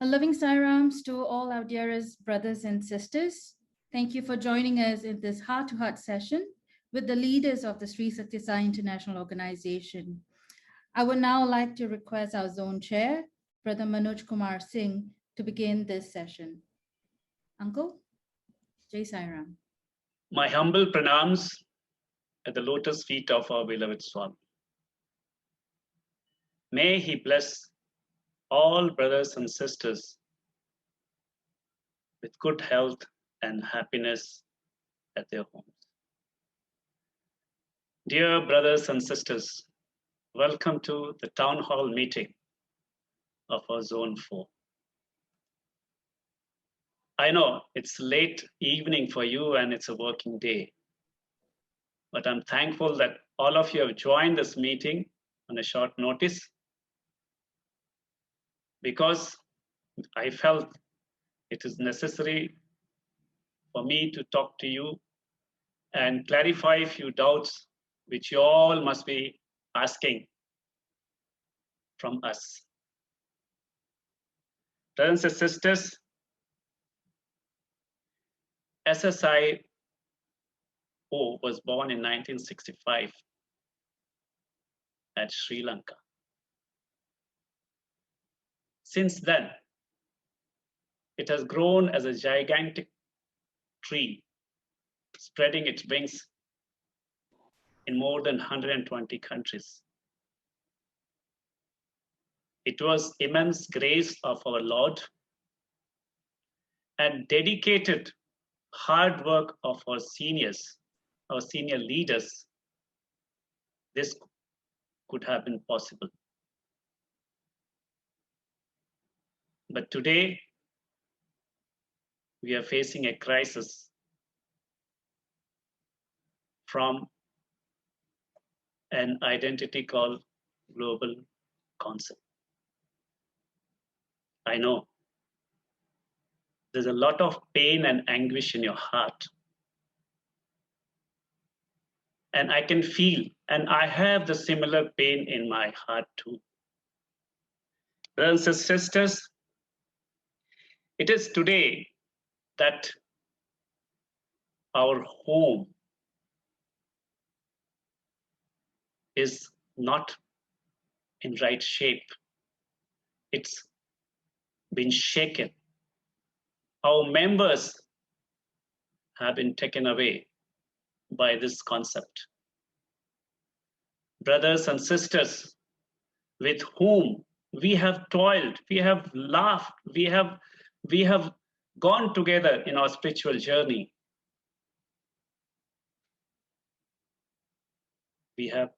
A loving Sairams to all our dearest brothers and sisters. Thank you for joining us in this heart-to-heart session with the leaders of the Sri Sathya Sai International Organization. I would now like to request our zone chair, Brother Manoj Kumar Singh, to begin this session. Uncle, Jai Sairam. My humble pranams at the lotus feet of our beloved Swami. May he bless all brothers and sisters with good health and happiness at their homes. Dear brothers and sisters, welcome to the Town Hall meeting of our Zone 4. I know it's late evening for you and it's a working day, but I'm thankful that all of you have joined this meeting on a short notice because I felt it is necessary for me to talk to you and clarify a few doubts which you all must be asking from us. Brothers and sisters, SSSIO was born in 1965 at Sri Lanka. Since then, it has grown as a gigantic tree, spreading its wings in more than 120 countries. It was immense grace of our Lord and dedicated hard work of our seniors, our senior leaders. This could have been possible. But today, we are facing a crisis from an identity called global council. I know there's a lot of pain and anguish in your heart. And I can feel, and I have the similar pain in my heart too. Brothers and sisters, it is today that our home is not in right shape. It's been shaken. Our members have been taken away by this concept. Brothers and sisters with whom we have toiled, we have laughed, we have gone together in our spiritual journey. We have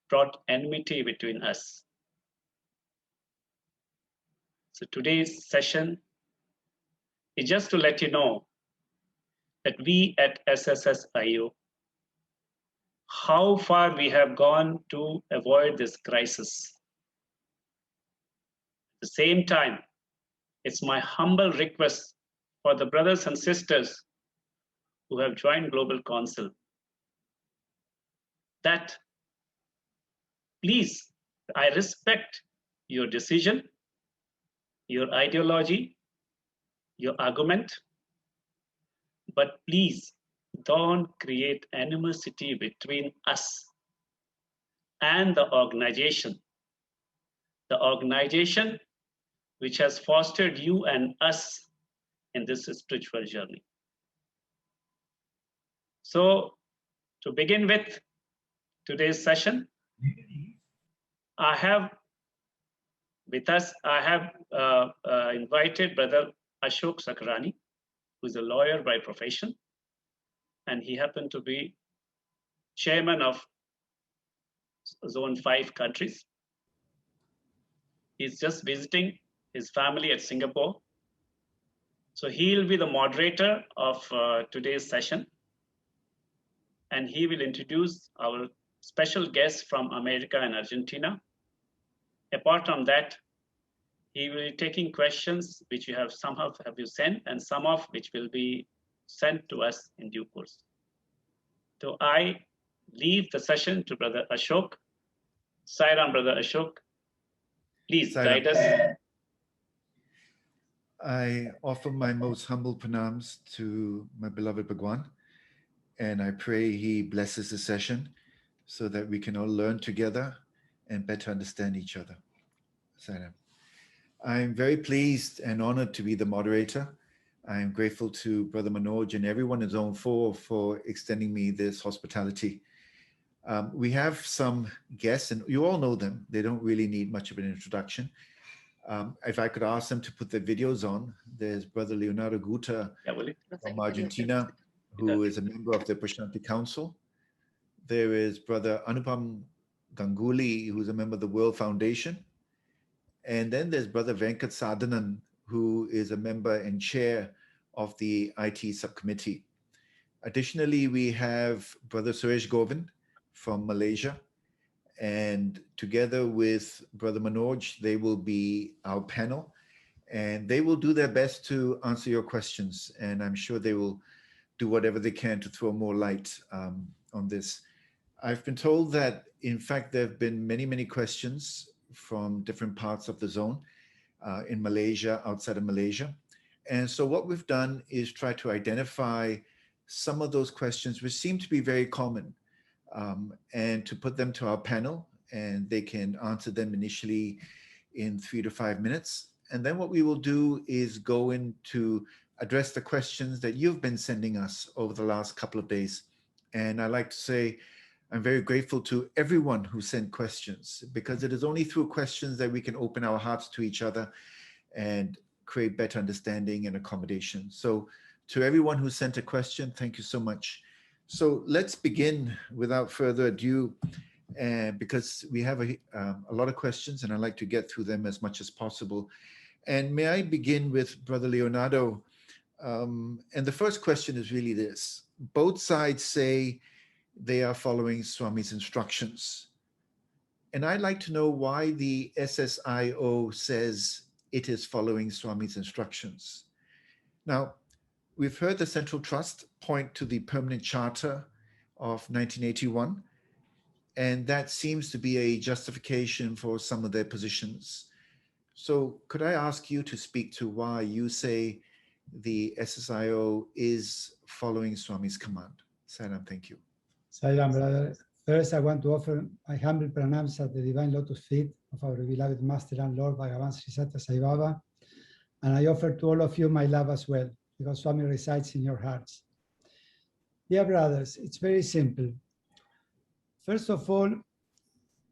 brought enmity between us. So today's session is just to let you know that we at SSSIO, how far we have gone to avoid this crisis. At the same time, it's my humble request for the brothers and sisters who have joined Global Council that please, I respect your decision, your ideology, your argument, but please don't create animosity between us and the organization which has fostered you and us in this spiritual journey. So to begin with today's session, I have with us, I have invited Brother Ashok Sakrani, who is a lawyer by profession, and he happened to be chairman of Zone 5 countries. He's just visiting his family at Singapore. So he'll be the moderator of today's session, and he will introduce our special guests from America and Argentina. Apart from that, he will be taking questions which you have somehow have you sent, and some of which will be sent to us in due course. So I leave the session to Brother Ashok. Sairam, Brother Ashok. Please Sai guide Ram. us. I offer my most humble pranams to my beloved Bhagwan, and I pray he blesses the session so that we can all learn together and better understand each other. Sai Ram. I'm very pleased and honored to be the moderator. I'm grateful to Brother Manoj and everyone in Zone 4 for extending me this hospitality. We have some guests, and you all know them. They don't really need much of an introduction. If I could ask them to put their videos on, there's Brother Leonardo Guta from Argentina, who is a member of the Prashanti Council. There is Brother Anupam Ganguly, who's a member of the World Foundation. And then there's Brother Venkat Sadhanan, who is a member and chair of the IT subcommittee. Additionally, we have Brother Suresh Govind from Malaysia. And together with Brother Manoj, they will be our panel. And they will do their best to answer your questions. And I'm sure they will do whatever they can to throw more light on this. I've been told that, in fact, there have been many, many questions from different parts of the zone in Malaysia, outside of Malaysia. And so what we've done is try to identify some of those questions which seem to be very common and to put them to our panel, and they can answer them initially in 3 to 5 minutes. And then what we will do is go in to address the questions that you've been sending us over the last couple of days. And I like to say, I'm very grateful to everyone who sent questions, because it is only through questions that we can open our hearts to each other and create better understanding and accommodation. So to everyone who sent a question, thank you so much. So let's begin without further ado, because we have a lot of questions and I'd like to get through them as much as possible. And may I begin with Brother Leonardo? And the first question is really this. Both sides say they are following Swami's instructions. And I'd like to know why the SSSIO says it is following Swami's instructions. Now, we've heard the Central Trust point to the Permanent Charter of 1981, and that seems to be a justification for some of their positions. So could I ask you to speak to why you say the SSSIO is following Swami's command? Saram, thank you. Sairam, brother. First, I want to offer my humble pranams at the divine lotus feet of our beloved Master and Lord Bhagavan Sri Satya Sai Baba. And I offer to all of you my love as well, because Swami resides in your hearts. Dear brothers, it's very simple. First of all,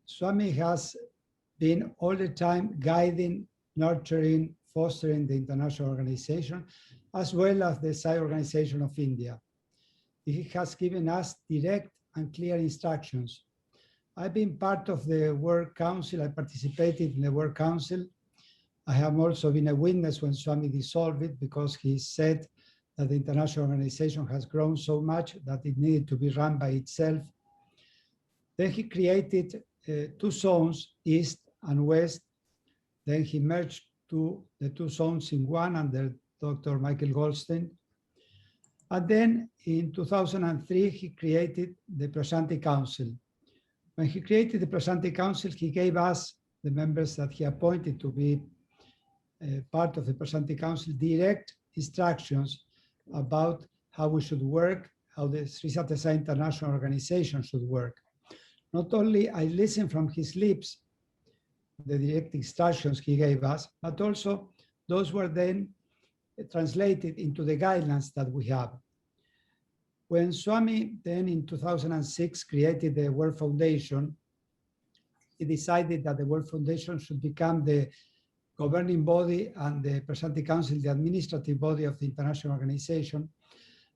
Swami has been all the time guiding, nurturing, fostering the international organization, as well as the Sai organization of India. He has given us direct and clear instructions. I've been part of the World Council. I participated in the World Council. I have also been a witness when Swami dissolved it, because he said that the international organization has grown so much that it needed to be run by itself. Then he created 2 zones, East and West. Then he merged the 2 zones in one under Dr. Michael Goldstein. And then in 2003, he created the Prashanti Council. When he created the Prashanti Council, he gave us, the members that he appointed to be part of the Prashanti Council, direct instructions about how we should work, how the Sri Satya Sai International Organization should work. Not only I listened from his lips, the direct instructions he gave us, but also those were then translated into the guidelines that we have. When Swami then in 2006 created the World Foundation, he decided that the World Foundation should become the governing body and the Prashanti Council, the administrative body of the international organization.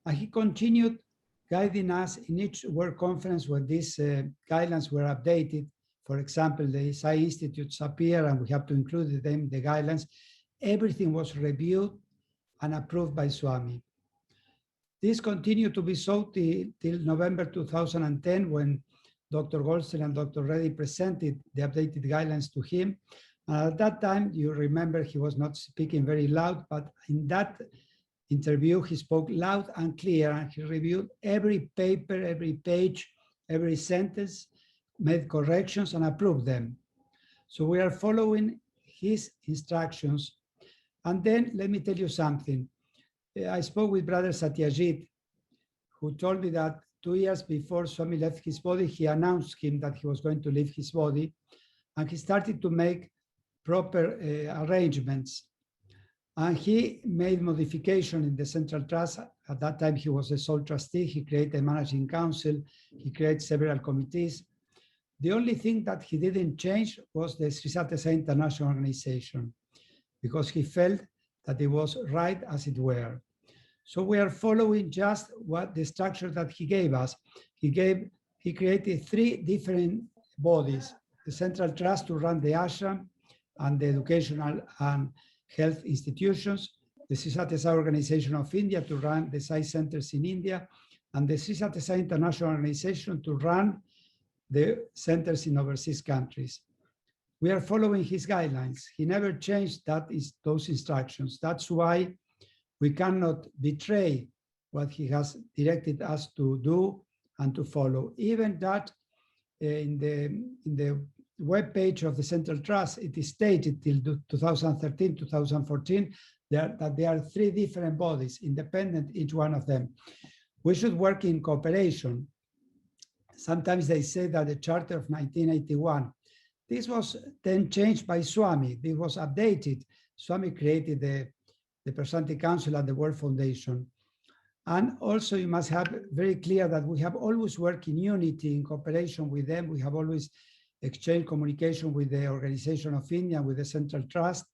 And he continued guiding us in each World Conference where these guidelines were updated. For example, the Sai Institutes appear and we have to include them, the guidelines. Everything was reviewed and approved by Swami. This continued to be so till November 2010, when Dr. Goldstein and Dr. Reddy presented the updated guidelines to him. At that time, you remember he was not speaking very loud, but in that interview, he spoke loud and clear, and he reviewed every paper, every page, every sentence, made corrections and approved them. So we are following his instructions. And then let me tell you something. I spoke with Brother Satyajit, who told me that 2 years before Swami left his body, he announced him that he was going to leave his body, and he started to make proper arrangements. And he made modification in the Central Trust. At that time, he was a sole trustee. He created a managing council. He created several committees. The only thing that he didn't change was the Sri Satya Sai International Organization, because he felt that it was right as it were. So we are following just what the structure that he gave us. He created 3 different bodies: the Central Trust to run the ashram and the educational and health institutions, the Sri Satya Sai Organization of India to run the Sai centers in India, and the Sri Satya Sai International Organization to run the centers in overseas countries. We are following his guidelines. He never changed those instructions. That's why we cannot betray what he has directed us to do and to follow. Even that in the web page of the Central Trust, it is stated till 2013, 2014, that there are 3 different bodies, independent, each one of them. We should work in cooperation. Sometimes they say that the Charter of 1981, this was then changed by Swami. It was updated. Swami created the Prashanti Council and the World Foundation. And also you must have very clear that we have always worked in unity, in cooperation with them. We have always exchanged communication with the Organization of India, with the Central Trust.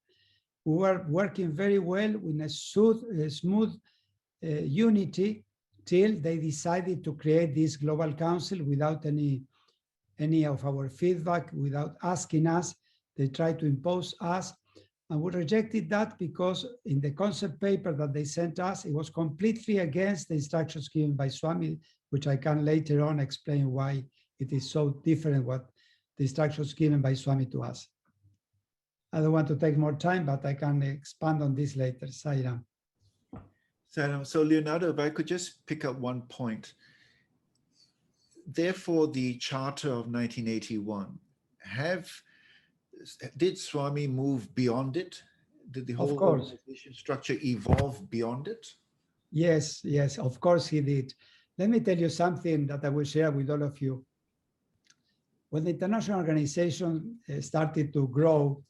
We were working very well in a smooth unity till they decided to create this global council without any of our feedback, without asking us. They tried to impose us, and we rejected that because in the concept paper that they sent us, it was completely against the instructions given by Swami, which I can later on explain why it is so different what the instructions given by Swami to us. I don't want to take more time, but I can expand on this later. Sairam. Sairam. So Leonardo, if I could just pick up one point. Therefore, the Charter of 1981, did Swami move beyond it? Did the whole organization structure evolve beyond it? Yes, of course he did. Let me tell you something that I will share with all of you. When the international organization started to grow,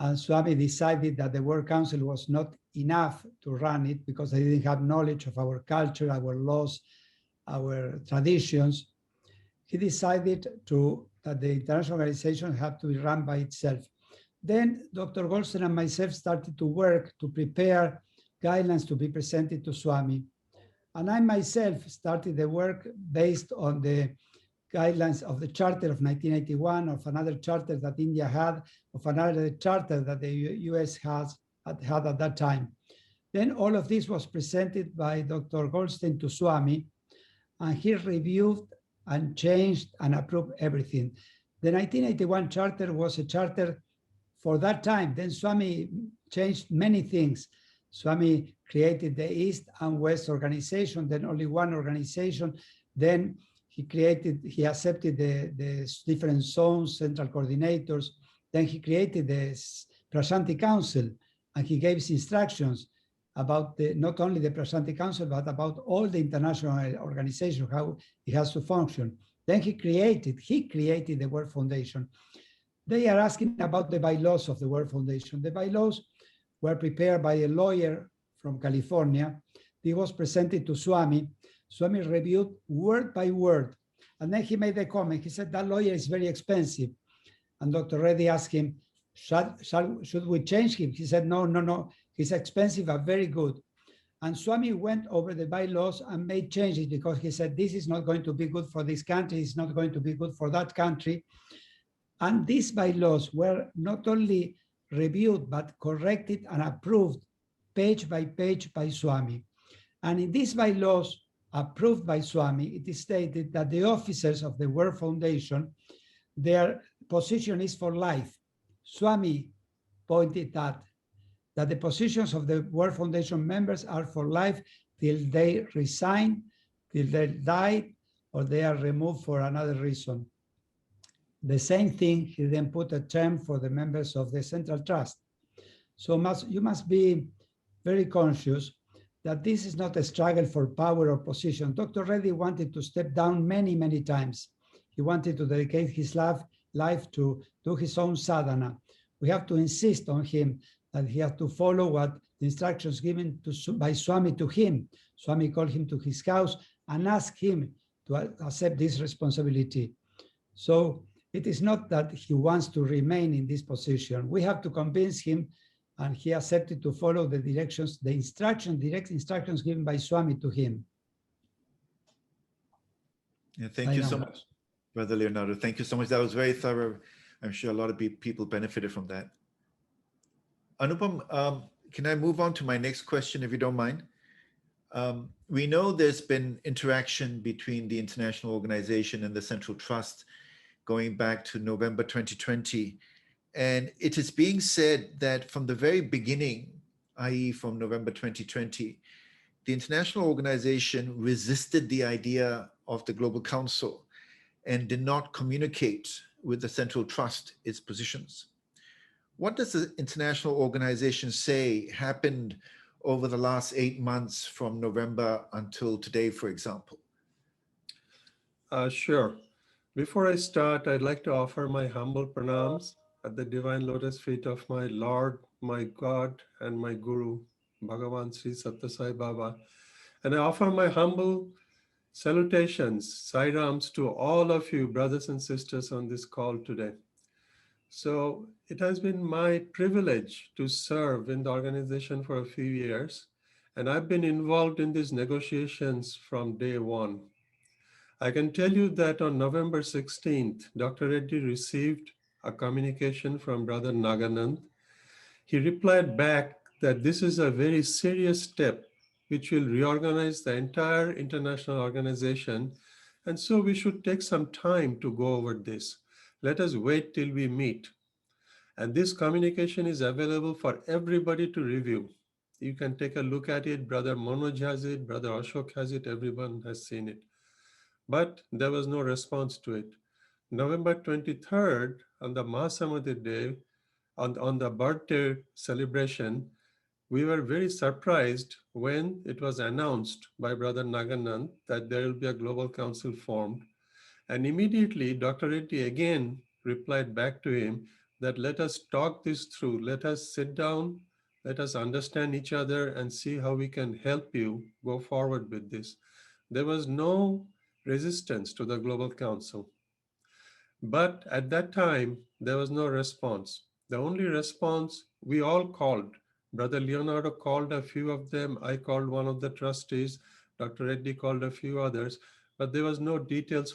and Swami decided that the World Council was not enough to run it because they didn't have knowledge of our culture, our laws, our traditions, he decided that the international organization had to be run by itself. Then Dr. Goldstein and myself started to work to prepare guidelines to be presented to Swami. And I myself started the work based on the guidelines of the Charter of 1981, of another charter that India had, of another charter that the US had at that time. Then all of this was presented by Dr. Goldstein to Swami, and he reviewed and changed and approved everything. The 1981 charter was a charter for that time. Then Swami changed many things. Swami created the East and West organization, then only one organization. Then he accepted the different zones, central coordinators. Then he created the Prashanti Council, and he gave instructions about not only the Prashanti Council, but about all the international organizations, how it has to function. Then he created the World Foundation. They are asking about the bylaws of the World Foundation. The bylaws were prepared by a lawyer from California. It was presented to Swami. Swami reviewed word by word. And then he made a comment. He said, that lawyer is very expensive. And Dr. Reddy asked him, should we change him? He said, no. He's expensive but very good. And Swami went over the bylaws and made changes because he said, this is not going to be good for this country. It's not going to be good for that country. And these bylaws were not only reviewed, but corrected and approved page by page by Swami. And in these bylaws approved by Swami, it is stated that the officers of the World Foundation, their position is for life. Swami pointed out that the positions of the World Foundation members are for life till they resign, till they die, or they are removed for another reason. The same thing, he then put a term for the members of the Central Trust. So you must be very conscious that this is not a struggle for power or position. Dr. Reddy wanted to step down many, many times. He wanted to dedicate his life to do his own sadhana. We have to insist on him that he has to follow what the instructions given by Swami to him. Swami called him to his house and asked him to accept this responsibility. So it is not that he wants to remain in this position. We have to convince him, and he accepted to follow the directions, direct instructions given by Swami to him. Yeah, thank you so much, Brother Leonardo. Thank you so much. That was very thorough. I'm sure a lot of people benefited from that. Anupam, can I move on to my next question, if you don't mind? We know there's been interaction between the international organization and the Central Trust going back to November 2020. And it is being said that from the very beginning, i.e. from November 2020, the international organization resisted the idea of the Global Council and did not communicate with the Central Trust its positions. What does the international organization say happened over the last 8 months from November until today, for example? Sure. Before I start, I'd like to offer my humble pranams at the divine lotus feet of my Lord, my God, and my Guru, Bhagavan Sri Sathya Sai Baba. And I offer my humble salutations, sairams, to all of you brothers and sisters on this call today. So it has been my privilege to serve in the organization for a few years, and I've been involved in these negotiations from day one. I can tell you that on November 16th, Dr. Reddy received a communication from Brother Naganand. He replied back that this is a very serious step which will reorganize the entire international organization, and so we should take some time to go over this. Let us wait till we meet. And this communication is available for everybody to review. You can take a look at it. Brother Manoj has it, Brother Ashok has it, everyone has seen it. But there was no response to it. November 23rd, on the Mahasamadhi Day, on the birthday celebration, we were very surprised when it was announced by Brother Naganand that there will be a global council formed. And immediately, Dr. Reddy again replied back to him that let us talk this through, let us sit down, let us understand each other and see how we can help you go forward with this. There was no resistance to the Global Council. But at that time, there was no response. The only response, we all called. Brother Leonardo called a few of them. I called one of the trustees. Dr. Reddy called a few others, but there was no details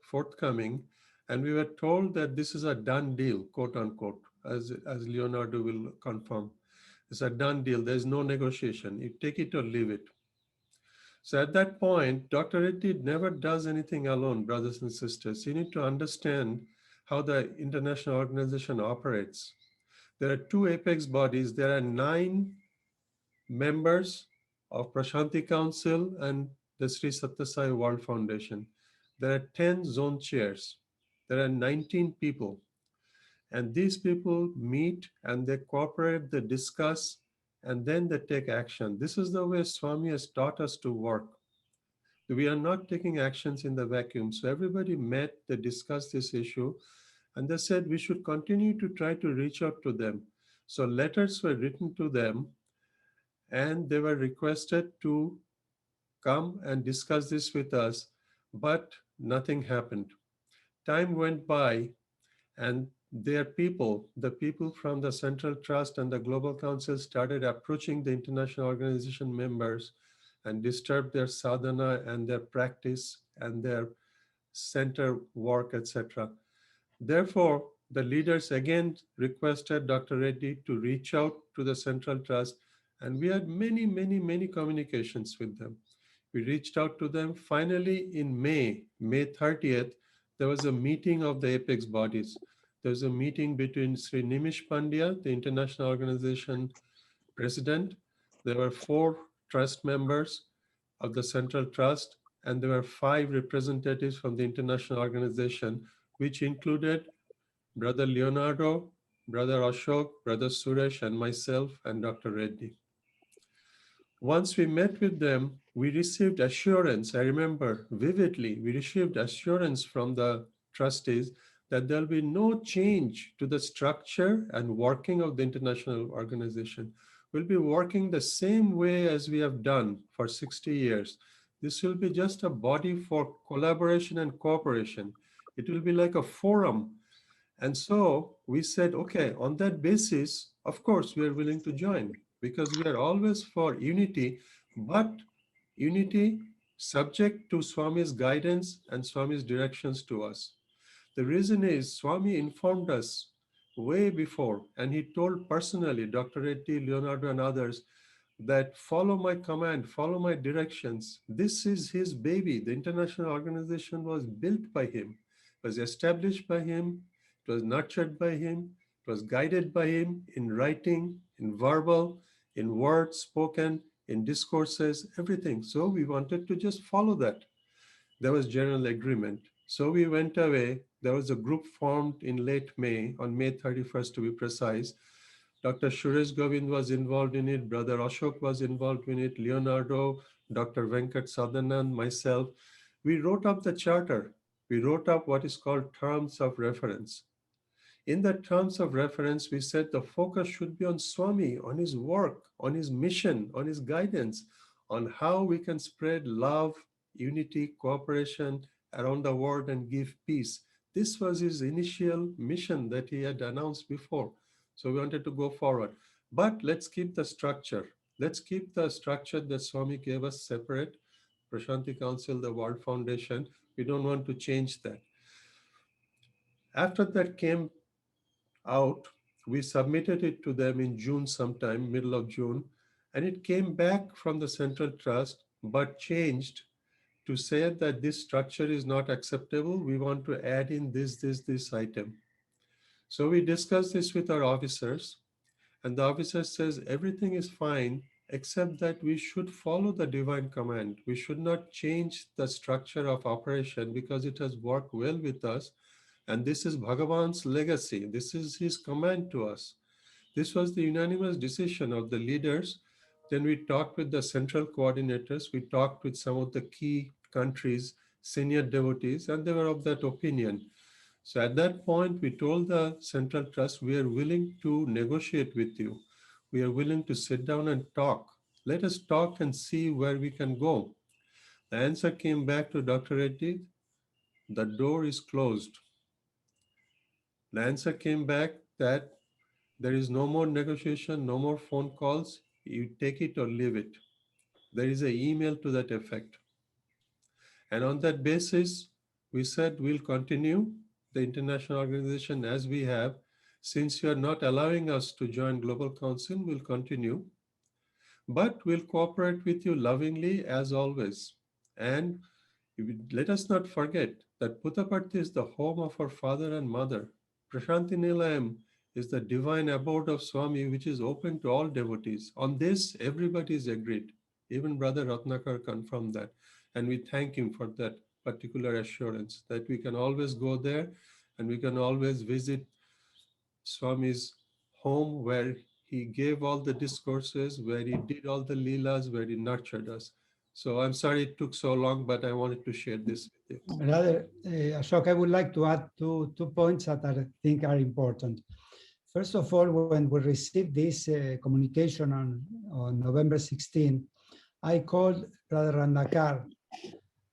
forthcoming. And we were told that this is a done deal, quote unquote, as Leonardo will confirm. It's a done deal. There's no negotiation. You take it or leave it. So at that point, Dr. Reddy never does anything alone, brothers and sisters. You need to understand how the international organization operates. There are 2 apex bodies. There are 9 members of Prashanti Council and the Sri Sathya Sai World Foundation. There are 10 zone chairs. There are 19 people. And these people meet and they cooperate, they discuss, and then they take action. This is the way Swami has taught us to work. We are not taking actions in the vacuum. So everybody met, they discussed this issue, and they said we should continue to try to reach out to them. So letters were written to them, and they were requested to come and discuss this with us, but nothing happened. Time went by, and their people, the people from the Central Trust and the Global Council started approaching the international organization members and disturbed their sadhana and their practice and their center work, etc. Therefore, the leaders again requested Dr. Reddy to reach out to the Central Trust, and we had many communications with them. We reached out to them. Finally, in May 30th, there was a meeting of the apex bodies. There was a meeting between Sri Nimish Pandya, the international organization president. There were 4 trust members of the Central Trust, and there were 5 representatives from the international organization which included Brother Leonardo, Brother Ashok, Brother Suresh, and myself, and Dr. Reddy. Once we met with them, we received assurance. I remember vividly, we received assurance from the trustees that there'll be no change to the structure and working of the international organization. We'll be working the same way as we have done for 60 years. This will be just a body for collaboration and cooperation. It will be like a forum. And so we said, okay, on that basis, of course, we are willing to join because we are always for unity, but unity subject to Swami's guidance and Swami's directions to us. The reason is Swami informed us way before, and he told personally, Dr. Reddy, Leonardo, and others, that follow my command, follow my directions. This is his baby. The international organization was built by him, was established by him, it was nurtured by him, it was guided by him in writing, in verbal, in words spoken, in discourses, everything. So we wanted to just follow that. There was general agreement. So we went away. There was a group formed in late May, on May 31st to be precise. Dr. Suresh Govind was involved in it. Brother Ashok was involved in it. Leonardo, Dr. Venkat Sadanand, myself. We wrote up the charter. We wrote up what is called terms of reference. In the terms of reference, we said the focus should be on Swami, on his work, on his mission, on his guidance, on how we can spread love, unity, cooperation around the world and give peace. This was his initial mission that he had announced before. So we wanted to go forward. But let's keep the structure. Let's keep the structure that Swami gave us separate. Prashanti Council, the World Foundation. We don't want to change that. After that came out, we submitted it to them in June sometime, middle of June, and it came back from the Central Trust, but changed to say that this structure is not acceptable. We want to add in this item. So we discussed this with our officers, and the officer says everything is fine, except that we should follow the divine command. We should not change the structure of operation because it has worked well with us. And this is Bhagavan's legacy. This is his command to us. This was the unanimous decision of the leaders. Then we talked with the central coordinators. We talked with some of the key countries, senior devotees, and they were of that opinion. So at that point, we told the Central Trust, we are willing to negotiate with you. We are willing to sit down and talk. Let us talk and see where we can go. The answer came back to Dr. Reddy, the door is closed. The answer came back that there is no more negotiation, no more phone calls. You take it or leave it. There is an email to that effect. And on that basis, we said we'll continue the international organization as we have. Since you are not allowing us to join Global Council, we'll continue. But we'll cooperate with you lovingly as always. And let us not forget that Puttaparthi is the home of our father and mother. Prashanti Nilayam is the divine abode of Swami, which is open to all devotees. On this, everybody is agreed. Even Brother Ratnakar confirmed that. And we thank him for that particular assurance that we can always go there and we can always visit Swami's home where he gave all the discourses, where he did all the leelas, where he nurtured us. So I'm sorry it took so long, but I wanted to share this with you. Brother Ashok, I would like to add two points that I think are important. First of all, when we received this communication on November 16, I called Brother Randakar,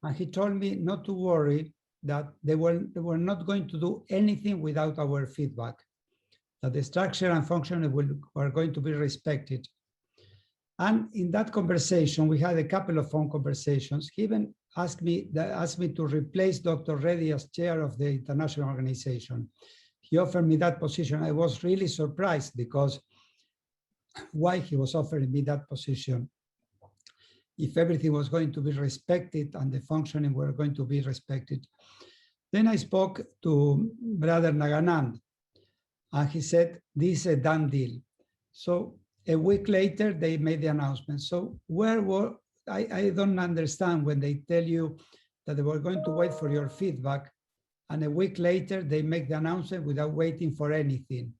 and he told me not to worry, that they were not going to do anything without our feedback, that the structure and function were going to be respected. And in that conversation, we had a couple of phone conversations. He even asked me to replace Dr. Reddy as chair of the international organization. He offered me that position. I was really surprised because why he was offering me that position. If everything was going to be respected and the functioning were going to be respected. Then I spoke to Brother Naganand, and he said, this is a done deal. So a week later, they made the announcement. So I don't understand when they tell you that they were going to wait for your feedback, and a week later, they make the announcement without waiting for anything.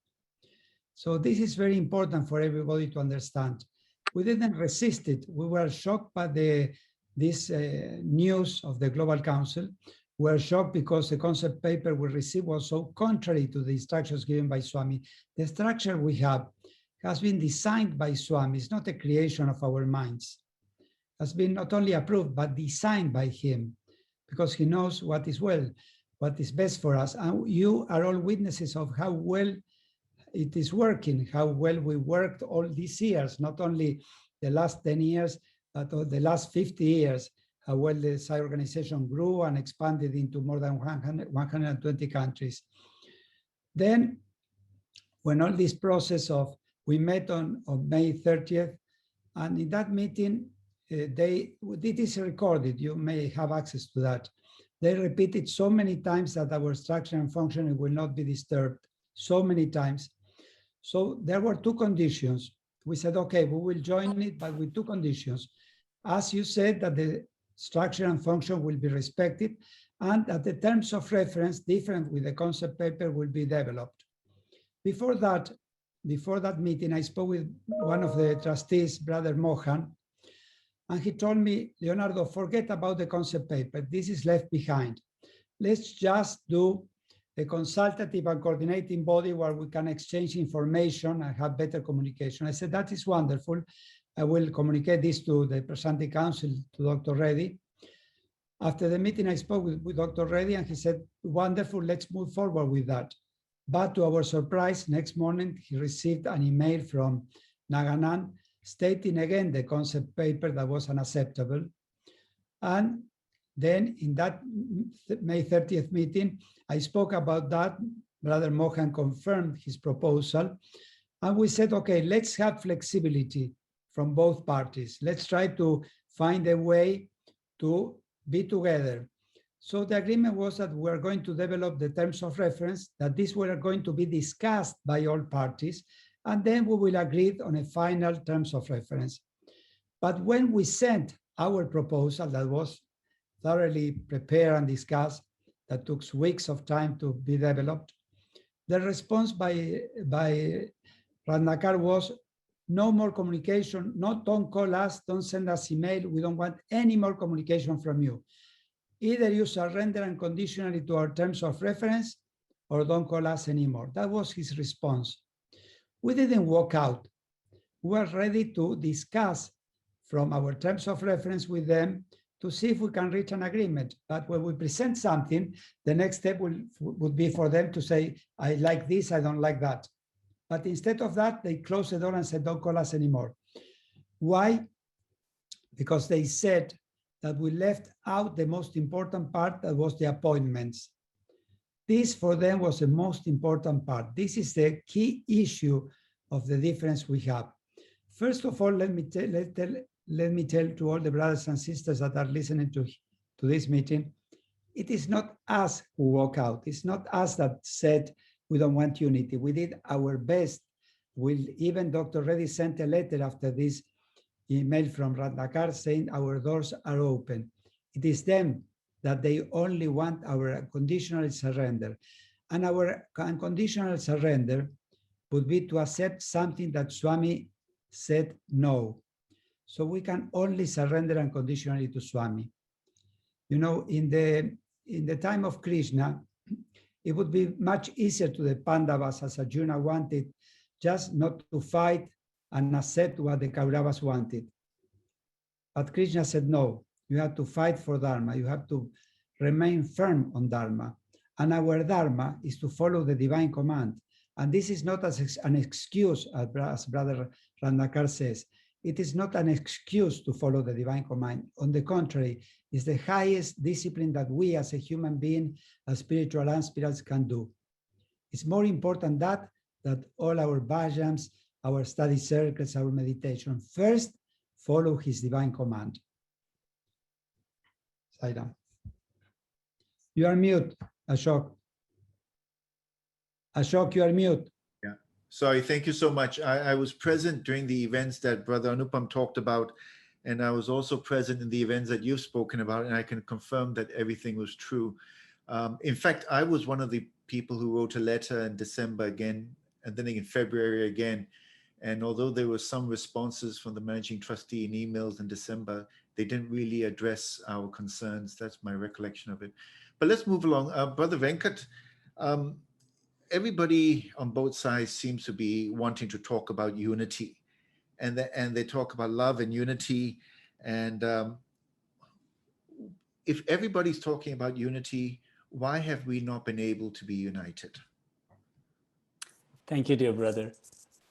So this is very important for everybody to understand. We didn't resist it. We were shocked by this news of the Global Council. We were shocked because the concept paper we received was so contrary to the instructions given by Swami. The structure we have has been designed by Swami. It's not a creation of our minds. It has been not only approved, but designed by him, because he knows what is best for us. And you are all witnesses of how well it is working, how well we worked all these years, not only the last 10 years, but the last 50 years, how well the SSSIO organization grew and expanded into more than 120 countries. Then, when all this process we met on May 30th, and in that meeting, it is recorded, you may have access to that. They repeated so many times that our structure and functioning will not be disturbed, so many times. So there were two conditions. We said, okay, we will join it, but with two conditions. As you said, that the structure and function will be respected, and that the terms of reference, different with the concept paper, will be developed. Before that meeting, I spoke with one of the trustees, Brother Mohan, and he told me, Leonardo, forget about the concept paper. This is left behind. Let's just do a consultative and coordinating body where we can exchange information and have better communication. I said, that is wonderful. I will communicate this to the presiding council, to Dr. Reddy. After the meeting, I spoke with Dr. Reddy, and he said, wonderful, let's move forward with that. But to our surprise, next morning, he received an email from Naganan stating again the concept paper that was unacceptable. And then in that May 30th meeting, I spoke about that. Brother Mohan confirmed his proposal. And we said, okay, let's have flexibility from both parties. Let's try to find a way to be together. So the agreement was that we are going to develop the terms of reference, that these were going to be discussed by all parties, and then we will agree on a final terms of reference. But when we sent our proposal that was thoroughly prepared and discussed, that took weeks of time to be developed, the response by Ratnakar was, no more communication, don't call us, don't send us email, we don't want any more communication from you. Either you surrender unconditionally to our terms of reference or don't call us anymore. That was his response. We didn't walk out. We were ready to discuss from our terms of reference with them to see if we can reach an agreement. But when we present something, the next step would be for them to say, I like this, I don't like that. But instead of that, they closed the door and said, don't call us anymore. Why? Because they said that we left out the most important part, that was the appointments. This for them was the most important part. This is the key issue of the difference we have. First of all, let me tell to all the brothers and sisters that are listening to this meeting, it is not us who walk out. It's not us that said we don't want unity. We did our best. Even Dr. Reddy sent a letter after this email from Ratnakar saying our doors are open. It is them that they only want our unconditional surrender. And our unconditional surrender would be to accept something that Swami said no. So we can only surrender unconditionally to Swami. You know, in the time of Krishna, it would be much easier to the Pandavas, as Arjuna wanted, just not to fight and accept what the Kauravas wanted. But Krishna said, no, you have to fight for Dharma. You have to remain firm on Dharma. And our Dharma is to follow the divine command. And this is not as an excuse, as Brother Ratnakar says. It is not an excuse to follow the divine command. On the contrary, it's the highest discipline that we as a human being, as spiritual aspirants, can do. It's more important that all our bhajans, our study circles, our meditation. First, follow his divine command. Saidam. You are mute, Ashok. Ashok, you are mute. Yeah, sorry, thank you so much. I was present during the events that Brother Anupam talked about, and I was also present in the events that you've spoken about, and I can confirm that everything was true. In fact, I was one of the people who wrote a letter in December again, and then in February again. And although there were some responses from the managing trustee in emails in December, they didn't really address our concerns. That's my recollection of it. But let's move along. Brother Venkat, everybody on both sides seems to be wanting to talk about unity. And they talk about love and unity. And if everybody's talking about unity, why have we not been able to be united? Thank you, dear brother.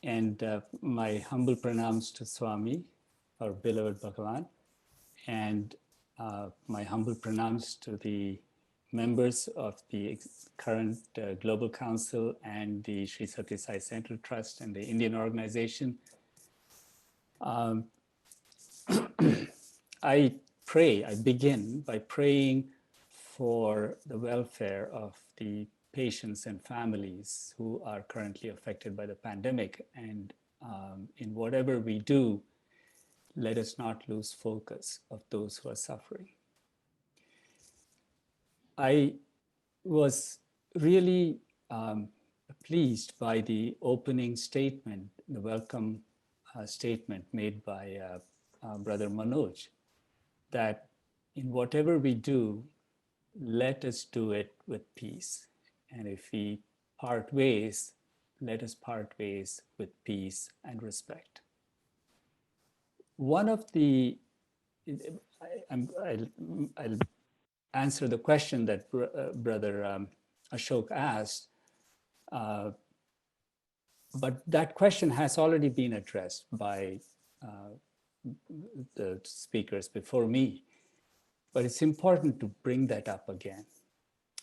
And my humble pranams to Swami, our beloved Bhagavan, and my humble pranams to the members of the current Global Council and the Sri Sathya Sai Central Trust and the Indian organization. I begin by praying for the welfare of the patients and families who are currently affected by the pandemic. And in whatever we do, let us not lose focus of those who are suffering. I was really pleased by the opening statement, the welcome statement made by Brother Manoj, that in whatever we do, let us do it with peace. And if we part ways, let us part ways with peace and respect. One of the, I'll answer the question that Brother Ashok asked, but that question has already been addressed by the speakers before me. But it's important to bring that up again.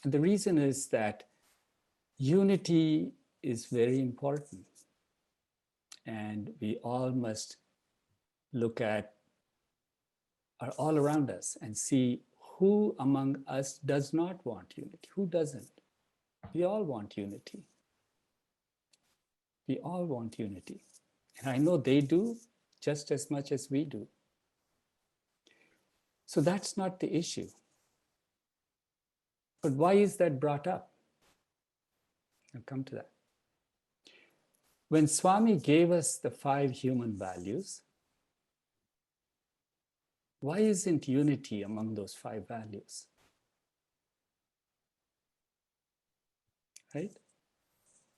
And the reason is that unity is very important. And we all must look at all around us and see who among us does not want unity, who doesn't. We all want unity. We all want unity. And I know they do just as much as we do. So that's not the issue. But why is that brought up? I'll come to that. When Swami gave us the 5 human values, why isn't unity among those 5 values? Right?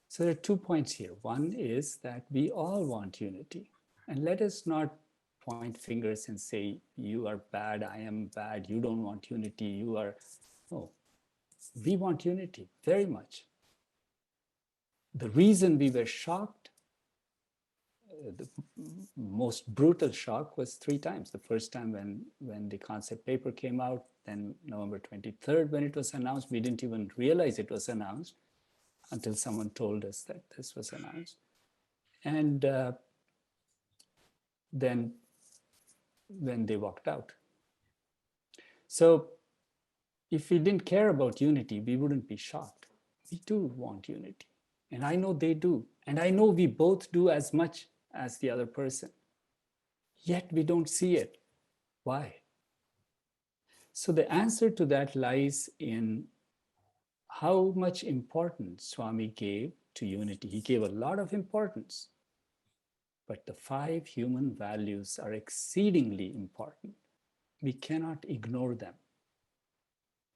So there are 2 points here. One is that we all want unity. And let us not point fingers and say, you are bad, I am bad, you don't want unity, you are... No, we want unity very much. The reason we were shocked, the most brutal shock was 3 times. The first time when the concept paper came out, then November 23rd when it was announced, we didn't even realize it was announced until someone told us that this was announced. And then when they walked out. So if we didn't care about unity, we wouldn't be shocked. We do want unity. And I know they do. And I know we both do as much as the other person. Yet we don't see it. Why? So the answer to that lies in how much importance Swami gave to unity. He gave a lot of importance. But the 5 human values are exceedingly important. We cannot ignore them.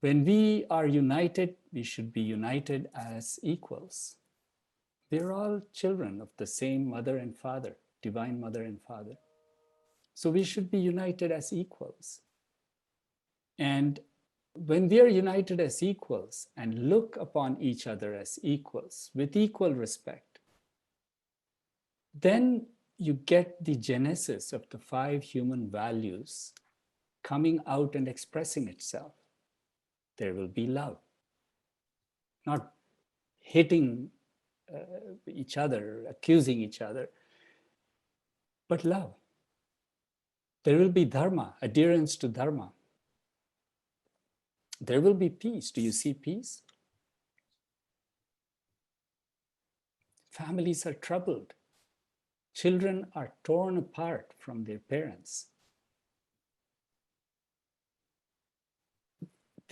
When we are united, we should be united as equals. We're all children of the same mother and father, divine mother and father. So we should be united as equals. And when we are united as equals and look upon each other as equals with equal respect, then you get the genesis of the 5 human values coming out and expressing itself. There will be love, not hitting each other, accusing each other, but love. There will be dharma, adherence to dharma. There will be peace. Do you see peace? Families are troubled. Children are torn apart from their parents.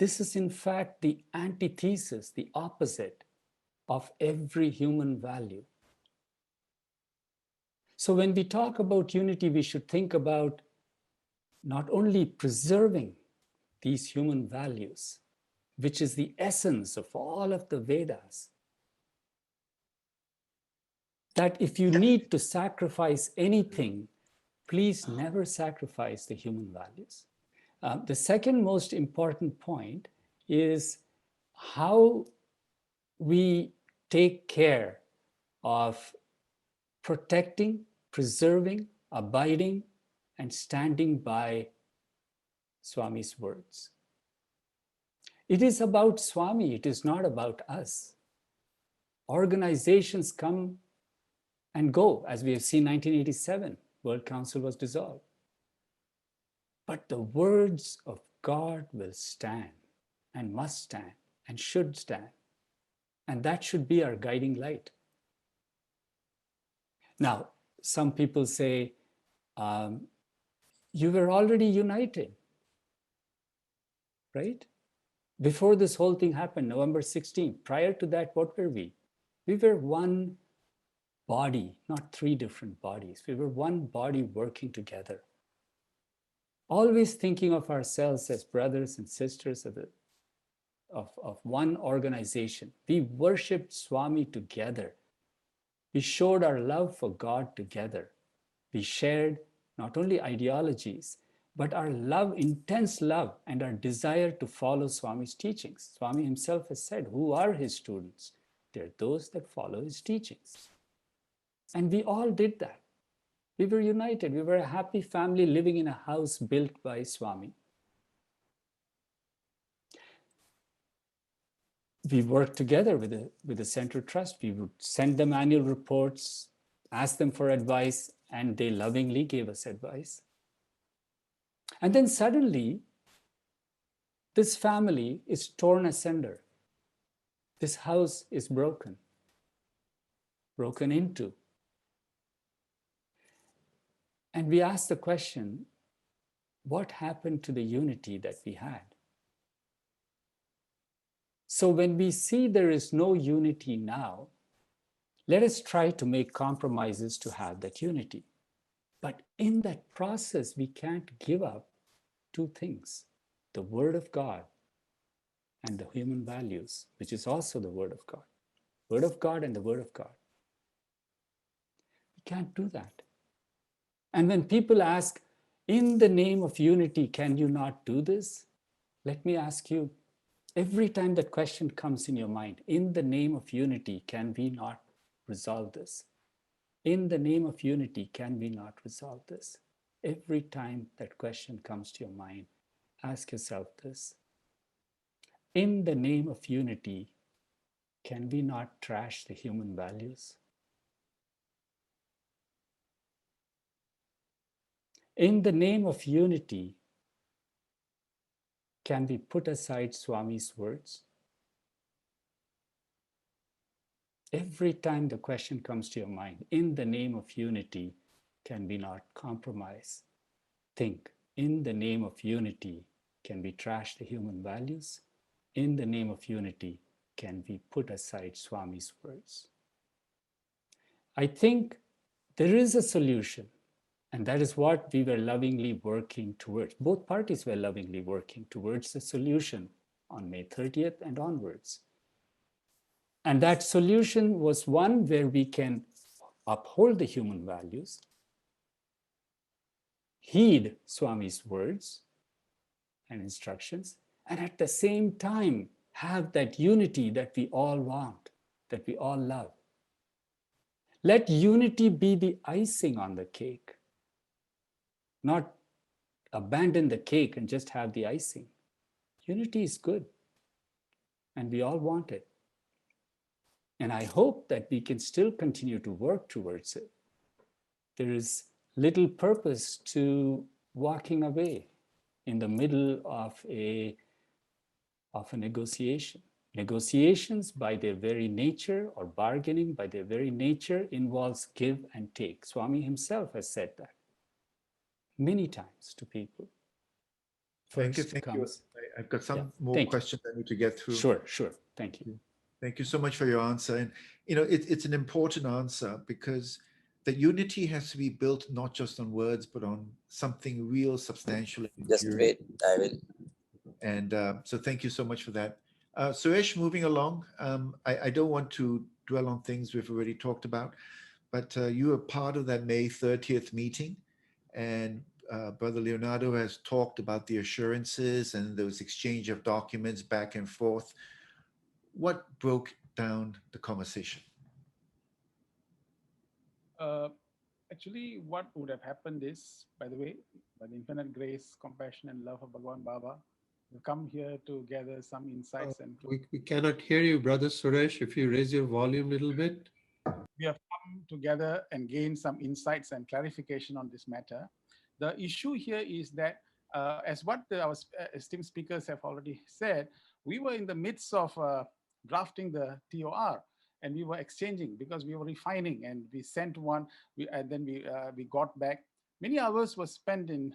This is in fact the antithesis, the opposite of every human value. So when we talk about unity, we should think about not only preserving these human values, which is the essence of all of the Vedas, that if you need to sacrifice anything, please never sacrifice the human values. The second most important point is how we take care of protecting, preserving, abiding, and standing by Swami's words. It is about Swami, it is not about us. Organizations come and go, as we have seen 1987, World Council was dissolved. But the words of God will stand and must stand and should stand. And that should be our guiding light. Now, some people say, you were already united, right? Before this whole thing happened, November 16th, prior to that, what were we? We were one body, not three different bodies. We were one body working together. Always thinking of ourselves as brothers and sisters of one organization. We worshiped Swami together. We showed our love for God together. We shared not only ideologies, but our love, intense love, and our desire to follow Swami's teachings. Swami himself has said, who are his students? They're those that follow his teachings. And we all did that. We were united. We were a happy family living in a house built by Swami. We worked together with the Central Trust. We would send them annual reports, ask them for advice, and they lovingly gave us advice. And then suddenly, this family is torn asunder. This house is broken into. And we ask the question, what happened to the unity that we had? So when we see there is no unity now, let us try to make compromises to have that unity. But in that process, we can't give up two things, the Word of God and the human values, which is also the Word of God. Word of God and the Word of God. We can't do that. And when people ask, in the name of unity, can you not do this? Let me ask you, every time that question comes in your mind, in the name of unity, can we not resolve this? In the name of unity, can we not resolve this? Every time that question comes to your mind, ask yourself this. In the name of unity, can we not trash the human values? In the name of unity, can we put aside Swami's words? Every time the question comes to your mind, in the name of unity, can we not compromise? Think, in the name of unity, can we trash the human values? In the name of unity, can we put aside Swami's words? I think there is a solution, and that is what we were lovingly working towards. Both parties were lovingly working towards the solution on May 30th and onwards. And that solution was one where we can uphold the human values, heed Swami's words and instructions, and at the same time have that unity that we all want, that we all love. Let unity be the icing on the cake, not abandon the cake and just have the icing. Unity is good, and we all want it. And I hope that we can still continue to work towards it. There is little purpose to walking away in the middle of a negotiation. Negotiations by their very nature, or bargaining by their very nature, involves give and take. Swami himself has said that many times to people. Thank you. first Thank you. comes. I've got some Yeah, more thank you. questions I need to get through. Sure. Thank you. Thank you so much for your answer. And, it's an important answer because the unity has to be built not just on words, but on something real, substantial, and Just enduring. wait, I will. And so thank you so much for that. Suresh, moving along, I don't want to dwell on things we've already talked about, but you were part of that May 30th meeting, and Brother Leonardo has talked about the assurances and there was exchange of documents back and forth. What broke down the conversation? Actually, what would have happened is, by the way, by the infinite grace, compassion, and love of Bhagwan Baba, we come here to gather some insights and We cannot hear you, Brother Suresh. If you raise your volume a little bit. we have come together and gain some insights and clarification on this matter. The issue here is that, as what our esteemed speakers have already said, we were in the midst of drafting the TOR, and we were exchanging because we were refining, and we sent one, and then we got back. Many hours were spent in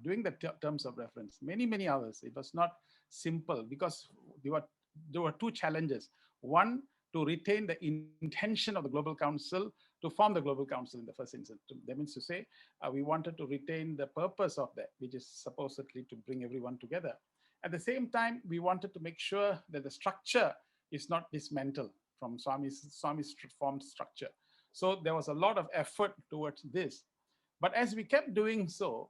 doing the terms of reference. Many hours. It was not simple because there were two challenges. One, to retain the intention of the Global Council to form the Global Council in the first instance. That means to say, we wanted to retain the purpose of that, which is supposedly to bring everyone together. At the same time, we wanted to make sure that the structure is not dismantled from Swami's formed structure. So there was a lot of effort towards this. But as we kept doing so,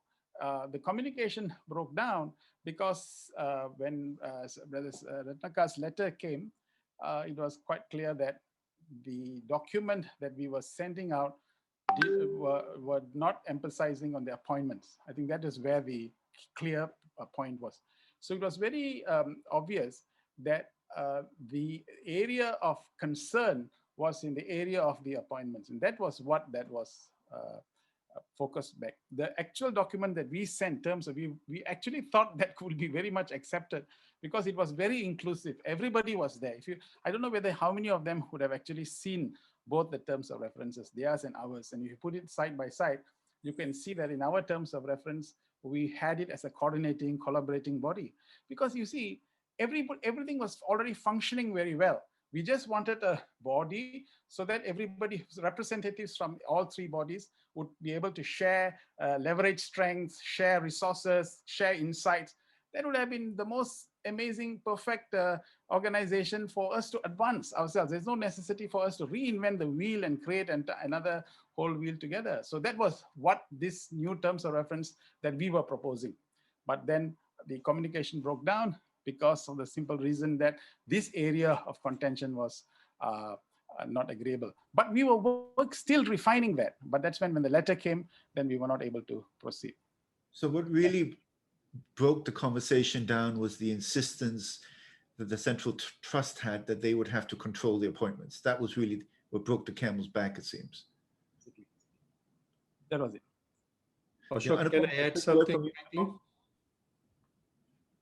the communication broke down because when Brother Ratnaka's letter came, it was quite clear that the document that we were sending out were not emphasizing on the appointments. I think that is where the clear point was. So it was very obvious that the area of concern was in the area of the appointments. And that was what that was focused back. The actual document that we sent, terms of we actually thought that could be very much accepted because it was very inclusive. Everybody was there. I don't know whether how many of them would have actually seen both the terms of references, theirs and ours. And if you put it side by side, you can see that in our terms of reference, we had it as a coordinating, collaborating body. Because you see, everything was already functioning very well. We just wanted a body so that everybody, representatives from all three bodies, would be able to share, leverage strengths, share resources, share insights. That would have been the most amazing, perfect organization for us to advance ourselves. There's no necessity for us to reinvent the wheel and create another whole wheel together. So that was what this new terms of reference that we were proposing. But then the communication broke down because of the simple reason that this area of contention was not agreeable. But we were still refining that. But that's when the letter came, then we were not able to proceed. So what really broke the conversation down was the insistence that the Central Trust had that they would have to control the appointments. That was really what broke the camel's back, it seems. That was it. Ashok, can I add something?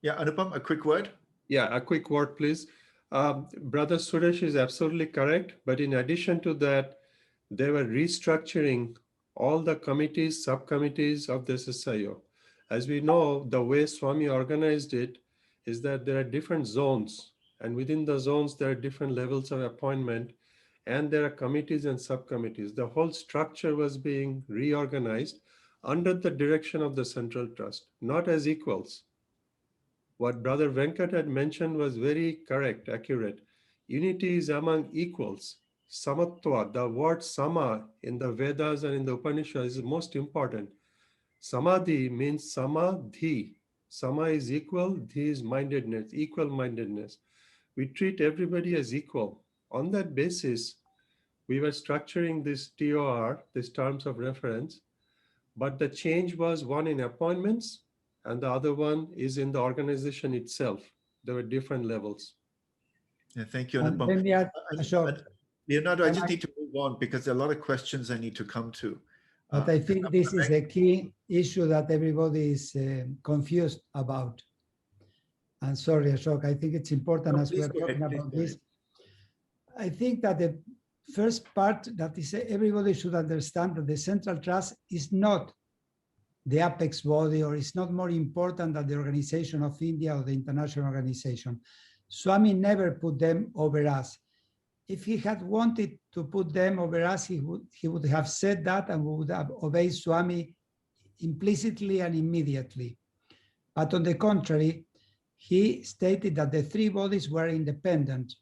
Yeah, Anupam, a quick word. Yeah, a quick word, please. Brother Suresh is absolutely correct. But in addition to that, they were restructuring all the committees, subcommittees of the SSSIO. As we know, the way Swami organized it is that there are different zones. And within the zones, there are different levels of appointment. And there are committees and subcommittees. The whole structure was being reorganized under the direction of the Central Trust, not as equals. What Brother Venkat had mentioned was very correct, accurate. Unity is among equals. Samatva, the word sama in the Vedas and in the Upanishads is most important. Samadhi means samadhi. Sama is equal, dhi is mindedness, equal mindedness. We treat everybody as equal. On that basis, we were structuring this TOR, these terms of reference, but the change was one in appointments, and the other one is in the organization itself. There were different levels. Yeah, thank you, Let Anupam. me add, Ashok. Leonardo, I just need to move on because there are a lot of questions I need to come to. But I think this is a key issue that everybody is confused about. And sorry, Ashok, I think it's important as we're talking about this. I think that the first part that is everybody should understand that the Central Trust is not the apex body, or it's not more important than the Organization of India or the international organization. Swami never put them over us. If he had wanted to put them over us, he would have said that, and we would have obeyed Swami implicitly and immediately. But on the contrary, he stated that the three bodies were independent.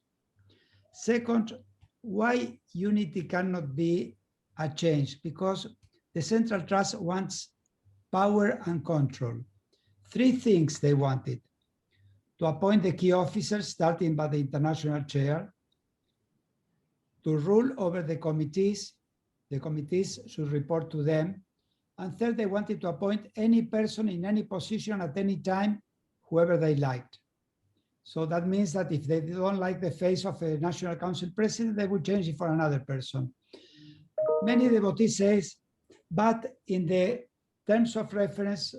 Second, why unity cannot be a change? Because the Central Trust wants power and control. Three things they wanted: to appoint the key officers, starting by the international chair, to rule over the committees should report to them, and third, they wanted to appoint any person in any position at any time, whoever they liked. So that means that if they don't like the face of a National Council president, they would change it for another person. Many devotees say, but in the terms of reference,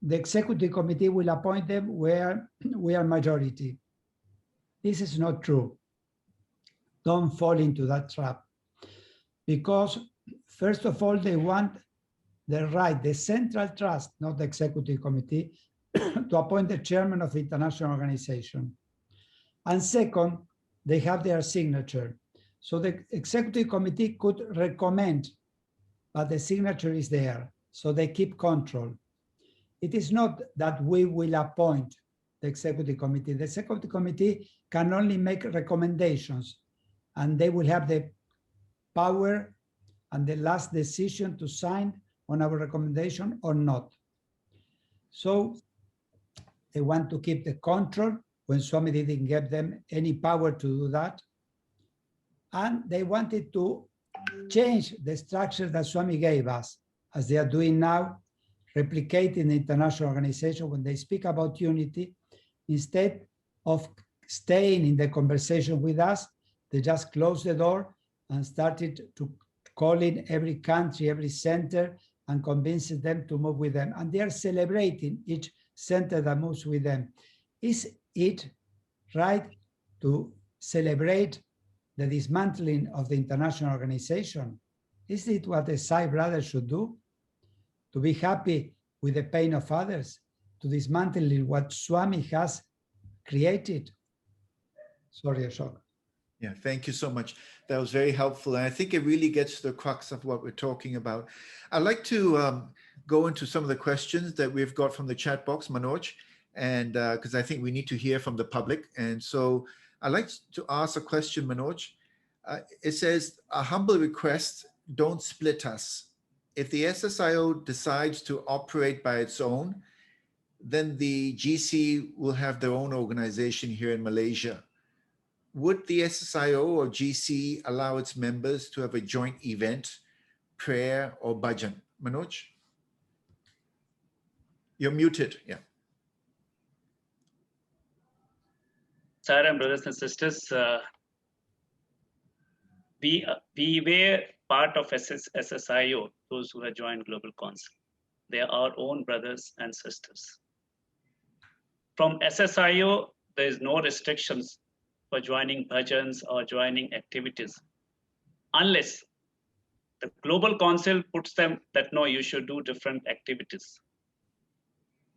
the executive committee will appoint them where we are majority. This is not true. Don't fall into that trap. Because first of all, they want the right, the Central Trust, not the executive committee, to appoint the chairman of the international organization. And second, they have their signature. So the executive committee could recommend, but the signature is there. So they keep control. It is not that we will appoint the executive committee. The executive committee can only make recommendations, and they will have the power and the last decision to sign on our recommendation or not. So they want to keep the control when Swami didn't give them any power to do that. And they wanted to change the structure that Swami gave us, as they are doing now, replicating the international organization. When they speak about unity, instead of staying in the conversation with us, they just closed the door and started to call in every country, every center, and convincing them to move with them. And they are celebrating each center that moves with them. Is it right to celebrate the dismantling of the international organization? Is it what a Sai brother should do? To be happy with the pain of others, to dismantle what Swami has created? Sorry, Ashok. Yeah, thank you so much. That was very helpful. And I think it really gets to the crux of what we're talking about. I'd like to go into some of the questions that we've got from the chat box, Manoj, and because I think we need to hear from the public. And so I'd like to ask a question, Manoj. It says, a humble request, don't split us. If the SSIO decides to operate by its own, then the GC will have their own organization here in Malaysia. Would the SSIO or GC allow its members to have a joint event, prayer, or bhajan? Manoj? You're muted, yeah. Sir and brothers and sisters, we were part of SSSIO, those who have joined Global Council. They are our own brothers and sisters. From SSIO, there is no restrictions for joining bhajans or joining activities, unless the Global Council puts them that, no, you should do different activities.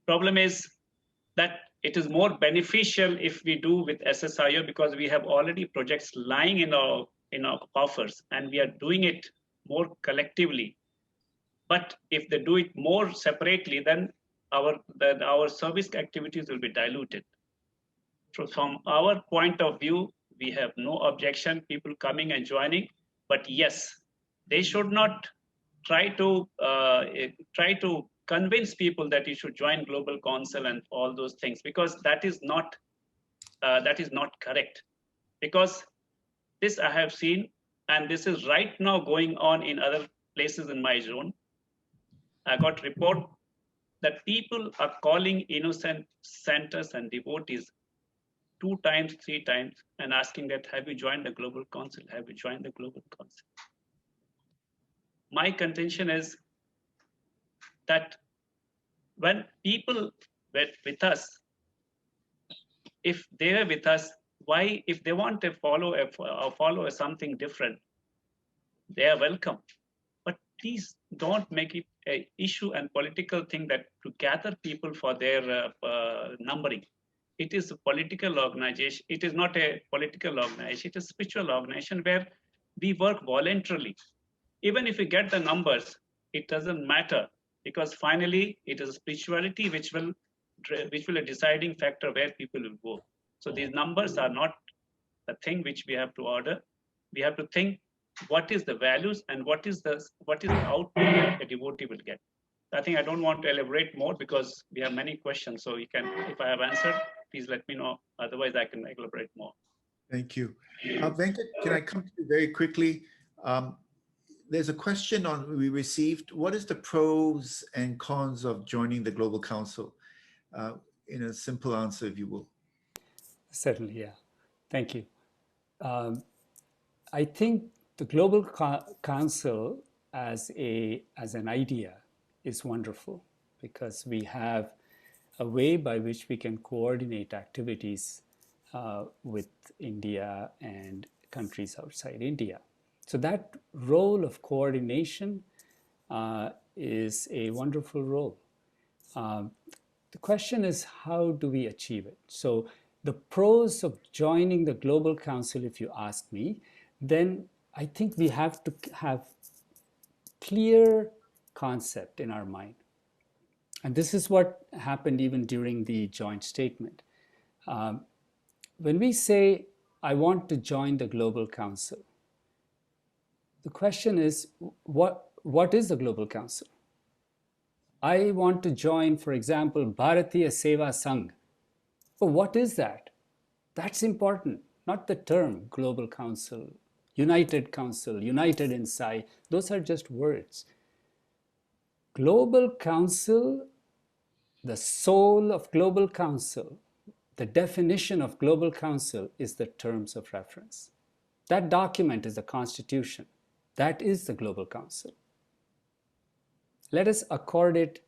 Problem is that it is more beneficial if we do with SSIO, because we have already projects lying in our coffers, and we are doing it more collectively. But if they do it more separately, then our service activities will be diluted. So from our point of view, we have no objection, people coming and joining, but yes, they should not try to convince people that you should join Global Council and all those things, because that is not correct. Because this I have seen, and this is right now going on in other places in my zone. I got report that people are calling innocent centers and devotees 2 times, 3 times, and asking that, have you joined the Global Council? Have you joined the Global Council? My contention is that when people were with us, if they were with us, why, if they want to follow something different, they are welcome. But please don't make it a issue and political thing that to gather people for their numbering. It is a political organization. It is not a political organization. It is a spiritual organization where we work voluntarily. Even if we get the numbers, it doesn't matter, because finally it is spirituality which will a deciding factor where people will go. So these numbers are not the thing which we have to order. We have to think what is the values and what is the output that a devotee will get. I think I don't want to elaborate more because we have many questions. So you can, if I have answered, please let me know. Otherwise, I can elaborate more. Thank you. Venkat, can I come to you very quickly? There's a question we received. What is the pros and cons of joining the Global Council? In a simple answer, if you will. Certainly, yeah. Thank you. I think the Global Council as an idea is wonderful, because we have a way by which we can coordinate activities with India and countries outside India. So that role of coordination is a wonderful role. The question is, how do we achieve it? So the pros of joining the Global Council, if you ask me, then I think we have to have clear concept in our mind. And this is what happened even during the joint statement. When we say, I want to join the Global Council, the question is, what is the Global Council? I want to join, for example, Bharatiya Seva Sangh. But what is that? That's important, not the term Global Council, United Council, United in Sai. Those are just words. Global Council, the soul of Global Council, the definition of Global Council is the terms of reference. That document is the Constitution. That is the Global Council. Let us accord it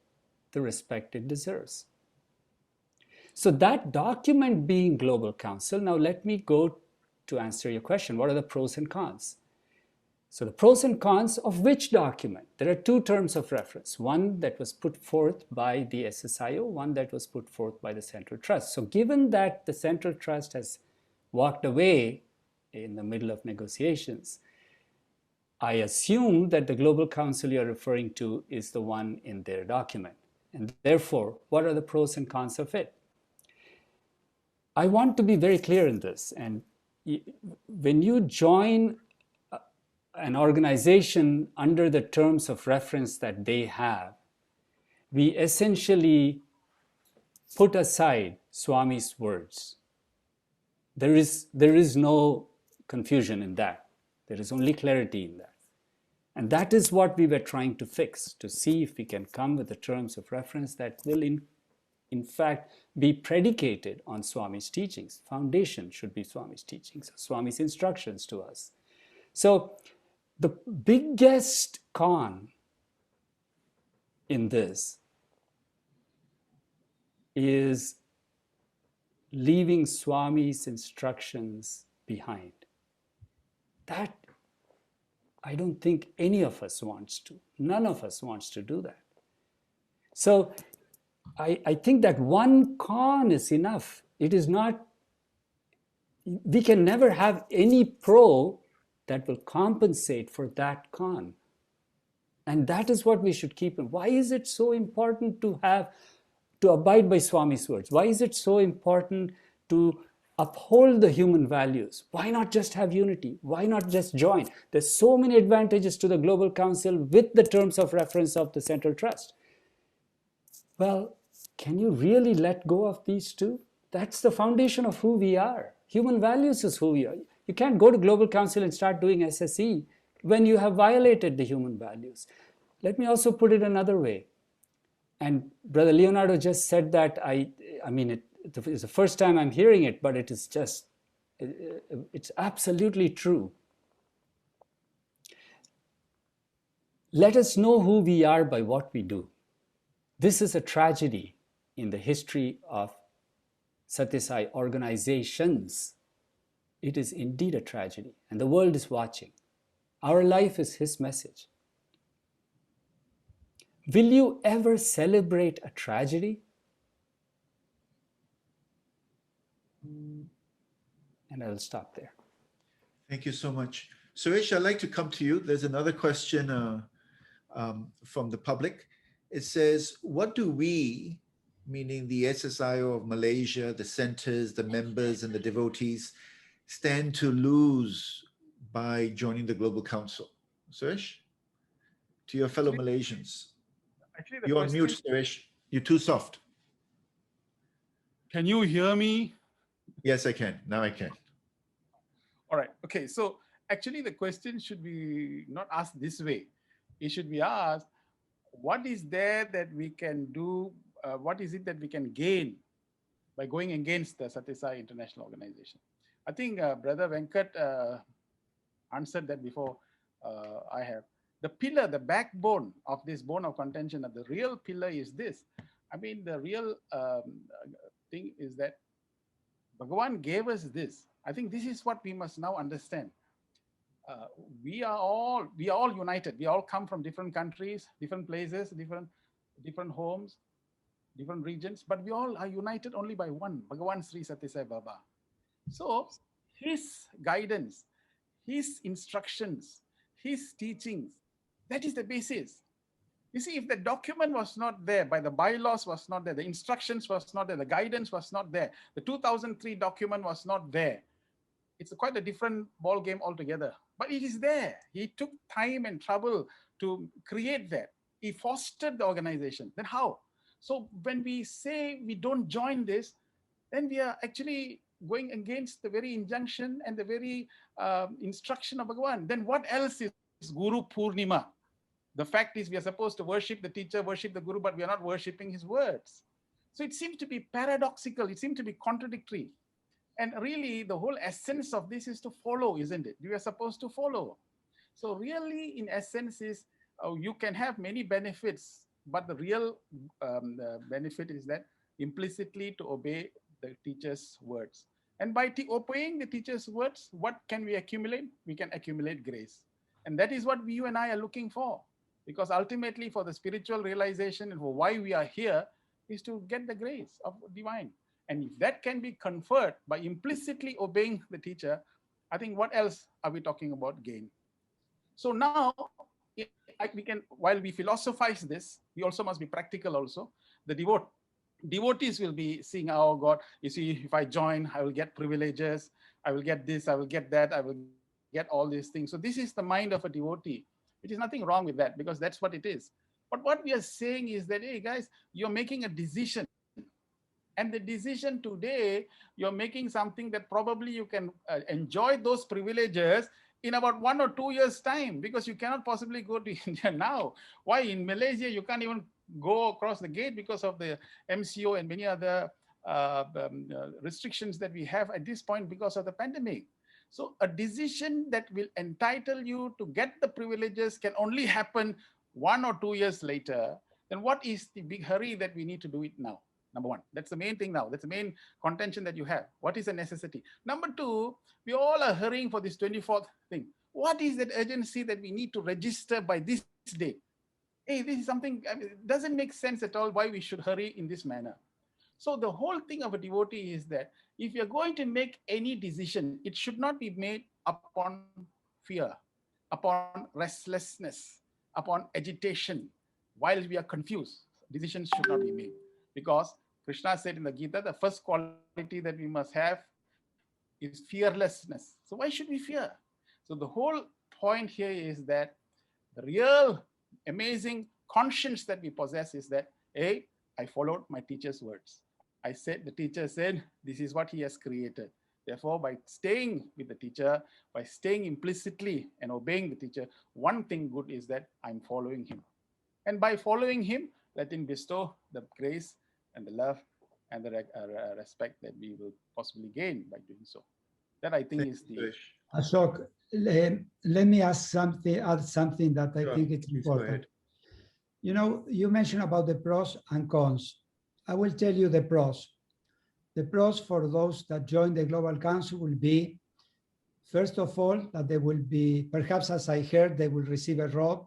the respect it deserves. So that document being Global Council, now let me go to answer your question. What are the pros and cons? So the pros and cons of which document? There are two terms of reference. One that was put forth by the SSSIO, one that was put forth by the Central Trust. So given that the Central Trust has walked away in the middle of negotiations, I assume that the Global Council you're referring to is the one in their document. And therefore, what are the pros and cons of it? I want to be very clear in this. And when you join an organization under the terms of reference that they have, we essentially put aside Swami's words. There is no confusion in that. There is only clarity in that. And that is what we were trying to fix, to see if we can come with the terms of reference that will in fact be predicated on Swami's teachings. Foundation should be Swami's teachings, Swami's instructions to us. So the biggest con in this is leaving Swami's instructions behind. That I don't think any of us wants to. None of us wants to do that. So I think that one con is enough. It is not, we can never have any pro that will compensate for that con. And that is what we should keep in. Why is it so important to abide by Swami's words? Why is it so important to uphold the human values? Why not just have unity? Why not just join? There's so many advantages to the Global Council with the terms of reference of the Central Trust. Well, can you really let go of these two? That's the foundation of who we are. Human values is who we are. You can't go to Global Council and start doing SSE when you have violated the human values. Let me also put it another way. And Brother Leonardo just said that, I mean, it's the first time I'm hearing it, but it is just, it's absolutely true. Let us know who we are by what we do. This is a tragedy in the history of Satya Sai organizations. It is indeed a tragedy, and the world is watching. Our life is his message. Will you ever celebrate a tragedy? And I'll stop there. Thank you so much. Suresh, I'd like to come to you. There's another question from the public. It says, what do we, meaning the SSIO of Malaysia, the centers, the members, and the devotees, stand to lose by joining the Global Council? Suresh, to your fellow Malaysians. Actually, the You're on mute, question, Suresh. You're too soft. can you hear me? Yes, I can. Now I can. All right. Okay. So actually, the question should be not asked this way. It should be asked, what is there that we can do? What is it that we can gain by going against the SSSIO International Organization? I think Brother Venkat answered that before I have. The pillar, the backbone of this bone of contention, the real pillar is this. I mean, the real thing is that Bhagavan gave us this. I think this is what we must now understand. We are all united. We all come from different countries, different places, different homes, different regions, but we all are united only by one, Bhagavan Sri Sathya Sai Baba. So his guidance, his instructions, his teachings, that is the basis. You see, if the document was not there, by the bylaws was not there, the instructions was not there, the guidance was not there, the 2003 document was not there, it's quite a different ball game altogether. But it is there. He took time and trouble to create that. He fostered the organization. Then how? So when we say we don't join this, then we are actually going against the very injunction and the very instruction of Bhagavan. Then what else is Guru Purnima? The fact is we are supposed to worship the teacher, worship the Guru, but we are not worshipping his words. So it seems to be paradoxical. It seems to be contradictory. And really, the whole essence of this is to follow, isn't it? You are supposed to follow. So really, in essence, is you can have many benefits, but the real benefit is that implicitly to obey the teacher's words. And by obeying the teacher's words, what can we accumulate? We can accumulate grace. And that is what you and I are looking for. Because ultimately, for the spiritual realization and for why we are here is to get the grace of divine. And if that can be conferred by implicitly obeying the teacher, I think what else are we talking about gain? So now, we can, while we philosophize this, we also must be practical also. The devotees will be seeing, oh God, you see, if I join, I will get privileges, I will get this, I will get that, I will get all these things. So this is the mind of a devotee, which is nothing wrong with that, because that's what it is. But what we are saying is that, hey guys, you're making a decision. And the decision today, you're making something that probably you can enjoy those privileges in about 1 or 2 years' time, because you cannot possibly go to India now. Why? In Malaysia, you can't even go across the gate because of the MCO and many other restrictions that we have at this point because of the pandemic. So a decision that will entitle you to get the privileges can only happen 1 or 2 years later. Then what is the big hurry that we need to do it now? Number one, that's the main thing now. That's the main contention that you have. What is a necessity? Number two, we all are hurrying for this 24th thing. What is that urgency that we need to register by this date? Hey, this is something, I mean, it doesn't make sense at all why we should hurry in this manner. So the whole thing of a devotee is that if you're going to make any decision, it should not be made upon fear, upon restlessness, upon agitation, while we are confused. Decisions should not be made. Because Krishna said in the Gita, the first quality that we must have is fearlessness. So why should we fear? So the whole point here is that the real amazing conscience that we possess is that, hey, I followed my teacher's words. I said, the teacher said, this is what he has created. Therefore, by staying with the teacher, by staying implicitly and obeying the teacher, one thing good is that I'm following him. And by following him, let him bestow the grace and the love and the respect that we will possibly gain by doing so. That I think is the... Ashok, let me add something that I think it's important. You know, you mentioned about the pros and cons. I will tell you the pros. The pros for those that join the Global Council will be, first of all, that they will be, perhaps as I heard, they will receive a robe.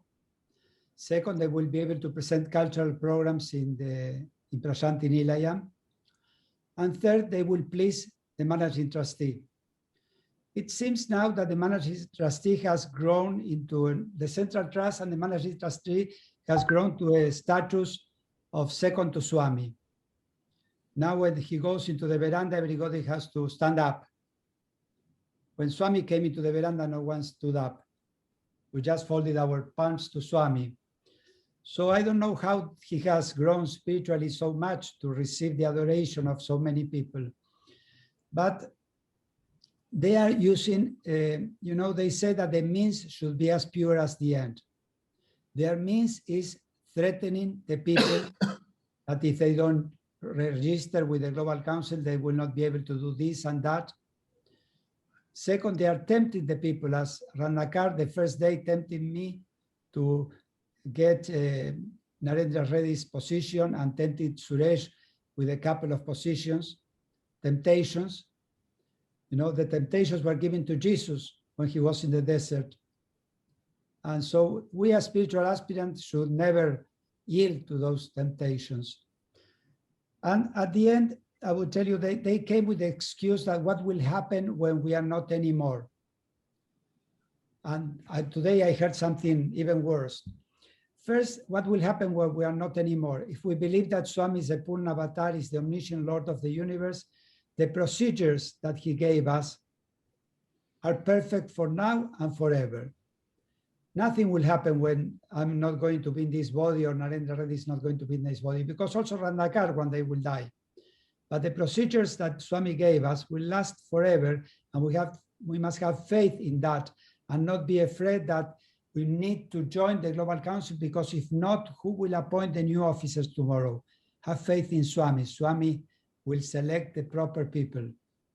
Second, they will be able to present cultural programs in Prasanthi Nilayam. And third, they will please the managing trustee. It seems now that the managing trustee has grown into the central trust, and the managing trustee has grown to a status of second to Swami. Now when he goes into the veranda, everybody has to stand up. When Swami came into the veranda, no one stood up. We just folded our palms to Swami. So I don't know how he has grown spiritually so much to receive the adoration of so many people. But they are using, they say that the means should be as pure as the end. Their means is threatening the people that if they don't register with the Global Council, they will not be able to do this and that. Second, they are tempting the people, as Ranakar the first day tempted me to get Narendra Reddy's position, and tempted Suresh with a couple of positions, temptations. The temptations were given to Jesus when he was in the desert. And so we as spiritual aspirants should never yield to those temptations. And at the end, I will tell you, they came with the excuse that what will happen when we are not anymore. And today I heard something even worse. First, what will happen when we are not anymore? If we believe that Swami is a Purna Avatar, is the omniscient Lord of the universe, the procedures that he gave us are perfect for now and forever. Nothing will happen when I'm not going to be in this body, or Narendra Reddy is not going to be in this body, because also Randakar one day will die. But the procedures that Swami gave us will last forever, and we must have faith in that, and not be afraid that we need to join the Global Council, because if not, who will appoint the new officers tomorrow? Have faith in Swami. Swami will select the proper people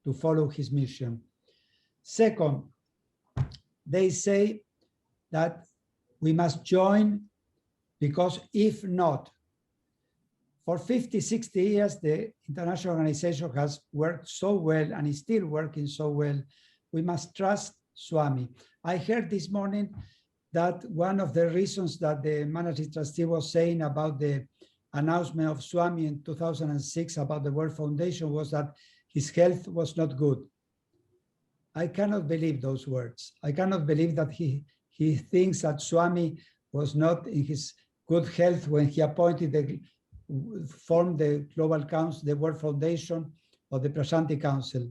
to follow his mission. Second, they say that we must join, because if not, for 50, 60 years, the international organization has worked so well and is still working so well. We must trust Swami. I heard this morning that one of the reasons that the managing trustee was saying about the announcement of Swami in 2006 about the World Foundation was that his health was not good. I cannot believe those words. I cannot believe that he thinks that Swami was not in his good health when he formed the Global Council, the World Foundation, or the Prasanthi Council.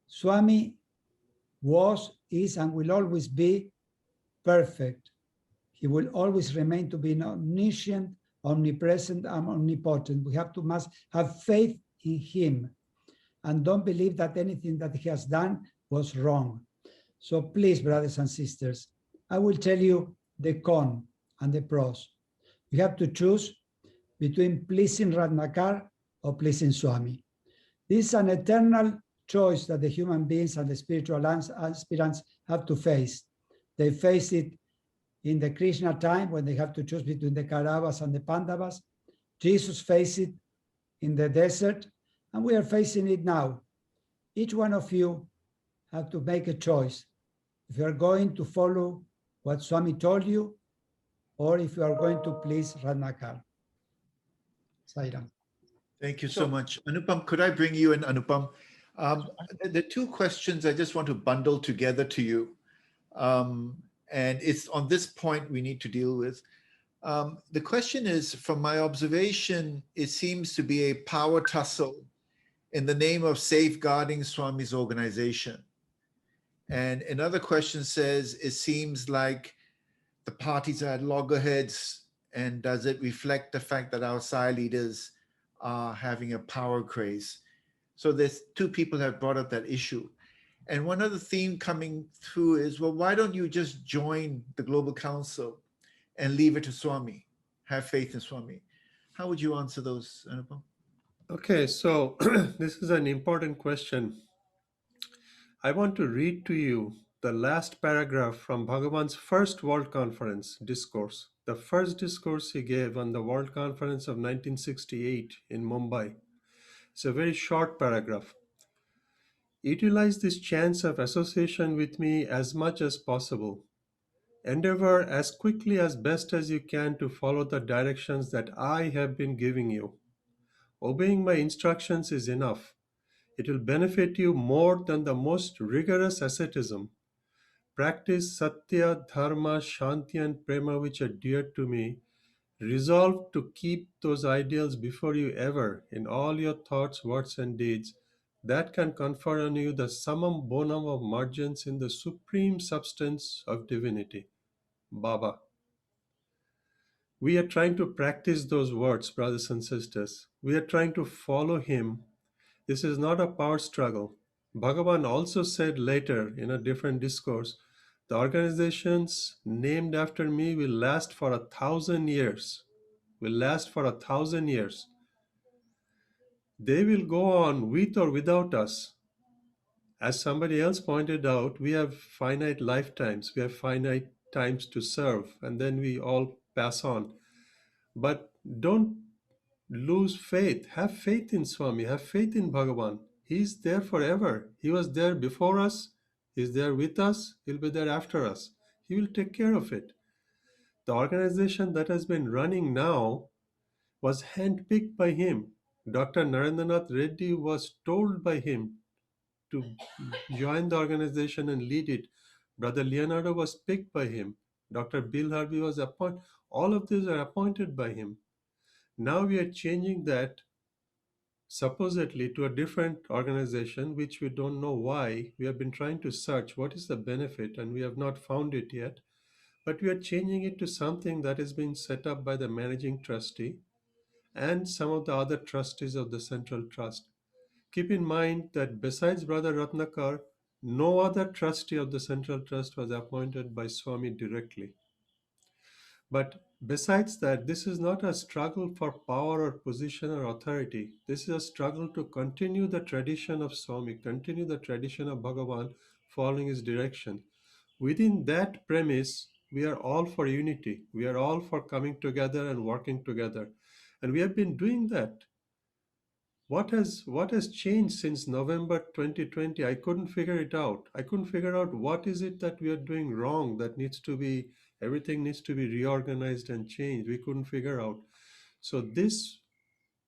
Swami was, is, and will always be perfect. He will always remain to be omniscient, omnipresent, and omnipotent. We must have faith in him, and don't believe that anything that he has done was wrong. So please, brothers and sisters, I will tell you the con and the pros. You have to choose between pleasing Ratnakar or pleasing Swami. This is an eternal choice that the human beings and the spiritual aspirants have to face. They face it in the Krishna time when they have to choose between the Kauravas and the Pandavas. Jesus faced it in the desert, and we are facing it now. Each one of you have to make a choice. If you are going to follow what Swami told you, or if you are going to please Ratnakar. Sairam. Thank you so much. Anupam, could I bring you in, Anupam? The two questions I just want to bundle together to you. And it's on this point we need to deal with. The question is, from my observation, it seems to be a power tussle in the name of safeguarding Swami's organization. And another question says, it seems like the parties are at loggerheads, and does it reflect the fact that our Sai leaders are having a power craze? So there's two people have brought up that issue. And one other theme coming through is, well, why don't you just join the Global Council and leave it to Swami? Have faith in Swami. How would you answer those, Anupam? Okay, so this is an important question. I want to read to you the last paragraph from Bhagavan's first World Conference discourse, the first discourse he gave on the World Conference of 1968 in Mumbai. It's a very short paragraph. Utilize this chance of association with me as much as possible. Endeavor as quickly as best as you can to follow the directions that I have been giving you. Obeying my instructions is enough. It will benefit you more than the most rigorous asceticism. Practice Satya, Dharma, Shanti, and Prema, which are dear to me. Resolve to keep those ideals before you ever, in all your thoughts, words, and deeds. That can confer on you the summum bonum of margins in the supreme substance of divinity. Baba. We are trying to practice those words, brothers and sisters. We are trying to follow him. This is not a power struggle. Bhagavan also said later in a different discourse, the organizations named after me will last for 1,000 years. Will last for 1,000 years. They will go on with or without us. As somebody else pointed out, we have finite lifetimes. We have finite times to serve, and then we all pass on. But don't lose faith. Have faith in Swami. Have faith in Bhagavan. He's there forever. He was there before us. He's there with us. He'll be there after us. He will take care of it. The organization that has been running now was handpicked by him. Dr. Narendranath Reddy was told by him to join the organization and lead it. Brother Leonardo was picked by him. Dr. Bill Harvey was appointed. All of these are appointed by him. Now we are changing that supposedly to a different organization, which we don't know why. We have been trying to search what is the benefit, and we have not found it yet. But we are changing it to something that is being set up by the managing trustee and some of the other trustees of the Central Trust. Keep in mind that besides Brother Ratnakar, no other trustee of the Central Trust was appointed by Swami directly. But besides that, this is not a struggle for power or position or authority. This is a struggle to continue the tradition of Swami, continue the tradition of Bhagavan, following his direction. Within that premise, we are all for unity. We are all for coming together and working together. And we have been doing that. What has changed since November 2020? I couldn't figure it out. I couldn't figure out what is it that we are doing wrong that needs to be, everything needs to be reorganized and changed. We couldn't figure out. So this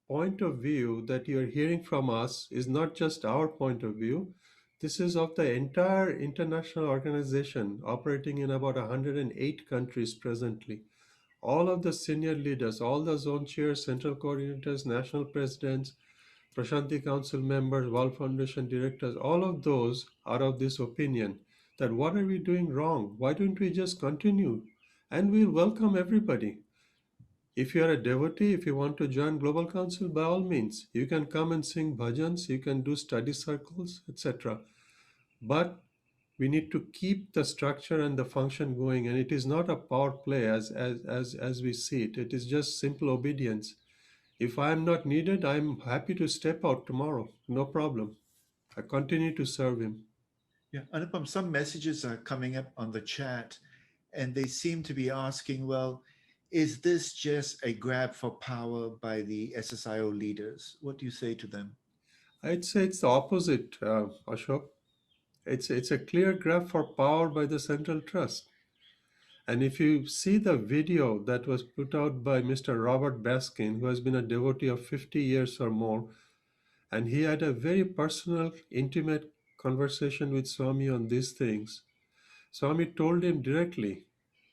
point of view that you're hearing from us is not just our point of view. This is of the entire international organization operating in about 108 countries presently. All of the senior leaders, all the zone chairs, central coordinators, national presidents, Prashanti Council members, World Foundation directors, all of those are of this opinion that what are we doing wrong? Why don't we just continue? And we'll welcome everybody. If you are a devotee, if you want to join Global Council, by all means, you can come and sing bhajans, you can do study circles, etc. But we need to keep the structure and the function going, and it is not a power play as we see it. It is just simple obedience. If I am not needed, I am happy to step out tomorrow. No problem. I continue to serve him. Yeah, Anupam, some messages are coming up on the chat, and they seem to be asking, well, is this just a grab for power by the SSIO leaders? What do you say to them? I'd say it's the opposite, Ashok. It's a clear grab for power by the Central Trust. And if you see the video that was put out by Mr. Robert Baskin, who has been a devotee of 50 years or more, and he had a very personal, intimate conversation with Swami on these things. Swami told him directly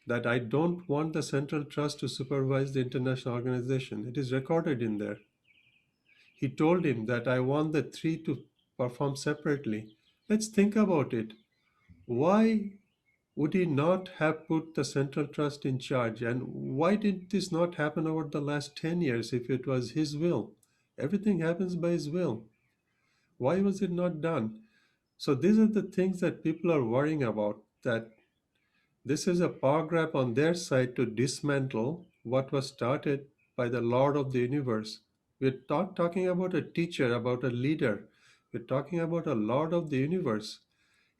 that I don't want the Central Trust to supervise the international organization. It is recorded in there. He told him that I want the three to perform separately. Let's think about it. Why would he not have put the Central Trust in charge? And why did this not happen over the last 10 years if it was his will? Everything happens by his will. Why was it not done? So these are the things that people are worrying about, that this is a power grab on their side to dismantle what was started by the Lord of the universe. We're not talking about a teacher, about a leader. We're talking about a Lord of the universe.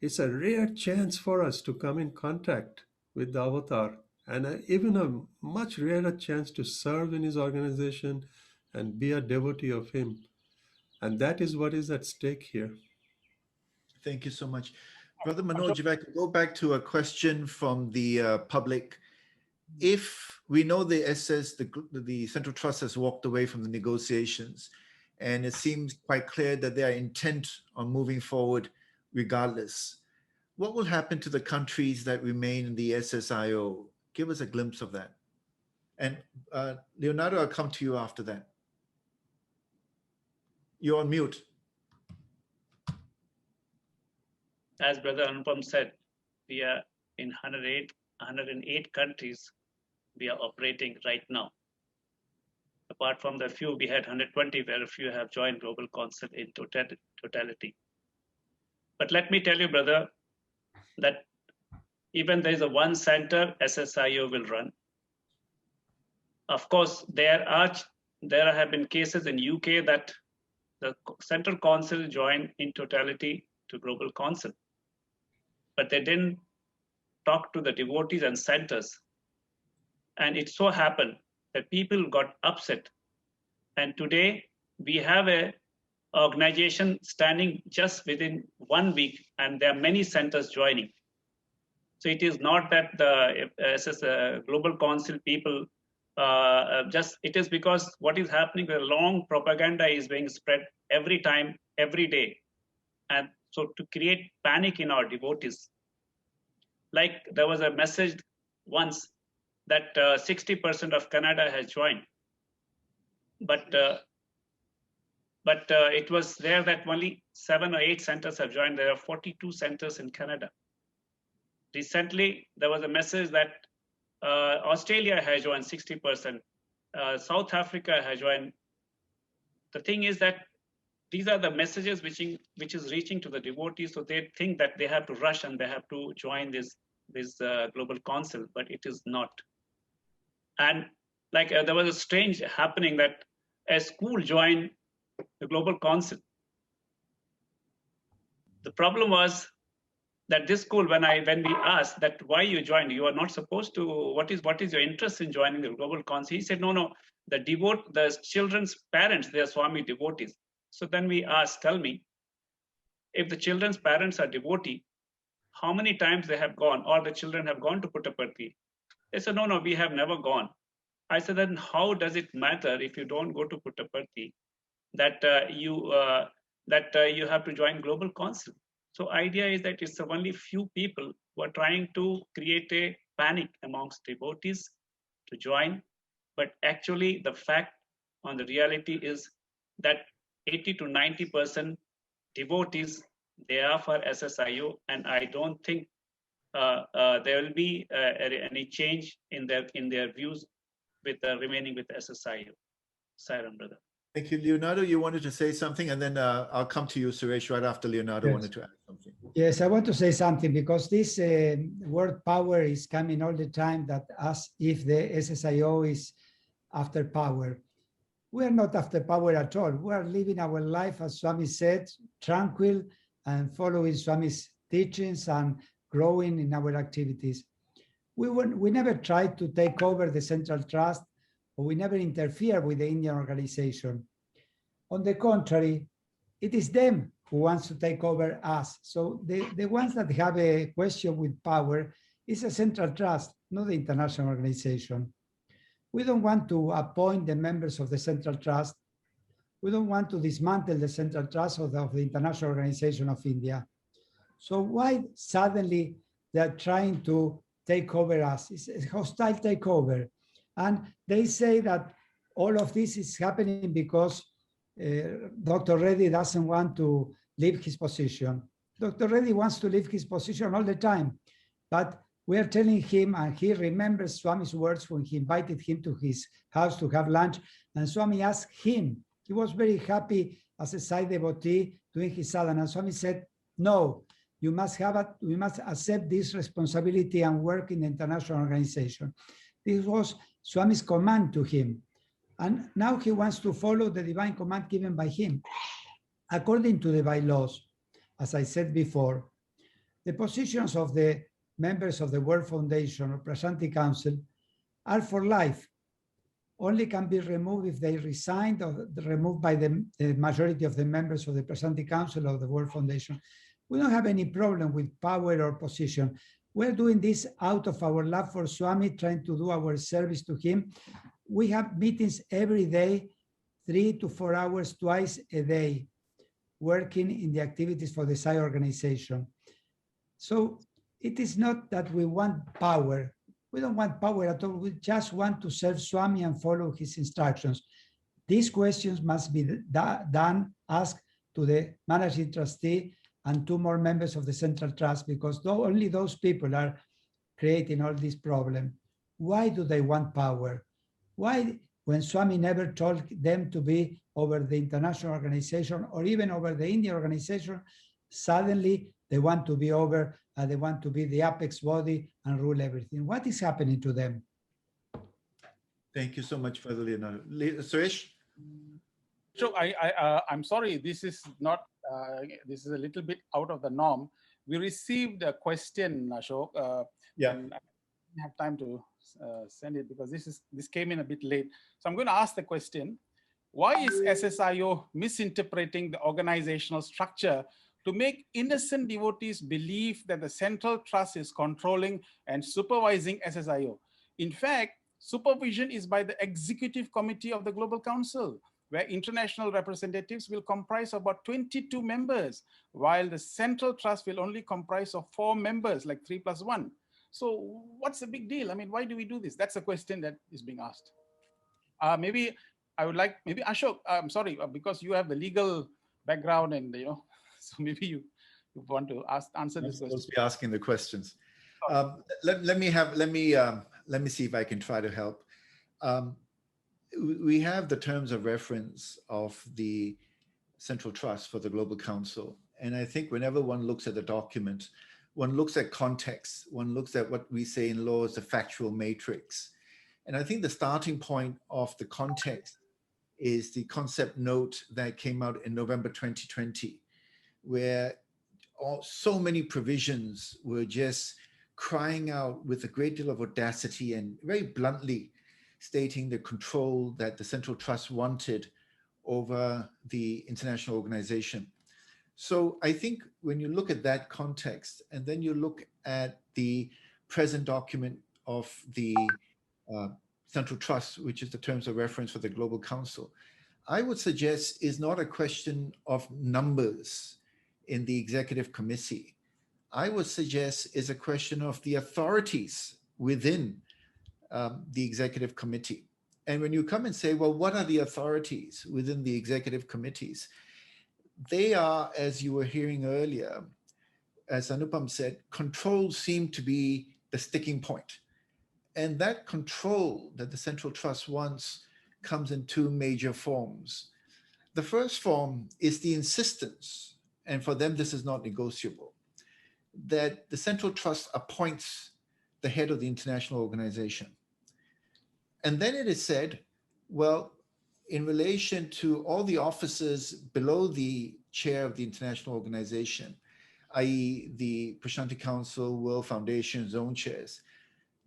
It's a rare chance for us to come in contact with the avatar, and even a much rarer chance to serve in his organization and be a devotee of him. And that is what is at stake here. Thank you so much. Brother Manoj, if I could go back to a question from the public. If we know the the Central Trust has walked away from the negotiations, and it seems quite clear that they are intent on moving forward regardless, what will happen to the countries that remain in the SSIO? Give us a glimpse of that. And Leonardo, I'll come to you after that. You're on mute. As Brother Anupam said, we are in 108 countries we are operating right now. Apart from the few, we had 120 where a few have joined Global Council in totality. But let me tell you, brother, that even there is a one center SSIO will run. Of course, there have been cases in UK that the Central Council joined in totality to Global Council, but they didn't talk to the devotees and centers. And it so happened that people got upset. And today we have a organization standing just within 1 week, and there are many centers joining. So it is not that the Global Council people it is because what is happening, the long propaganda is being spread every time, every day. And so to create panic in our devotees, like there was a message once that 60% of Canada has joined, but it was there that only 7 or 8 centers have joined. There are 42 centers in Canada. Recently, there was a message that Australia has joined 60%, South Africa has joined. The thing is that these are the messages which is reaching to the devotees, so they think that they have to rush and they have to join this Global Council, but it is not. And like there was a strange happening that a school joined the Global Council. The problem was that this school, when we asked that why you joined, you are not supposed to, what is your interest in joining the Global Council? He said, no, the children's parents, they are Swami devotees. So then we asked, tell me, if the children's parents are devotee, how many times they have gone, or the children have gone to Puttaparthi? They said, no, we have never gone. I said, then how does it matter if you don't go to Puttaparthi that you have to join Global Council? So idea is that it's only few people who are trying to create a panic amongst devotees to join. But actually the fact on the reality is that 80 to 90% devotees, they are for SSIO, and I don't think there will be any change in their views with remaining with SSIO. Sairam, brother. Thank you. Leonardo, you wanted to say something, and then I'll come to you, Suresh, right after Leonardo wanted to add something. Yes, I want to say something because this word power is coming all the time, that as if the SSIO is after power. We are not after power at all. We are living our life, as Swami said, tranquil and following Swami's teachings and growing in our activities. We never tried to take over the Central Trust, or we never interfere with the Indian organization. On the contrary, it is them who wants to take over us. So the ones that have a question with power is a Central Trust, not the international organization. We don't want to appoint the members of the Central Trust. We don't want to dismantle the Central Trust of the International Organization of India. So why suddenly they're trying to take over us? It's a hostile takeover. And they say that all of this is happening because Dr. Reddy doesn't want to leave his position. Dr. Reddy wants to leave his position all the time, but we are telling him, and he remembers Swami's words when he invited him to his house to have lunch, and Swami asked him. He was very happy as a Sai devotee doing his sadhana. And Swami said, no, you must accept this responsibility and work in the international organization. This was Swami's command to him. And now he wants to follow the divine command given by him. According to the bylaws, as I said before, the positions of the members of the World Foundation or Prashanti Council are for life. Only can be removed if they resigned or removed by the majority of the members of the Prashanti Council of the World Foundation. We don't have any problem with power or position. We're doing this out of our love for Swami, trying to do our service to him. We have meetings every day, 3 to 4 hours twice a day, working in the activities for the SSSIO organization. So it is not that we want power. We don't want power at all. We just want to serve Swami and follow his instructions. These questions must be asked to the managing trustee and 2 more members of the Central Trust, because only those people are creating all this problem. Why do they want power? Why, when Swami never told them to be over the international organization or even over the Indian organization, suddenly they want to be over and they want to be the apex body and rule everything? What is happening to them? Thank you so much, Father Leonardo. Suresh? So I'm sorry, this is not, this is a little bit out of the norm. We received a question, Ashok. Yeah. And I didn't have time to send it because this came in a bit late. So I'm going to ask the question: why is SSSIO misinterpreting the organizational structure to make innocent devotees believe that the Central Trust is controlling and supervising SSSIO? In fact, supervision is by the Executive Committee of the Global Council, where international representatives will comprise about 22 members, while the Central Trust will only comprise of 4 members, like 3 + 1. So what's the big deal? I mean, why do we do this? That's a question that is being asked. Maybe I would like, maybe Ashok, I'm sorry, because you have the legal background and, you know, so maybe you want to answer this question. Supposed to be asking the questions. Let me see if I can try to help. We have the terms of reference of the Central Trust for the Global Council. And I think whenever one looks at the document, one looks at context, one looks at what we say in law as the factual matrix. And I think the starting point of the context is the concept note that came out in November 2020, where so many provisions were just crying out with a great deal of audacity and very bluntly stating the control that the Central Trust wanted over the international organization. So I think when you look at that context, and then you look at the present document of the Central Trust, which is the terms of reference for the Global Council, I would suggest is not a question of numbers in the executive committee. I would suggest is a question of the authorities within the executive committee. And when you come and say, well, what are the authorities within the executive committees? They are, as you were hearing earlier, as Anupam said, controls seem to be the sticking point. And that control that the Central Trust wants comes in 2 major forms. The first form is the insistence, and for them this is not negotiable, that the Central Trust appoints the head of the international organization. And then it is said, well, in relation to all the officers below the chair of the international organization, i.e. the Prashanti Council, World Foundation, zone chairs,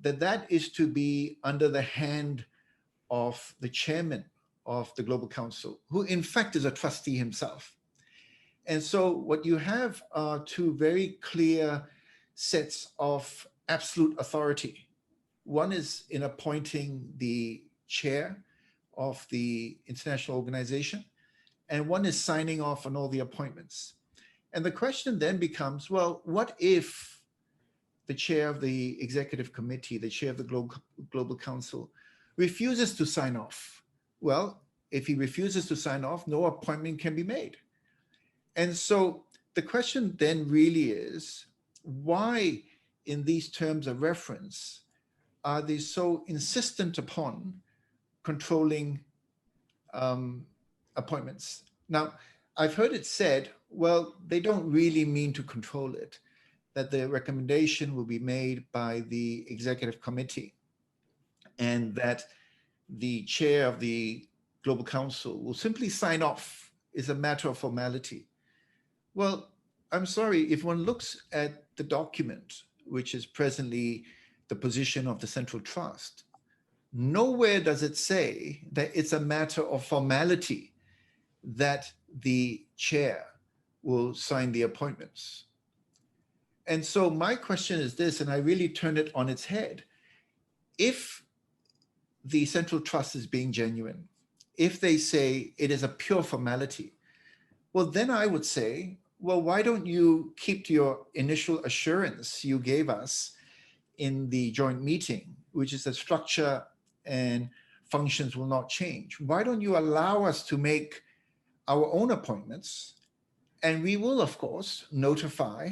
that is to be under the hand of the chairman of the Global Council, who in fact is a trustee himself. And so what you have are 2 very clear sets of absolute authority. One is in appointing the chair of the international organization, and one is signing off on all the appointments. And the question then becomes, well, what if the chair of the executive committee, the chair of the Global Council, refuses to sign off? Well, if he refuses to sign off, no appointment can be made. And so the question then really is, why in these terms of reference are they so insistent upon controlling appointments? Now, I've heard it said, well, they don't really mean to control it, that the recommendation will be made by the executive committee, and that the chair of the Global Council will simply sign off. Is a matter of formality. Well, I'm sorry, if one looks at the document, which is presently the position of the Central Trust, nowhere does it say that it's a matter of formality that the chair will sign the appointments. And so my question is this, and I really turn it on its head. If the Central Trust is being genuine, if they say it is a pure formality, well, then I would say, well, why don't you keep to your initial assurance you gave us in the joint meeting, which is that structure and functions will not change? Why don't you allow us to make our own appointments? And we will, of course, notify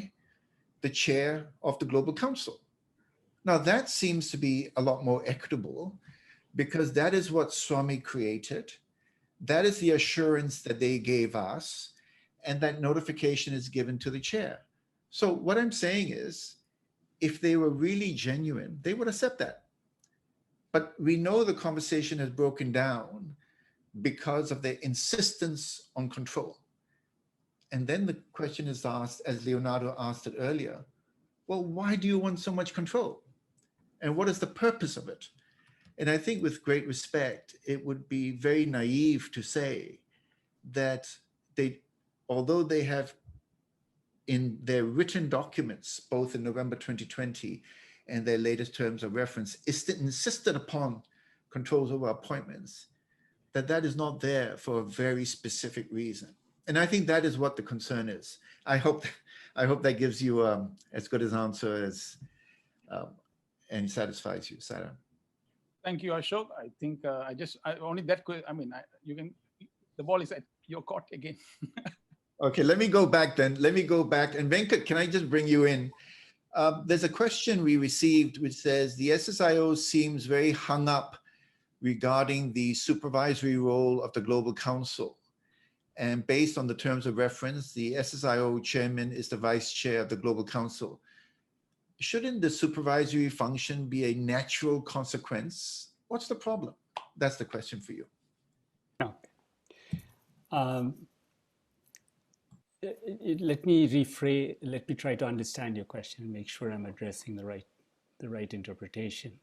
the chair of the Global Council. Now, that seems to be a lot more equitable, because that is what Swami created. That is the assurance that they gave us, and that notification is given to the chair. So what I'm saying is, if they were really genuine, they would accept that. But we know the conversation has broken down because of their insistence on control. And then the question is asked, as Leonardo asked it earlier, well, why do you want so much control? And what is the purpose of it? And I think, with great respect, it would be very naive to say that although they have in their written documents, both in November 2020 and their latest terms of reference, insisted upon controls over appointments, that is not there for a very specific reason. And I think that is what the concern is. I hope that gives you as good an answer as and satisfies you, Sarah. Thank you, Ashok. I think only that. The ball is at your court again. Okay, let me go back then. Let me go back. And Venkat, can I just bring you in? There's a question we received which says, the SSIO seems very hung up regarding the supervisory role of the Global Council. And based on the terms of reference, the SSIO chairman is the vice chair of the Global Council. Shouldn't the supervisory function be a natural consequence? What's the problem? That's the question for you. Okay. Let me try to understand your question and make sure I'm addressing the right interpretation.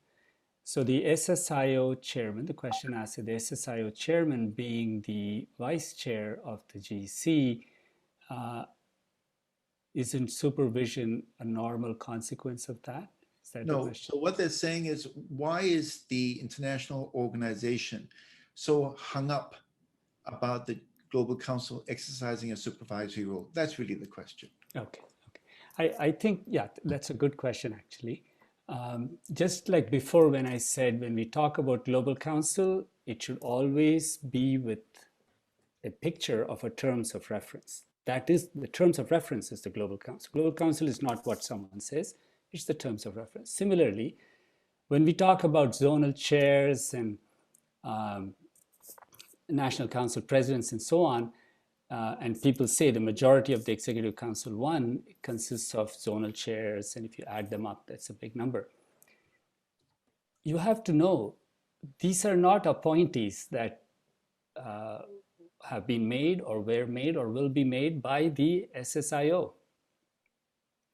So the SSIO chairman, the question asked, the SSIO chairman being the vice chair of the GC, isn't supervision a normal consequence of that? Is that no. So what they're saying is, why is the international organization so hung up about the Global Council exercising a supervisory role? That's really the question. Okay. I think, yeah, that's a good question, actually. Just like before, when I said, when we talk about Global Council, it should always be with a picture of a terms of reference. That is, the terms of reference is the Global Council. Global Council is not what someone says, it's the terms of reference. Similarly, when we talk about zonal chairs and National Council presidents and so on, and people say the majority of the Executive Council one consists of zonal chairs, and if you add them up, that's a big number. You have to know, these are not appointees that have been made or were made or will be made by the SSIO.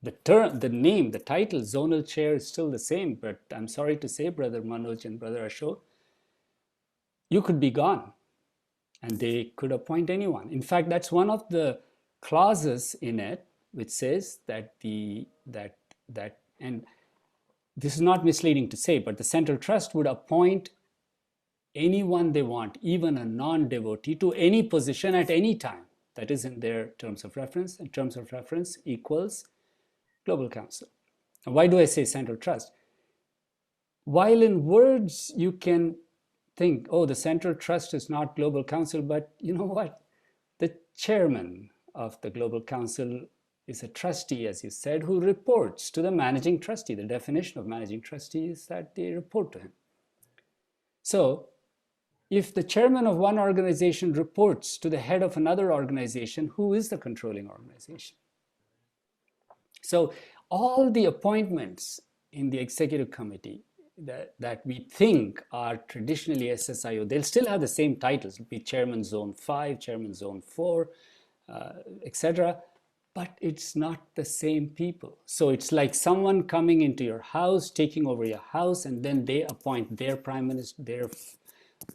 The name, the title, zonal chair is still the same, but I'm sorry to say, Brother Manoj and Brother Ashok, you could be gone and they could appoint anyone. In fact, that's one of the clauses in it which says that and this is not misleading to say, but the Central Trust would appoint anyone they want, even a non-devotee, to any position at any time. That is in their terms of reference, and terms of reference equals Global Council. Now, why do I say Central Trust? While in words you can think, oh, the Central Trust is not Global Council, but you know what? The chairman of the Global Council is a trustee, as you said, who reports to the managing trustee. The definition of managing trustee is that they report to him. So if the chairman of one organization reports to the head of another organization, who is the controlling organization? So all the appointments in the executive committee that we think are traditionally SSIO, they'll still have the same titles. It'll be Chairman Zone 5, Chairman Zone 4, etc. But it's not the same people. So it's like someone coming into your house, taking over your house, and then they appoint their prime minister,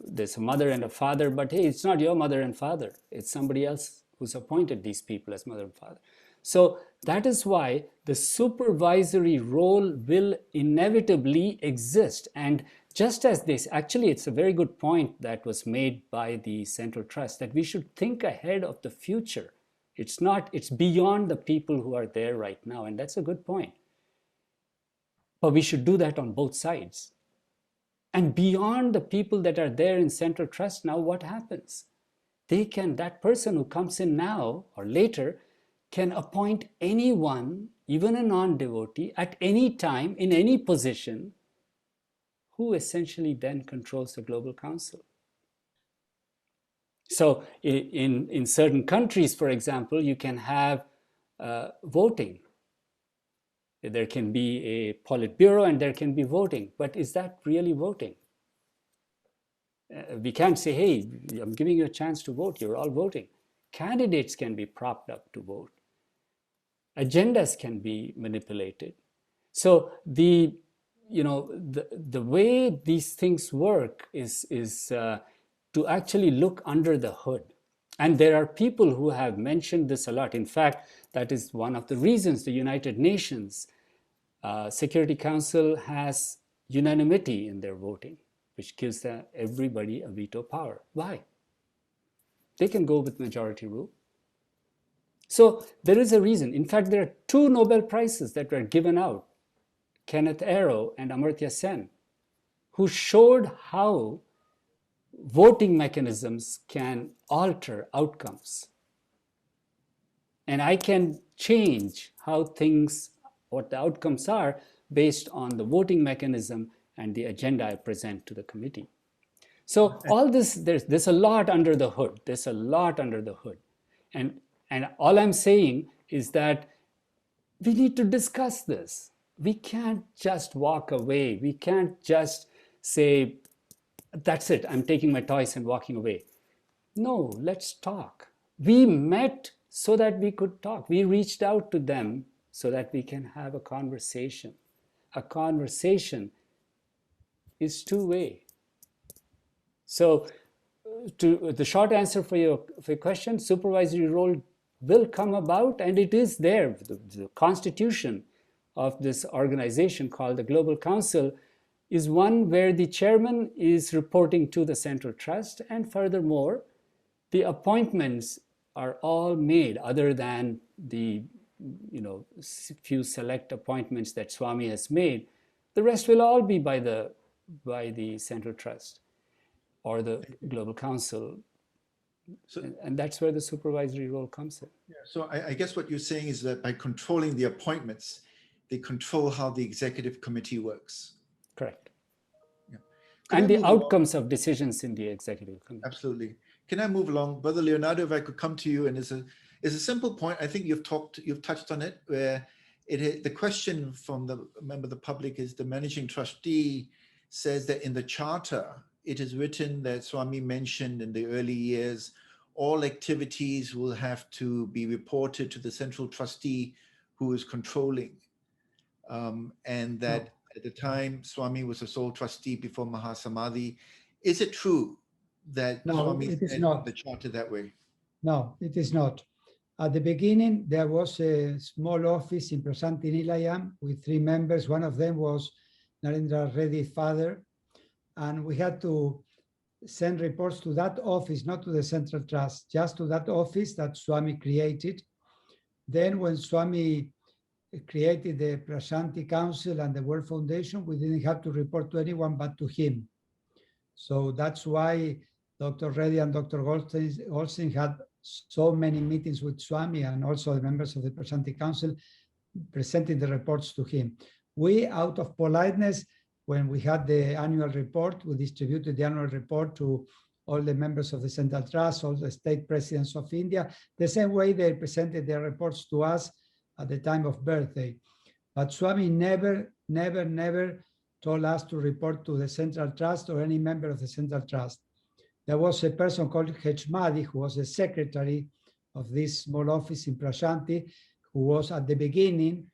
there's a mother and a father, but hey, it's not your mother and father. It's somebody else who's appointed these people as mother and father. So that is why the supervisory role will inevitably exist. And just as this, actually, it's a very good point that was made by the Central Trust, that we should think ahead of the future. It's beyond the people who are there right now. And that's a good point. But we should do that on both sides. And beyond the people that are there in Central Trust now, what happens? That person who comes in now or later can appoint anyone, even a non-devotee, at any time, in any position, who essentially then controls the Global Council. So in certain countries, for example, you can have voting. There can be a Politburo and there can be voting. But is that really voting? We can't say, hey, I'm giving you a chance to vote. You're all voting. Candidates can be propped up to vote. Agendas can be manipulated. So the way these things work is to actually look under the hood. And there are people who have mentioned this a lot. In fact, that is one of the reasons the United Nations Security Council has unanimity in their voting, which gives everybody a veto power. Why? They can go with majority rule. So there is a reason. In fact, there are 2 Nobel Prizes that were given out, Kenneth Arrow and Amartya Sen, who showed how voting mechanisms can alter outcomes. And I can change what the outcomes are based on the voting mechanism and the agenda I present to the committee. So all this, there's a lot under the hood. There's a lot under the hood. And all I'm saying is that we need to discuss this. We can't just walk away. We can't just say, that's it, I'm taking my toys and walking away. No, let's talk. We met so that we could talk. We reached out to them so that we can have a conversation. A conversation is two-way. So the short answer for your question, supervisory role will come about, and it is there. The constitution of this organization called the Global Council is one where the chairman is reporting to the Central Trust, and furthermore, the appointments are all made, other than the few select appointments that Swami has made. The rest will all be by the Central Trust or the Global Council. So, and that's where the supervisory role comes in. Yeah, so I guess what you're saying is that by controlling the appointments, they control how the executive committee works. Correct. Yeah. And the outcomes of decisions in the executive committee. Absolutely. Can I move along? Brother Leonardo, if I could come to you, and it's a simple point. I think you've touched on it, where the question from the member of the public is, the managing trustee says that in the charter, it is written that Swami mentioned in the early years, all activities will have to be reported to the central trustee who is controlling. And that at the time, Swami was a sole trustee before Mahasamadhi. Is it true that Swami said the charter that way? No, it is not. At the beginning, there was a small office in Prasanthi Nilayam with 3 members. One of them was Narendra Reddy's father. And we had to send reports to that office, not to the Central Trust, just to that office that Swami created. Then when Swami created the Prasanthi Council and the World Foundation, we didn't have to report to anyone but to him. So that's why Dr. Reddy and Dr. Goldstein had so many meetings with Swami, and also the members of the Prasanthi Council presenting the reports to him. We, out of politeness, when we had the annual report, we distributed the annual report to all the members of the Central Trust, all the state presidents of India, the same way they presented their reports to us at the time of birthday. But Swami never told us to report to the Central Trust or any member of the Central Trust. There was a person called Hechmadi, who was the secretary of this small office in Prasanthi, who was at the beginning,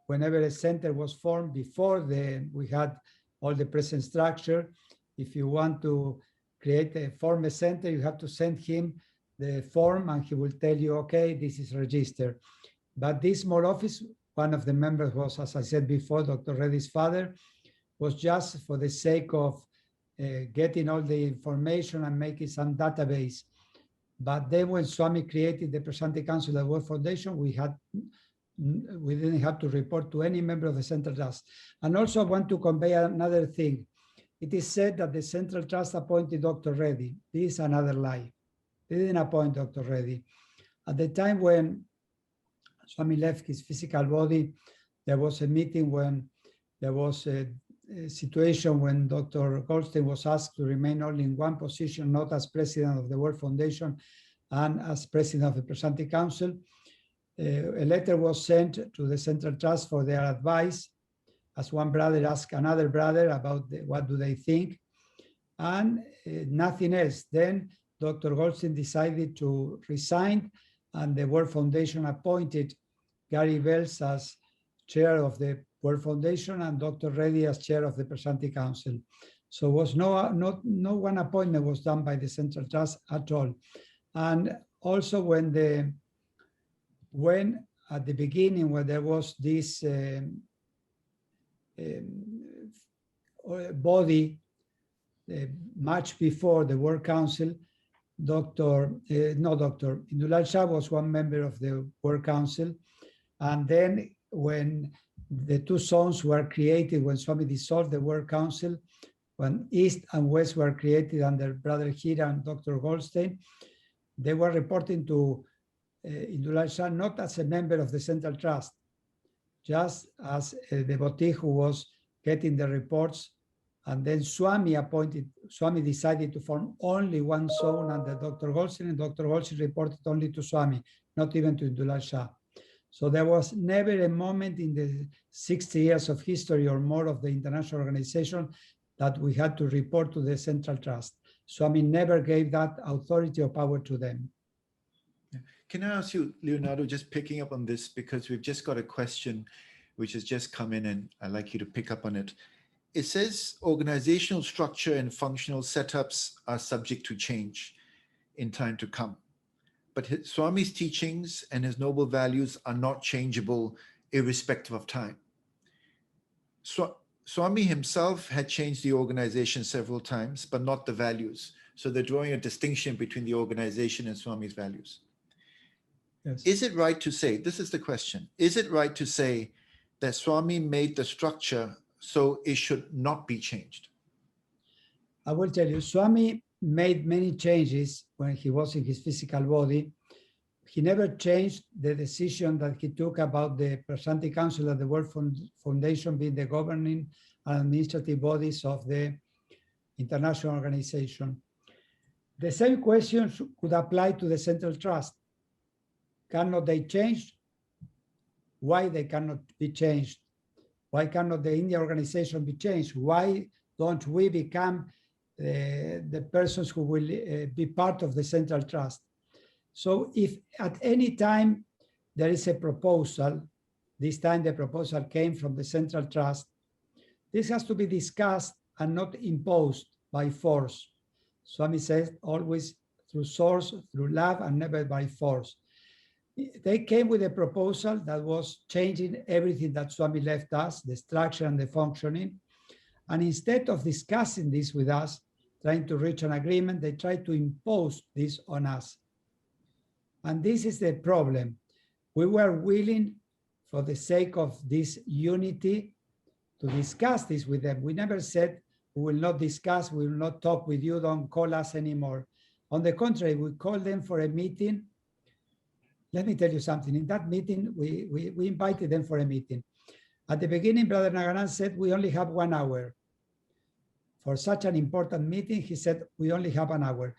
whenever a center was formed, before we had all the present structure. If you want to form a center, you have to send him the form and he will tell you, okay, this is registered. But this small office, one of the members was, as I said before, Dr. Reddy's father, was just for the sake of getting all the information and making some database. But then when Swami created the Prasanthi Council at World Foundation, we didn't have to report to any member of the Central Trust. And also I want to convey another thing. It is said that the Central Trust appointed Dr. Reddy. This is another lie. They didn't appoint Dr. Reddy. At the time when Swami left his physical body, there was a meeting when there was a situation when Dr. Goldstein was asked to remain only in one position, not as president of the World Foundation and as president of the Prasanthi Council. A letter was sent to the Central Trust for their advice, as one brother asked another brother about what do they think, and nothing else. Then Dr. Goldstein decided to resign, and the World Foundation appointed Gary Bells as chair of the World Foundation and Dr. Reddy as chair of the Prasanthi Council. So was no one appointment was done by the Central Trust at all. And also when at the beginning, when there was this body much before the World Council, Indulal Shah was one member of the World Council. And then when the two zones were created, when Swami dissolved the World Council, when East and West were created under Brother Hira and Dr. Goldstein, they were reporting to Indulal Shah not as a member of the Central Trust, just as a devotee who was getting the reports. And then Swami decided to form only one zone under Dr. Goldstein, and Dr. Goldstein reported only to Swami, not even to Indulal Shah. So there was never a moment in the 60 years of history or more of the international organization that we had to report to the Central Trust. Swami never gave that authority or power to them. Can I ask you, Leonardo, just picking up on this, because we've just got a question which has just come in and I'd like you to pick up on it. It says organizational structure and functional setups are subject to change in time to come. But Swami's teachings and his noble values are not changeable irrespective of time. Swami himself had changed the organization several times, but not the values. So they're drawing a distinction between the organization and Swami's values. Yes. Is it right to say, this is the question, is it right to say that Swami made the structure so it should not be changed? I will tell you, Swami made many changes when he was in his physical body. He never changed the decision that he took about the Prasanthi Council and the World Foundation being the governing and administrative bodies of the international organization. The same question could apply to the Central Trust. Cannot they change? Why they cannot be changed? Why cannot the India organization be changed? Why don't we become the persons who will be part of the Central Trust? So if at any time there is a proposal, this time the proposal came from the Central Trust, this has to be discussed and not imposed by force. Swami says always through source, through love, and never by force. They came with a proposal that was changing everything that Swami left us, the structure and the functioning. And instead of discussing this with us, trying to reach an agreement, they tried to impose this on us. And this is the problem. We were willing, for the sake of this unity, to discuss this with them. We never said, we will not discuss, we will not talk with you, don't call us anymore. On the contrary, we called them for a meeting. Let me tell you something. In that meeting, we invited them for a meeting. At the beginning, Brother Nagaran said, we only have 1 hour. For such an important meeting, he said, we only have an hour,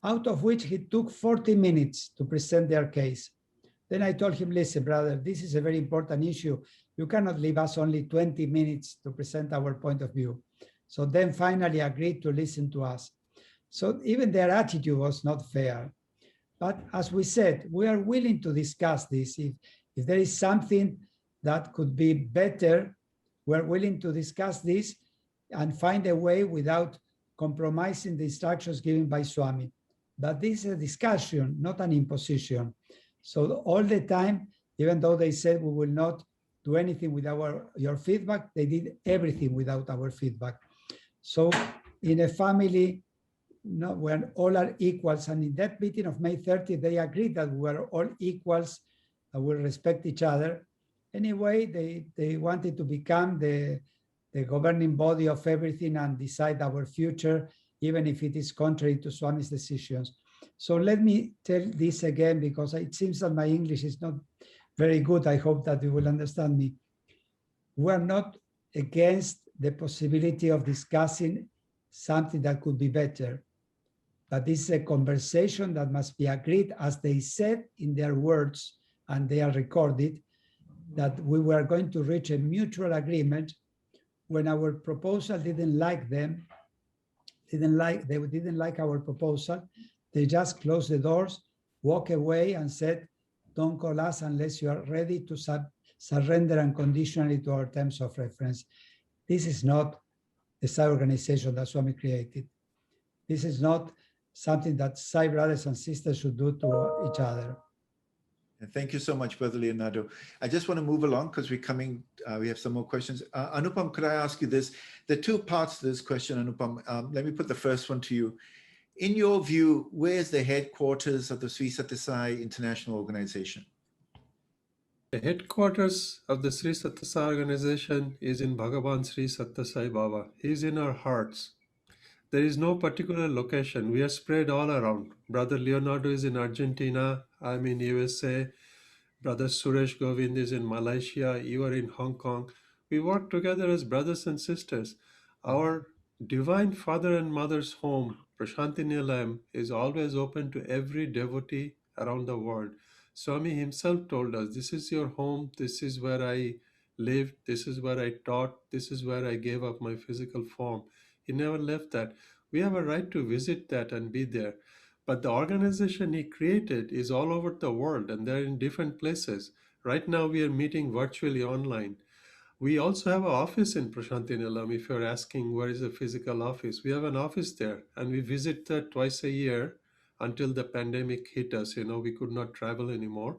out of which he took 40 minutes to present their case. Then I told him, listen, brother, this is a very important issue. You cannot leave us only 20 minutes to present our point of view. So then finally agreed to listen to us. So even their attitude was not fair. But as we said, we are willing to discuss this. If there is something that could be better, we're willing to discuss this and find a way without compromising the instructions given by Swami. But this is a discussion, not an imposition. So all the time, Even though they said we will not do anything without your feedback, they did everything without our feedback. So in a family, when all are equals, and in that meeting of May 30th, they agreed that we are all equals and will respect each other. Anyway, they wanted to become the governing body of everything and decide our future, even if it is contrary to Swami's decisions. So let me tell this again, because it seems that my English is not very good. I hope that you will understand me. We are not against the possibility of discussing something that could be better, but this is a conversation that must be agreed, as they said in their words, and they are recorded, that we were going to reach a mutual agreement. When our proposal didn't like them, they didn't like our proposal, they just closed the doors, walk away, and said, don't call us unless you are ready to surrender unconditionally to our terms of reference. This is not the Sai organization that Swami created. This is not something that Sai brothers and sisters should do to each other. Thank you so much, Brother Leonardo. I just want to move along because we have some more questions. Anupam, could I ask you this? There are two parts to this question, Anupam. Let me put the first one to you. In your view, where's the headquarters of the Sri Sathya Sai International Organization? The headquarters of the Sri Sathya Sai organization is in Bhagavan Sri Sathya Sai Baba. He is in our hearts. There is no particular location. We are spread all around. Brother Leonardo is in Argentina. I'm in USA. Brother Suresh Govind is in Malaysia. You are in Hong Kong. We work together as brothers and sisters. Our Divine Father and Mother's home, Prashanti Nilayam, is always open to every devotee around the world. Swami himself told us, this is your home, this is where I lived, this is where I taught, this is where I gave up my physical form. He never left that. We have a right to visit that and be there. But the organization he created is all over the world and they're in different places. Right now we are meeting virtually online. We also have an office in Prashanti Nilayam. If you're asking where is the physical office, we have an office there and we visit that twice a year until the pandemic hit us. We could not travel anymore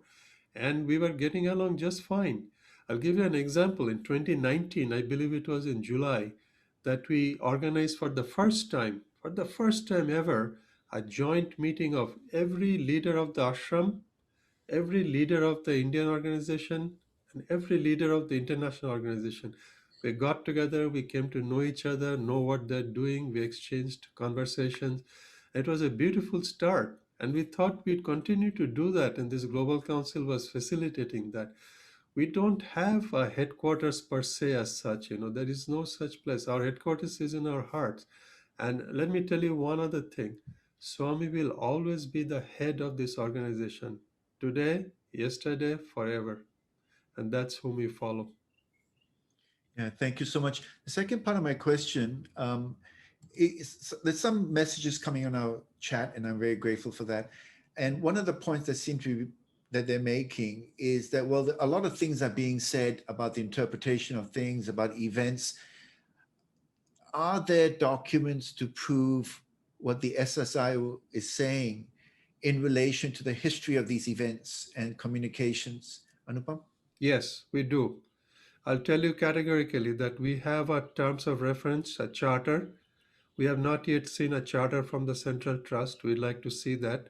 and we were getting along just fine. I'll give you an example. In 2019, I believe it was in July, that we organized for the first time ever, a joint meeting of every leader of the ashram, every leader of the Indian organization, and every leader of the international organization. We got together, we came to know each other, know what they're doing, we exchanged conversations. It was a beautiful start, and we thought we'd continue to do that, and this Global Council was facilitating that. We don't have a headquarters per se as such, there is no such place. Our headquarters is in our hearts. And let me tell you one other thing. Swami will always be the head of this organization. Today, yesterday, forever. And that's whom we follow. Yeah, thank you so much. The second part of my question, there's some messages coming on our chat, and I'm very grateful for that. And one of the points that seem to be that they're making is that, well, a lot of things are being said about the interpretation of things, about events. Are there documents to prove what the SSIO is saying in relation to the history of these events and communications? Anupam? Yes, we do. I'll tell you categorically that we have a terms of reference, a charter. We have not yet seen a charter from the Central Trust. We'd like to see that.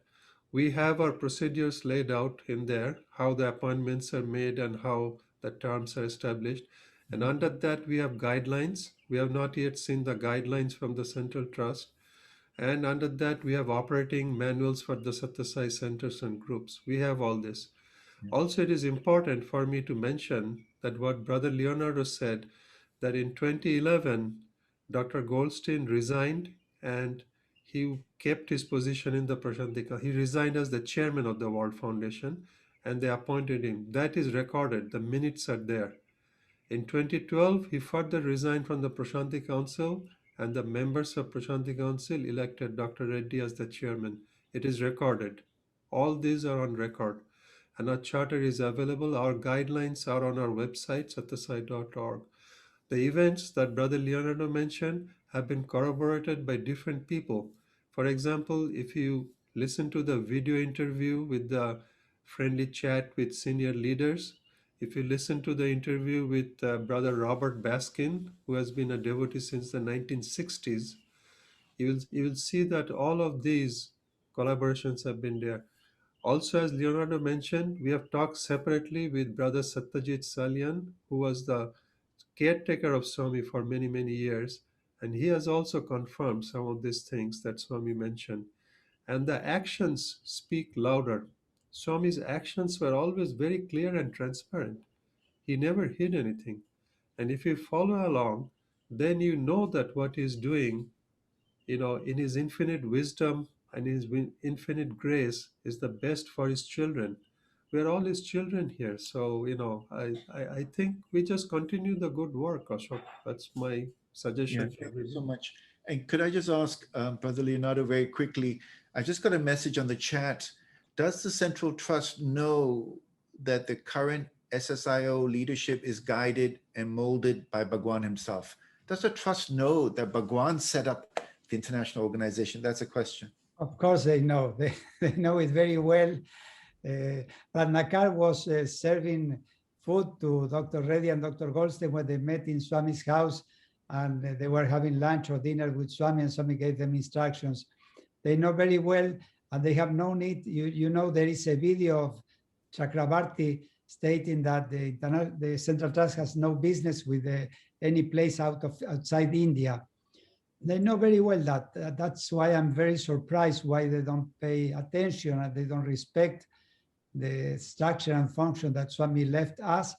We have our procedures laid out in there, how the appointments are made and how the terms are established. And under that, we have guidelines. We have not yet seen the guidelines from the Central Trust. And under that, we have operating manuals for the Sathya Sai centers and groups. We have all this. Also, it is important for me to mention that what Brother Leonardo said, that in 2011, Dr. Goldstein resigned and he kept his position in the Prashantika. He resigned as the chairman of the World Foundation and they appointed him. That is recorded. The minutes are there. In 2012, he further resigned from the Prashanti Council and the members of Prashanti Council elected Dr. Reddy as the chairman. It is recorded. All these are on record. And our charter is available. Our guidelines are on our website, satyasai.org. The events that Brother Leonardo mentioned have been corroborated by different people. For example, if you listen to the video interview with the friendly chat with senior leaders. If you listen to the interview with Brother Robert Baskin, who has been a devotee since the 1960s, you will see that all of these collaborations have been there. Also, as Leonardo mentioned, we have talked separately with Brother Satyajit Salyan, who was the caretaker of Swami for many, many years. And he has also confirmed some of these things that Swami mentioned. And the actions speak louder. Swami's actions were always very clear and transparent. He never hid anything. And if you follow along, then you know that what he's doing, in his infinite wisdom and his infinite grace, is the best for his children. We're all his children here. So, I think we just continue the good work, Ashok. That's my Yeah, suggestion to thank you so everyone. much. And could I just ask Brother Leonardo very quickly? I just got a message on the chat. Does the Central Trust know that the current SSIO leadership is guided and molded by Bhagwan himself? Does the trust know that Bhagwan set up the international organization? That's a question. Of course they know. They know it very well. Ratnakar was serving food to Dr. Reddy and Dr. Goldstein when they met in Swami's house, and they were having lunch or dinner with Swami, and Swami gave them instructions. They know very well, and they have no need. You know, there is a video of Chakrabarti stating that the Central Trust has no business with any place outside India. They know very well that. That's why I'm very surprised why they don't pay attention and they don't respect the structure and function that Swami left us.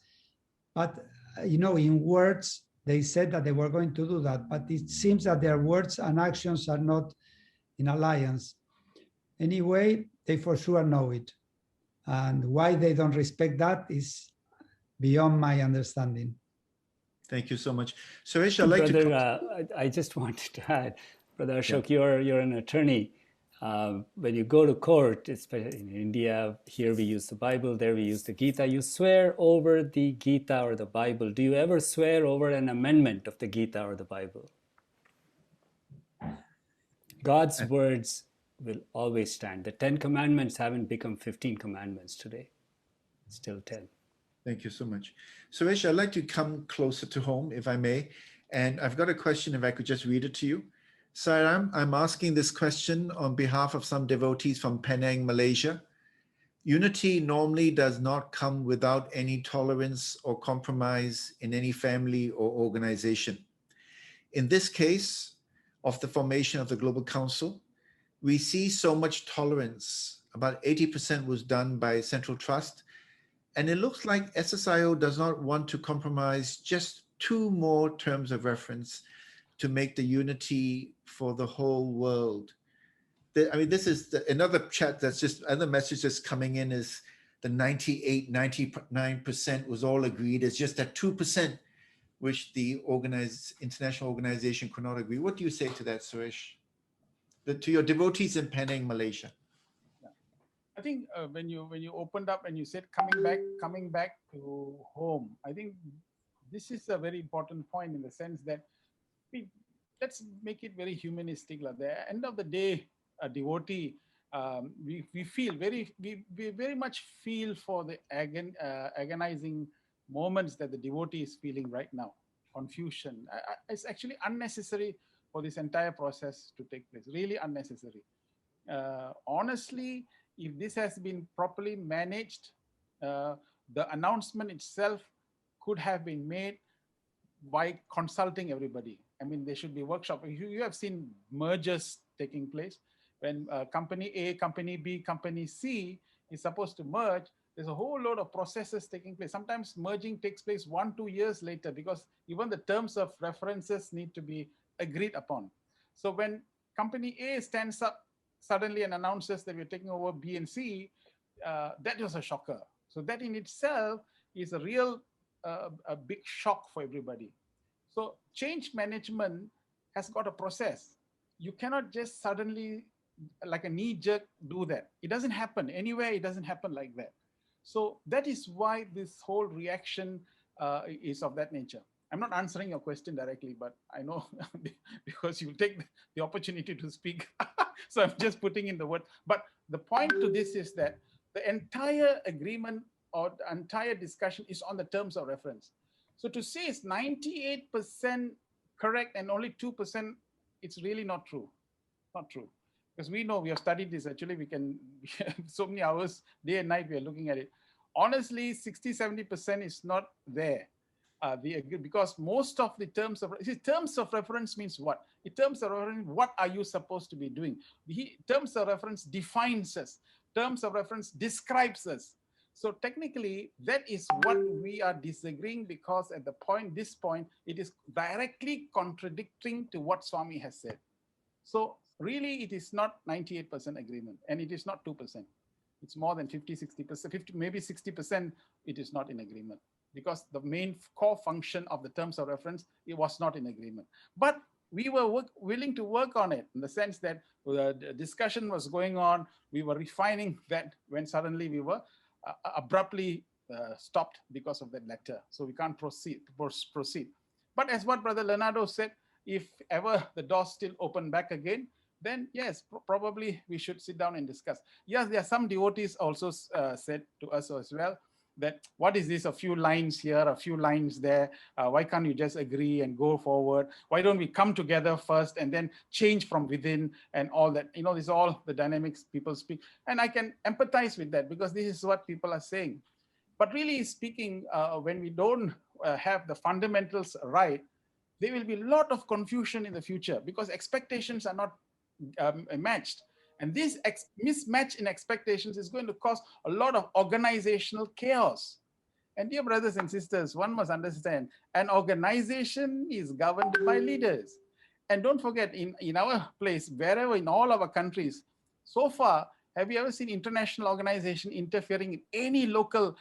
But, in words, they said that they were going to do that, but it seems that their words and actions are not in alliance. Anyway, they for sure know it. And why they don't respect that is beyond my understanding. Thank you so much. Suresh, I'd like Brother, I just wanted to add, Brother Ashok, you're an attorney. When you go to court, especially in India, here we use the Bible, there we use the Gita. You swear over the Gita or the Bible. Do you ever swear over an amendment of the Gita or the Bible? God's words will always stand. The 10 commandments haven't become 15 commandments today. Still 10. Thank you so much. Suresh, I'd like to come closer to home, if I may. And I've got a question, if I could just read it to you. Sairam, I'm asking this question on behalf of some devotees from Penang, Malaysia. Unity normally does not come without any tolerance or compromise in any family or organization. In this case of the formation of the Global Council, we see so much tolerance. About 80% was done by Central Trust. And it looks like SSIO does not want to compromise just 2 more terms of reference to make the unity for the whole world. This is another chat that's just, other message that's coming in is the 99% was all agreed. It's just that 2% which the international organization could not agree. What do you say to that, Suresh? To your devotees in Penang, Malaysia. I think when you opened up and you said coming back to home, I think this is a very important point in the sense that let's make it very humanistic. At the end of the day, a devotee, we very much feel for the agonizing moments that the devotee is feeling right now. Confusion. It's actually unnecessary for this entire process to take place. Really unnecessary. Honestly, if this has been properly managed, the announcement itself could have been made by consulting everybody. I mean, there should be workshops. You have seen mergers taking place. When company A, company B, company C is supposed to merge, there's a whole lot of processes taking place. Sometimes merging takes place 1-2 years later because even the terms of references need to be agreed upon. So when company A stands up suddenly and announces that we're taking over B and C, that was a shocker. So that in itself is a real a big shock for everybody. So change management has got a process. You cannot just suddenly, like a knee jerk, do that. It doesn't happen anywhere. It doesn't happen like that. So that is why this whole reaction is of that nature. I'm not answering your question directly, but I know because you take the opportunity to speak. So I'm just putting in the word. But the point to this is that the entire agreement or the entire discussion is on the terms of reference. So to say it's 98% correct and only 2%, it's really not true. Not true. Because we know, we have studied this, actually we can, so many hours, day and night, we are looking at it. Honestly, 60-70% is not there. Because most of the terms of reference means what? In terms of reference, what are you supposed to be doing? Terms of reference defines us. Terms of reference describes us. So technically, that is what we are disagreeing, because at this point, it is directly contradicting to what Swami has said. So really, it is not 98% agreement, and it is not 2%. It's more than 50-60%, 50, maybe 60%, it is not in agreement, because the main core function of the terms of reference, it was not in agreement. But we were willing to work on it, in the sense that the discussion was going on, we were refining that, when suddenly we were abruptly stopped because of that letter. So we can't proceed. But as what Brother Leonardo said, if ever the doors still open back again, then yes, probably we should sit down and discuss. Yes, there are some devotees also said to us as well, that what is this, a few lines here, a few lines there, why can't you just agree and go forward? Why don't we come together first and then change from within and all that? You know, this is all the dynamics people speak. And I can empathize with that, because this is what people are saying. But really speaking, when we don't have the fundamentals right, there will be a lot of confusion in the future, because expectations are not matched. And this mismatch in expectations is going to cause a lot of organizational chaos. And dear brothers and sisters, one must understand, an organization is governed by leaders. And don't forget, in our place, wherever in all our countries, so far, have you ever seen international organization interfering in any local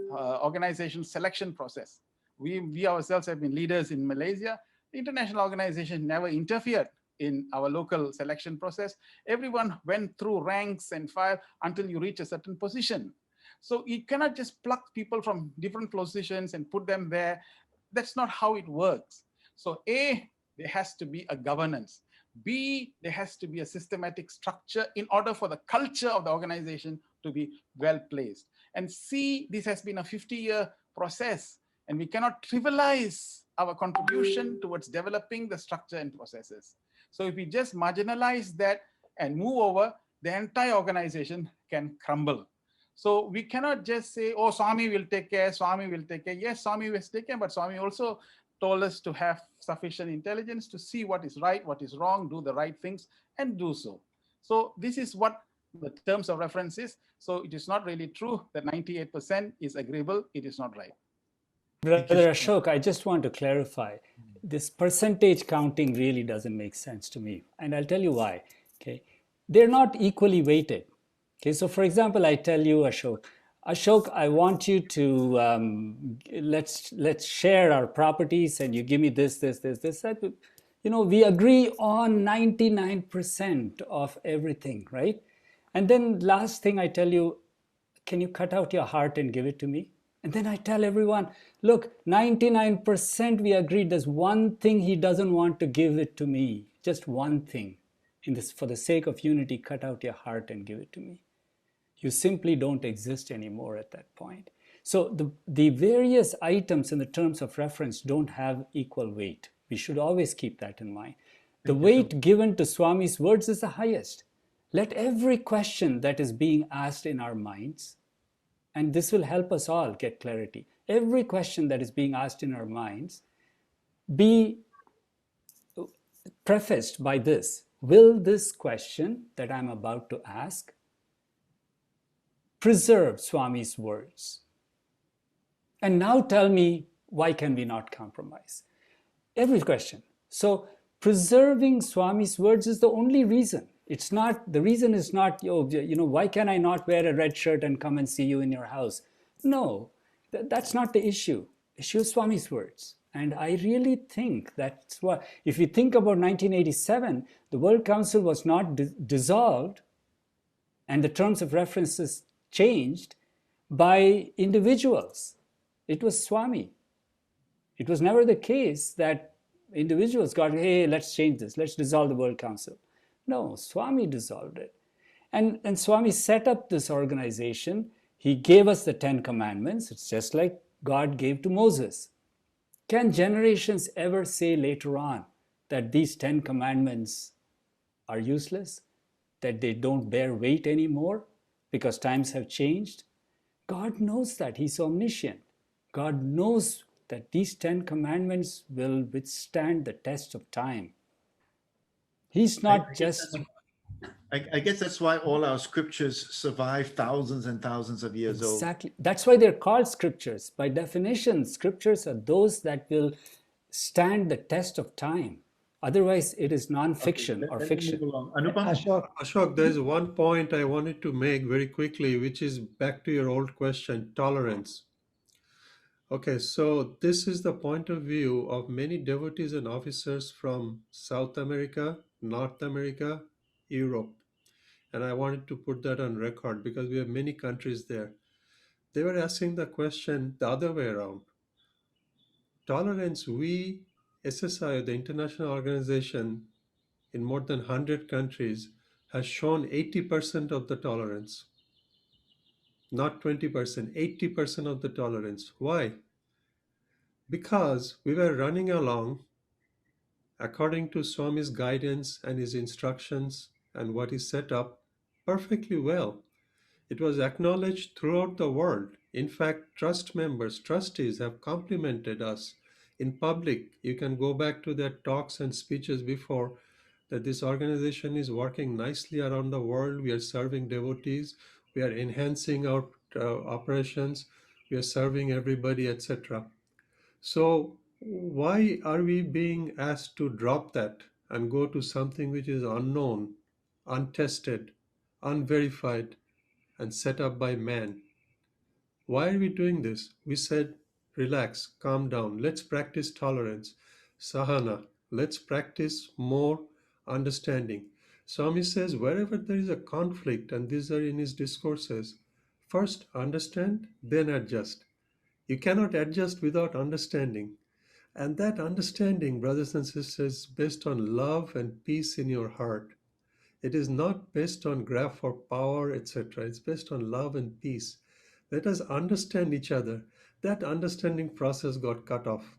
organization selection process? We ourselves have been leaders in Malaysia. The international organization never interfered in our local selection process. Everyone went through ranks and file until you reach a certain position. So you cannot just pluck people from different positions and put them there. That's not how it works. So A, there has to be a governance. B, there has to be a systematic structure in order for the culture of the organization to be well placed. And C, this has been a 50-year process, and we cannot trivialize our contribution towards developing the structure and processes. So if we just marginalize that and move over, the entire organization can crumble. So we cannot just say, oh, Swami will take care, Swami will take care. Yes, Swami will take care, but Swami also told us to have sufficient intelligence to see what is right, what is wrong, do the right things, and do so. So this is what the terms of reference is. So it is not really true that 98% is agreeable. It is not right. Brother Ashok, I just want to clarify. This percentage counting really doesn't make sense to me. And I'll tell you why. Okay, they're not equally weighted. Okay, so for example, I tell you, Ashok, I want you to, let's share our properties, and you give me this. You know, we agree on 99% of everything, right? And then last thing I tell you, can you cut out your heart and give it to me? And then I tell everyone, look, 99% we agreed, there's one thing he doesn't want to give it to me. Just one thing. For the sake of unity, cut out your heart and give it to me. You simply don't exist anymore at that point. So the various items in the terms of reference don't have equal weight. We should always keep that in mind. The weight given to Swami's words is the highest. Let every question that is being asked in our minds, and this will help us all get clarity, every question that is being asked in our minds be prefaced by this. Will this question that I'm about to ask preserve Swami's words? And now tell me, why can we not compromise? Every question. So preserving Swami's words is the only reason. It's not, the reason is not, why can I not wear a red shirt and come and see you in your house? No, that's not the issue. Issue is Swami's words. And I really think that's what, if you think about 1987, the World Council was not dissolved and the terms of references changed by individuals. It was Swami. It was never the case that individuals got, hey, let's change this, let's dissolve the World Council. No, Swami dissolved it. And Swami set up this organization. He gave us the 10 commandments. It's just like God gave to Moses. Can generations ever say later on that these 10 commandments are useless? That they don't bear weight anymore because times have changed? God knows that. He's omniscient. God knows that these 10 commandments will withstand the test of time. He's not just... I guess that's why all our scriptures survive thousands and thousands of years old. Exactly. That's why they're called scriptures. By definition, scriptures are those that will stand the test of time. Otherwise, it is non-fiction or fiction. Anupam? Ashok, there's one point I wanted to make very quickly, which is back to your old question, tolerance. Okay, so this is the point of view of many devotees and officers from South America, North America, Europe. And I wanted to put that on record because we have many countries there. They were asking the question the other way around. Tolerance, we, SSIO, the international organization in more than 100 countries, has shown 80% of the tolerance. Not 20%, 80% of the tolerance. Why? Because we were running along according to Swami's guidance and his instructions and what he set up perfectly well. It was acknowledged throughout the world. In fact, trust members, trustees have complimented us in public. You can go back to their talks and speeches before that this organization is working nicely around the world. We are serving devotees. We are enhancing our operations. We are serving everybody, etc. So why are we being asked to drop that and go to something which is unknown, untested, unverified, and set up by man? Why are we doing this? We said, relax, calm down. Let's practice tolerance, sahana. Let's practice more understanding. Swami says, wherever there is a conflict, and these are in his discourses, first understand, then adjust. You cannot adjust without understanding. And that understanding, brothers and sisters, is based on love and peace in your heart. It is not based on graph or power, etc. It's based on love and peace. Let us understand each other. That understanding process got cut off.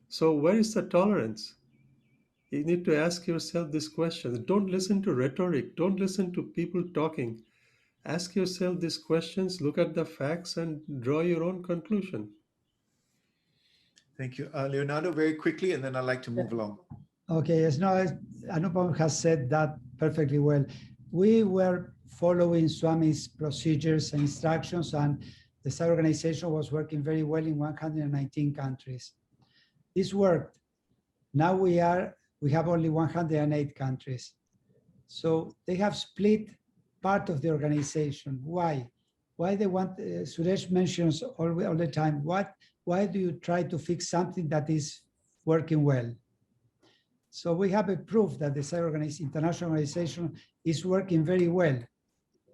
So where is the tolerance? You need to ask yourself this question. Don't listen to rhetoric. Don't listen to people talking. Ask yourself these questions, look at the facts, and draw your own conclusion. Thank you. Leonardo, very quickly, and then I'd like to move along. Okay, yes, no, Anupam has said that perfectly well. We were following Swami's procedures and instructions, and this organization was working very well in 119 countries. This worked. Now we have only 108 countries. So they have split part of the organization. Why? Why they want, Suresh mentions all the time, why do you try to fix something that is working well? So we have a proof that the international organization is working very well.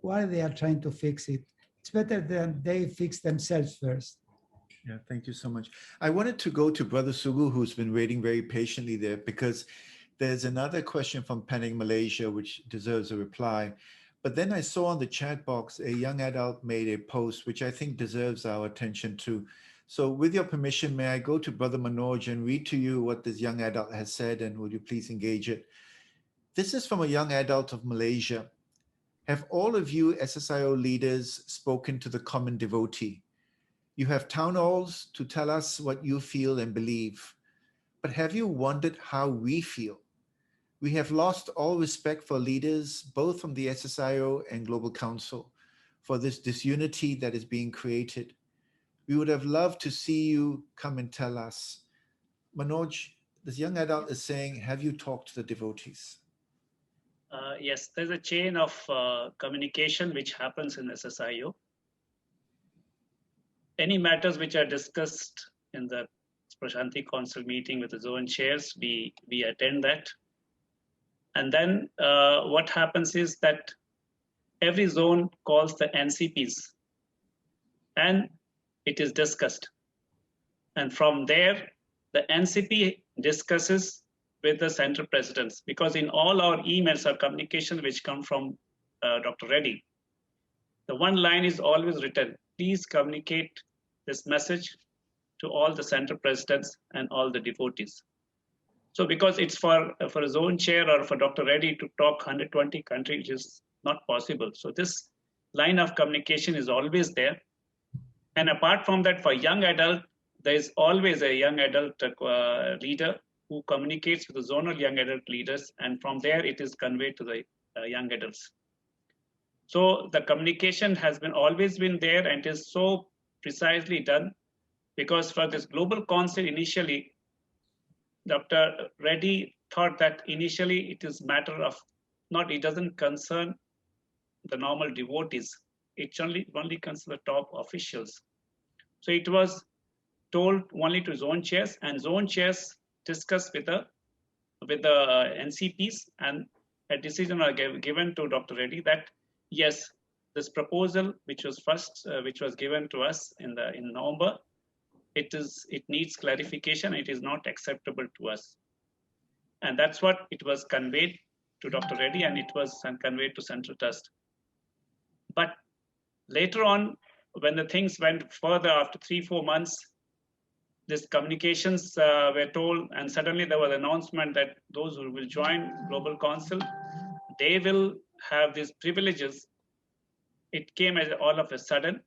Why they are trying to fix it? It's better than they fix themselves first. Yeah, thank you so much. I wanted to go to Brother Sugu, who's been waiting very patiently there, because there's another question from Penang, Malaysia, which deserves a reply. But then I saw on the chat box, a young adult made a post, which I think deserves our attention too. So with your permission, may I go to Brother Manoj and read to you what this young adult has said, and would you please engage it? This is from a young adult of Malaysia. Have all of you SSIO leaders spoken to the common devotee? You have town halls to tell us what you feel and believe. But have you wondered how we feel? We have lost all respect for leaders, both from the SSIO and Global Council, for this disunity that is being created. We would have loved to see you come and tell us. Manoj, this young adult is saying, have you talked to the devotees? Yes, there's a chain of communication which happens in SSIO. Any matters which are discussed in the Prashanti Council meeting with the zone chairs, we attend that. And then what happens is that every zone calls the NCPs and it is discussed. And from there, the NCP discusses with the center presidents, because in all our emails or communication which come from Dr. Reddy, the one line is always written: please communicate this message to all the center presidents and all the devotees. So because it's for a zone chair or for Dr. Reddy to talk 120 countries, it is not possible. So this line of communication is always there. And apart from that, for young adult, there is always a young adult leader who communicates with the zonal young adult leaders, and from there it is conveyed to the young adults. So the communication has been always been there, and is so precisely done, because for this global council initially, Dr. Reddy thought that initially it is matter of not, it doesn't concern the normal devotees. It only concerns the top officials. So it was told only to zone chairs, and zone chairs discussed with the NCPs, and a decision was given to Dr. Reddy that yes, this proposal which was given to us in November, it needs clarification. It is not acceptable to us, and that's what it was conveyed to Dr. Reddy, and it was conveyed to Central Trust. But later on, when the things went further, after 3-4 months, these communications were told, and suddenly there was an announcement that those who will join Global Council, they will have these privileges. It came as all of a sudden,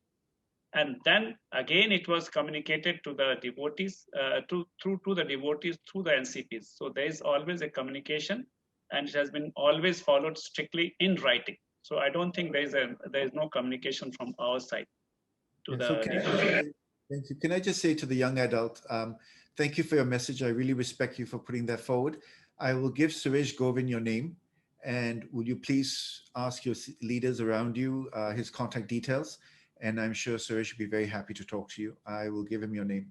and then again it was communicated to the devotees, through the devotees, through the NCPs. So there is always a communication, and it has been always followed strictly in writing. So I don't think there is no communication from our side to the. Thank you. Can I just say to the young adult, thank you for your message. I really respect you for putting that forward. I will give Suresh Govin your name, and will you please ask your leaders around you his contact details? And I'm sure Suresh will be very happy to talk to you. I will give him your name.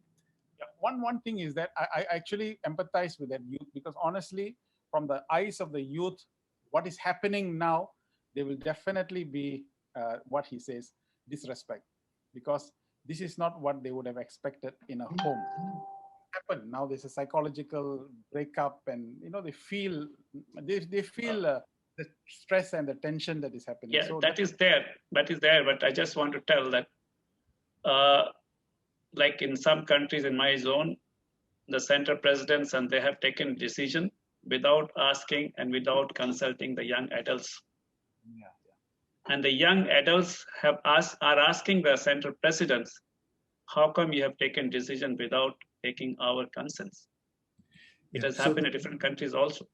Yeah. One thing is that I actually empathize with that youth, because honestly, from the eyes of the youth, what is happening now, they will definitely be what he says, disrespect, because this is not what they would have expected in a home. Happen now. There's a psychological breakup, and they feel the stress and the tension that is happening. Yeah, so that is there. But I just want to tell that, like in some countries in my zone, the center presidents, and they have taken decision without asking and without consulting the young adults. Yeah. And the young adults are asking the center presidents, how come you have taken decision without taking our consents? It has happened in different countries also.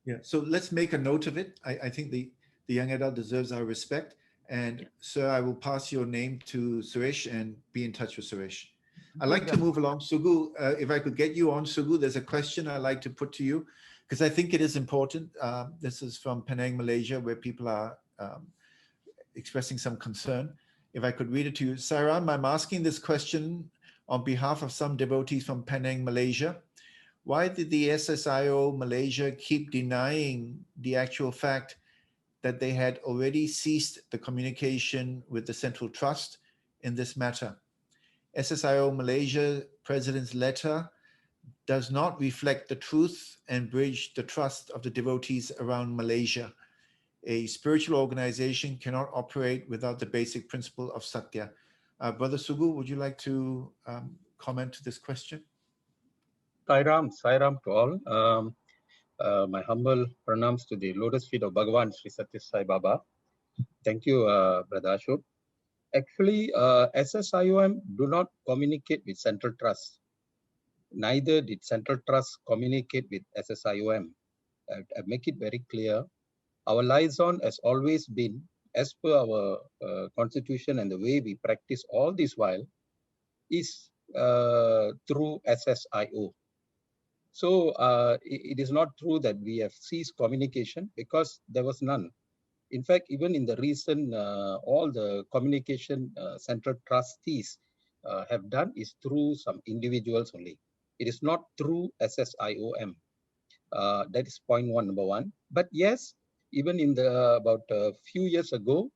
Yeah, so let's make a note of it. I think the young adult deserves our respect. And sir, I will pass your name to Suresh and be in touch with Suresh. I'd like to move along. Sugu, if I could get you on, Sugu, there's a question I'd like to put to you, because I think it is important. This is from Penang, Malaysia, where people are expressing some concern. If I could read it to you. Sairam, I'm asking this question on behalf of some devotees from Penang, Malaysia. Why did the SSSIO Malaysia keep denying the actual fact that they had already ceased the communication with the Central Trust in this matter? SSSIO Malaysia President's letter does not reflect the truth and bridge the trust of the devotees around Malaysia. A spiritual organization cannot operate without the basic principle of Satya. Brother Sugu, would you like to comment to this question? Sairam to all. My humble pranams to the lotus feet of Bhagavan Sri Satya Sai Baba. Thank you, Brother Ashok. Actually, SSIOM do not communicate with Central Trust. Neither did Central Trust communicate with SSIOM. I make it very clear. Our liaison has always been, as per our constitution and the way we practice all this while, is through SSIO. So it is not true that we have ceased communication, because there was none. In fact, even in the recent, all the communication Central Trustees have done is through some individuals only. It is not through SSIOM. That is point number one. But yes, even in about a few years ago,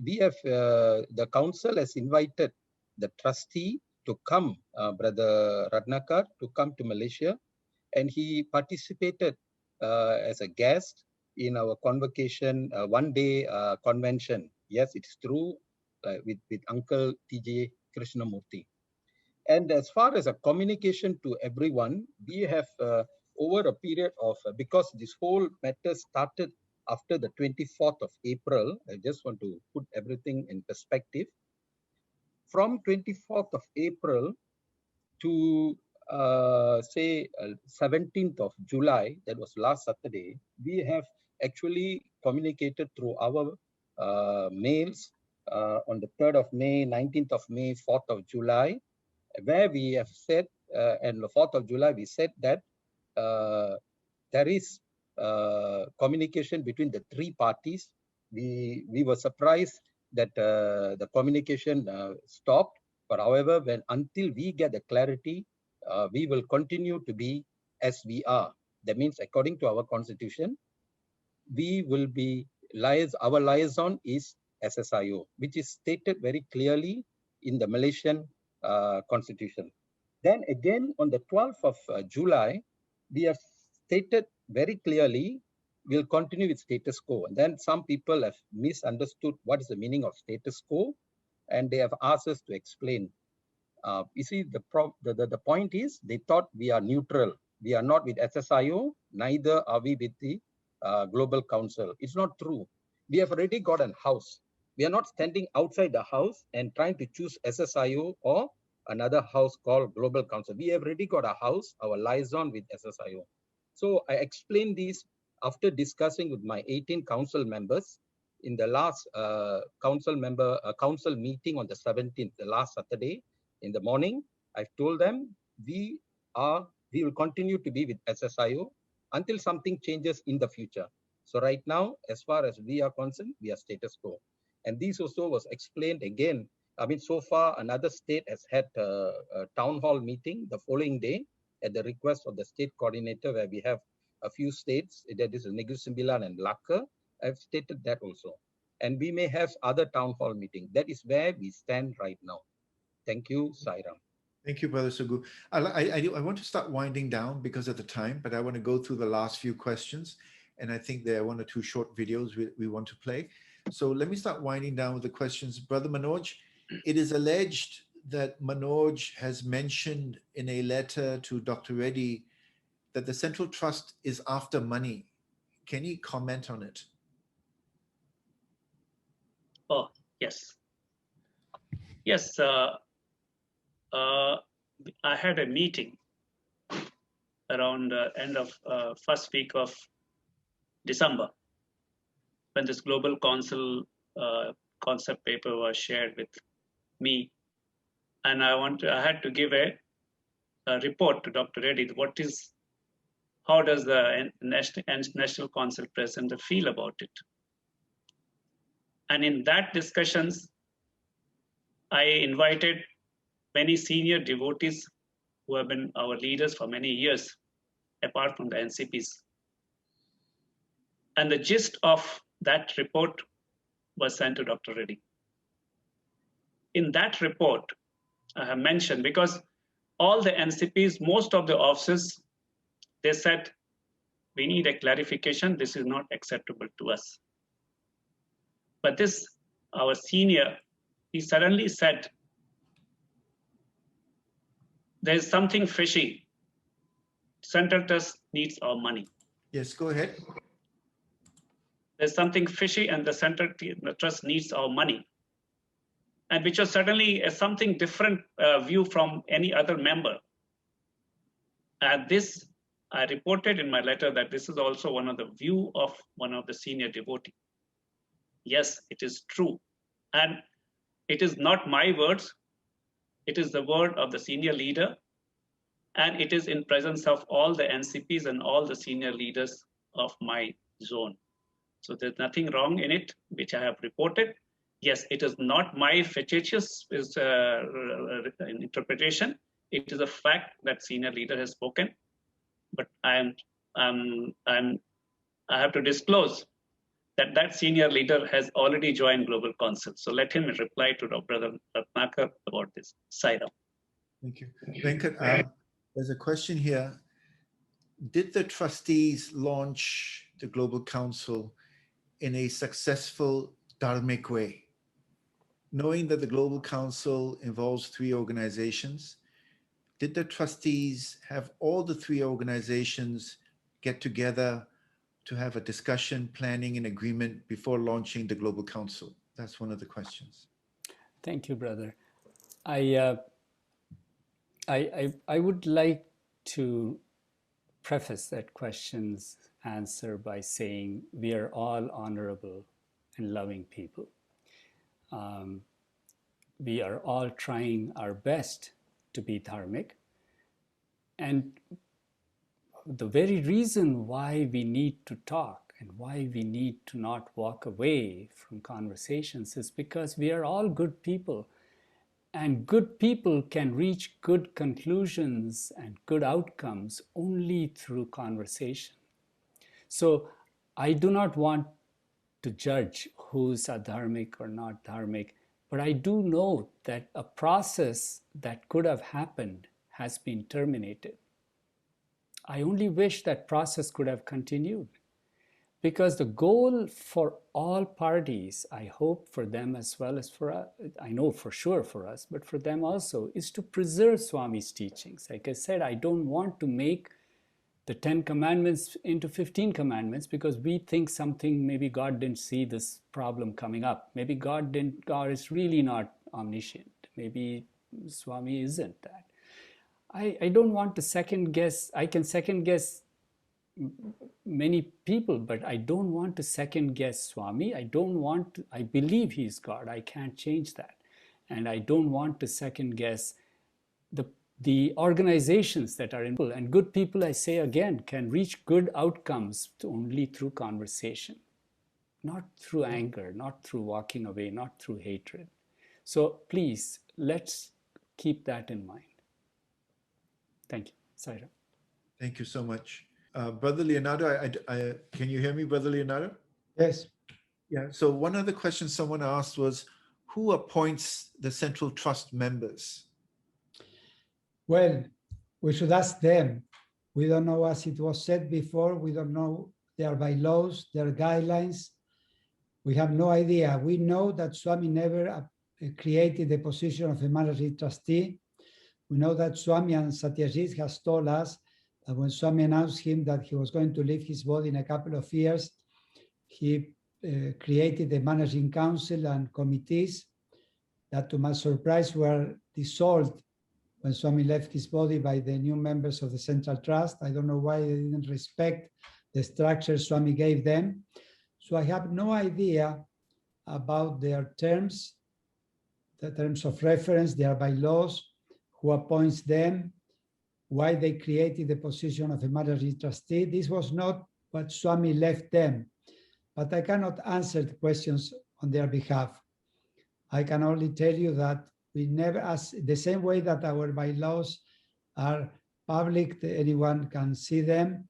we have the council has invited the trustee to come, Brother Ratnakar, to come to Malaysia, and he participated as a guest in our convocation, one-day convention. Yes, it's true, with Uncle T.J. Krishnamurthy. And as far as a communication to everyone, we have over a period of, because this whole matter started after the 24th of April, I just want to put everything in perspective. From 24th of April to say 17th of July, that was last Saturday, we have actually communicated through our mails on the 3rd of May, 19th of May, 4th of July, where we have said, and the 4th of July, we said that there is communication between the three parties. We were surprised that the communication stopped. But however, until we get the clarity, we will continue to be as we are. That means, according to our constitution, we will be our liaison is SSIO, which is stated very clearly in the Malaysian constitution. Then again, on the 12th of July, we have stated very clearly, we'll continue with status quo. And then some people have misunderstood what is the meaning of status quo, and they have asked us to explain. You see, the point is, they thought we are neutral. We are not with SSIO, neither are we with the Global Council. It's not true. We have already got a house. We are not standing outside the house and trying to choose SSIO or another house called Global Council. We have already got a house, our liaison with SSIO. So I explained this after discussing with my 18 council members in the last council meeting on the 17th, the last Saturday in the morning. I've told them we will continue to be with SSIO until something changes in the future. So right now, as far as we are concerned, we are status quo. And this also was explained again. I mean, so far, another state has had a town hall meeting the following day at the request of the state coordinator, where we have a few states, that is Negeri Sembilan and Melaka. I've stated that also. And we may have other town hall meeting. That is where we stand right now. Thank you, Sairam. Thank you, Brother Sugu. I want to start winding down because of the time, but I want to go through the last few questions. And I think there are one or two short videos we want to play. So let me start winding down with the questions. Brother Manoj, it is alleged that Manoj has mentioned in a letter to Dr. Reddy that the Central Trust is after money. Can you comment on it? Oh, yes. Yes, I had a meeting around the end of first week of December, when this Global Council concept paper was shared with me. And I had to give a report to Dr. Reddy. How does the National Council President feel about it? And in that discussions, I invited many senior devotees who have been our leaders for many years, apart from the NCPs. And the gist of that report was sent to Dr. Reddy. In that report, I have mentioned, because all the NCPs, most of the officers, they said, we need a clarification. This is not acceptable to us. But this, our senior, he suddenly said, there's something fishy. Central Trust needs our money. Yes, go ahead. There's something fishy and the Central Trust needs our money. And which was certainly something different view from any other member. And this, I reported in my letter that this is also one of the view of one of the senior devotee. Yes, it is true. And it is not my words. It is the word of the senior leader. And it is in presence of all the NCPs and all the senior leaders of my zone. So there's nothing wrong in it, which I have reported. Yes, it is not my fictitious interpretation. It is a fact that senior leader has spoken. But I have to disclose that senior leader has already joined Global Council. So let him reply to Brother Ratnakar about this. Sairam. Thank you. Venkat, there's a question here. Did the trustees launch the Global Council in a successful dharmic way? Knowing that the Global Council involves 3 organizations, did the trustees have all the 3 organizations get together to have a discussion, planning, and agreement before launching the Global Council? That's one of the questions. Thank you, brother. I would like to preface that question's answer by saying we are all honorable and loving people. We are all trying our best to be dharmic. And the very reason why we need to talk and why we need to not walk away from conversations is because we are all good people. And good people can reach good conclusions and good outcomes only through conversation. So I do not want to judge who's adharmic or not dharmic, but I do know that a process that could have happened has been terminated. I only wish that process could have continued, because the goal for all parties, I hope for them as well as for us, I know for sure for us, but for them also, is to preserve Swami's teachings. Like I said, I don't want to make the 10 commandments into 15 commandments because we think something, maybe God didn't see this problem coming up. Maybe God is really not omniscient. Maybe Swami isn't that. I don't want to second guess. I can second guess many people, but I don't want to second guess Swami. I believe he's God. I can't change that. And I don't want to second guess the organizations that are in. And good people, I say again, can reach good outcomes only through conversation, not through anger, not through walking away, not through hatred. So please, let's keep that in mind. Thank you. Saira. Thank you so much. Brother Leonardo, can you hear me, Brother Leonardo? Yes. Yeah, so one other question someone asked was, who appoints the Central Trust members? Well, we should ask them. We don't know, as it was said before, we don't know their bylaws, their guidelines. We have no idea. We know that Swami never created the position of a managing trustee. We know that Swami and Satyajit has told us that when Swami announced him that he was going to leave his body in a couple of years, he created the managing council and committees that, to my surprise, were dissolved when Swami left his body by the new members of the Central Trust. I don't know why they didn't respect the structure Swami gave them. So I have no idea about their terms, the terms of reference, their bylaws, who appoints them, why they created the position of a managing trustee. This was not what Swami left them, but I cannot answer the questions on their behalf. I can only tell you that we never, as the same way that our bylaws are public, anyone can see them.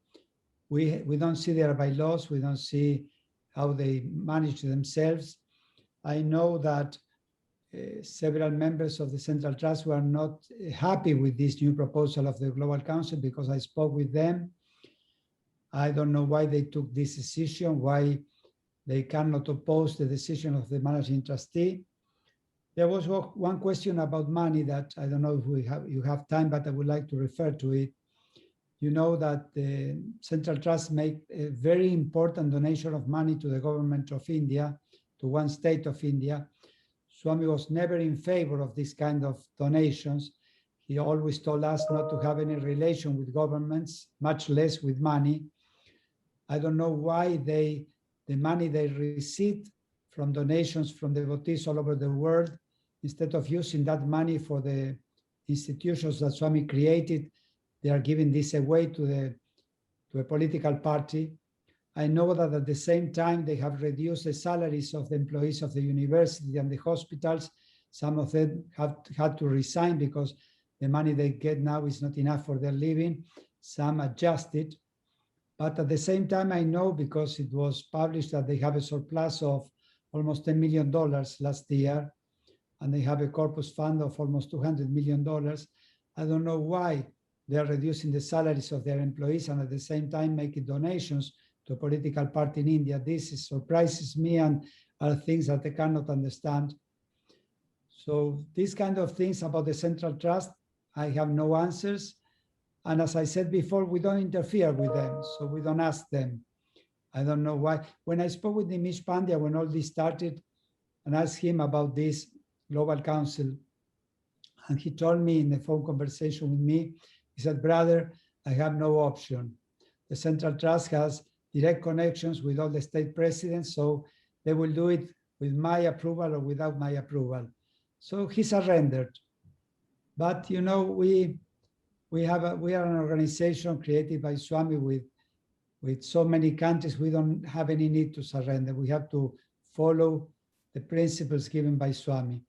We don't see their bylaws, we don't see how they manage themselves. I know that several members of the Central Trust were not happy with this new proposal of the Global Council because I spoke with them. I don't know why they took this decision, why they cannot oppose the decision of the managing trustee. There was one question about money that I don't know if you have time, but I would like to refer to it. You know that the Central Trust made a very important donation of money to the government of India, to one state of India. Swami was never in favor of this kind of donations. He always told us not to have any relation with governments, much less with money. I don't know why the money they received from donations from devotees all over the world, instead of using that money for the institutions that Swami created, they are giving this away to a political party. I know that at the same time, they have reduced the salaries of the employees of the university and the hospitals. Some of them have had to resign because the money they get now is not enough for their living. Some adjusted. But at the same time, I know, because it was published, that they have a surplus of almost $10 million last year, and they have a corpus fund of almost $200 million. I don't know why they're reducing the salaries of their employees and at the same time making donations to a political party in India. This surprises me and are things that I cannot understand. So these kind of things about the Central Trust, I have no answers. And as I said before, we don't interfere with them, so we don't ask them. I don't know why. When I spoke with Nimish Pandya, when all this started, and asked him about this Global Council, and he told me in a phone conversation with me, he said, brother, I have no option. The Central Trust has direct connections with all the state presidents, so they will do it with my approval or without my approval. So he surrendered. But you know, we are an organization created by Swami with so many countries. We don't have any need to surrender. We have to follow the principles given by Swami.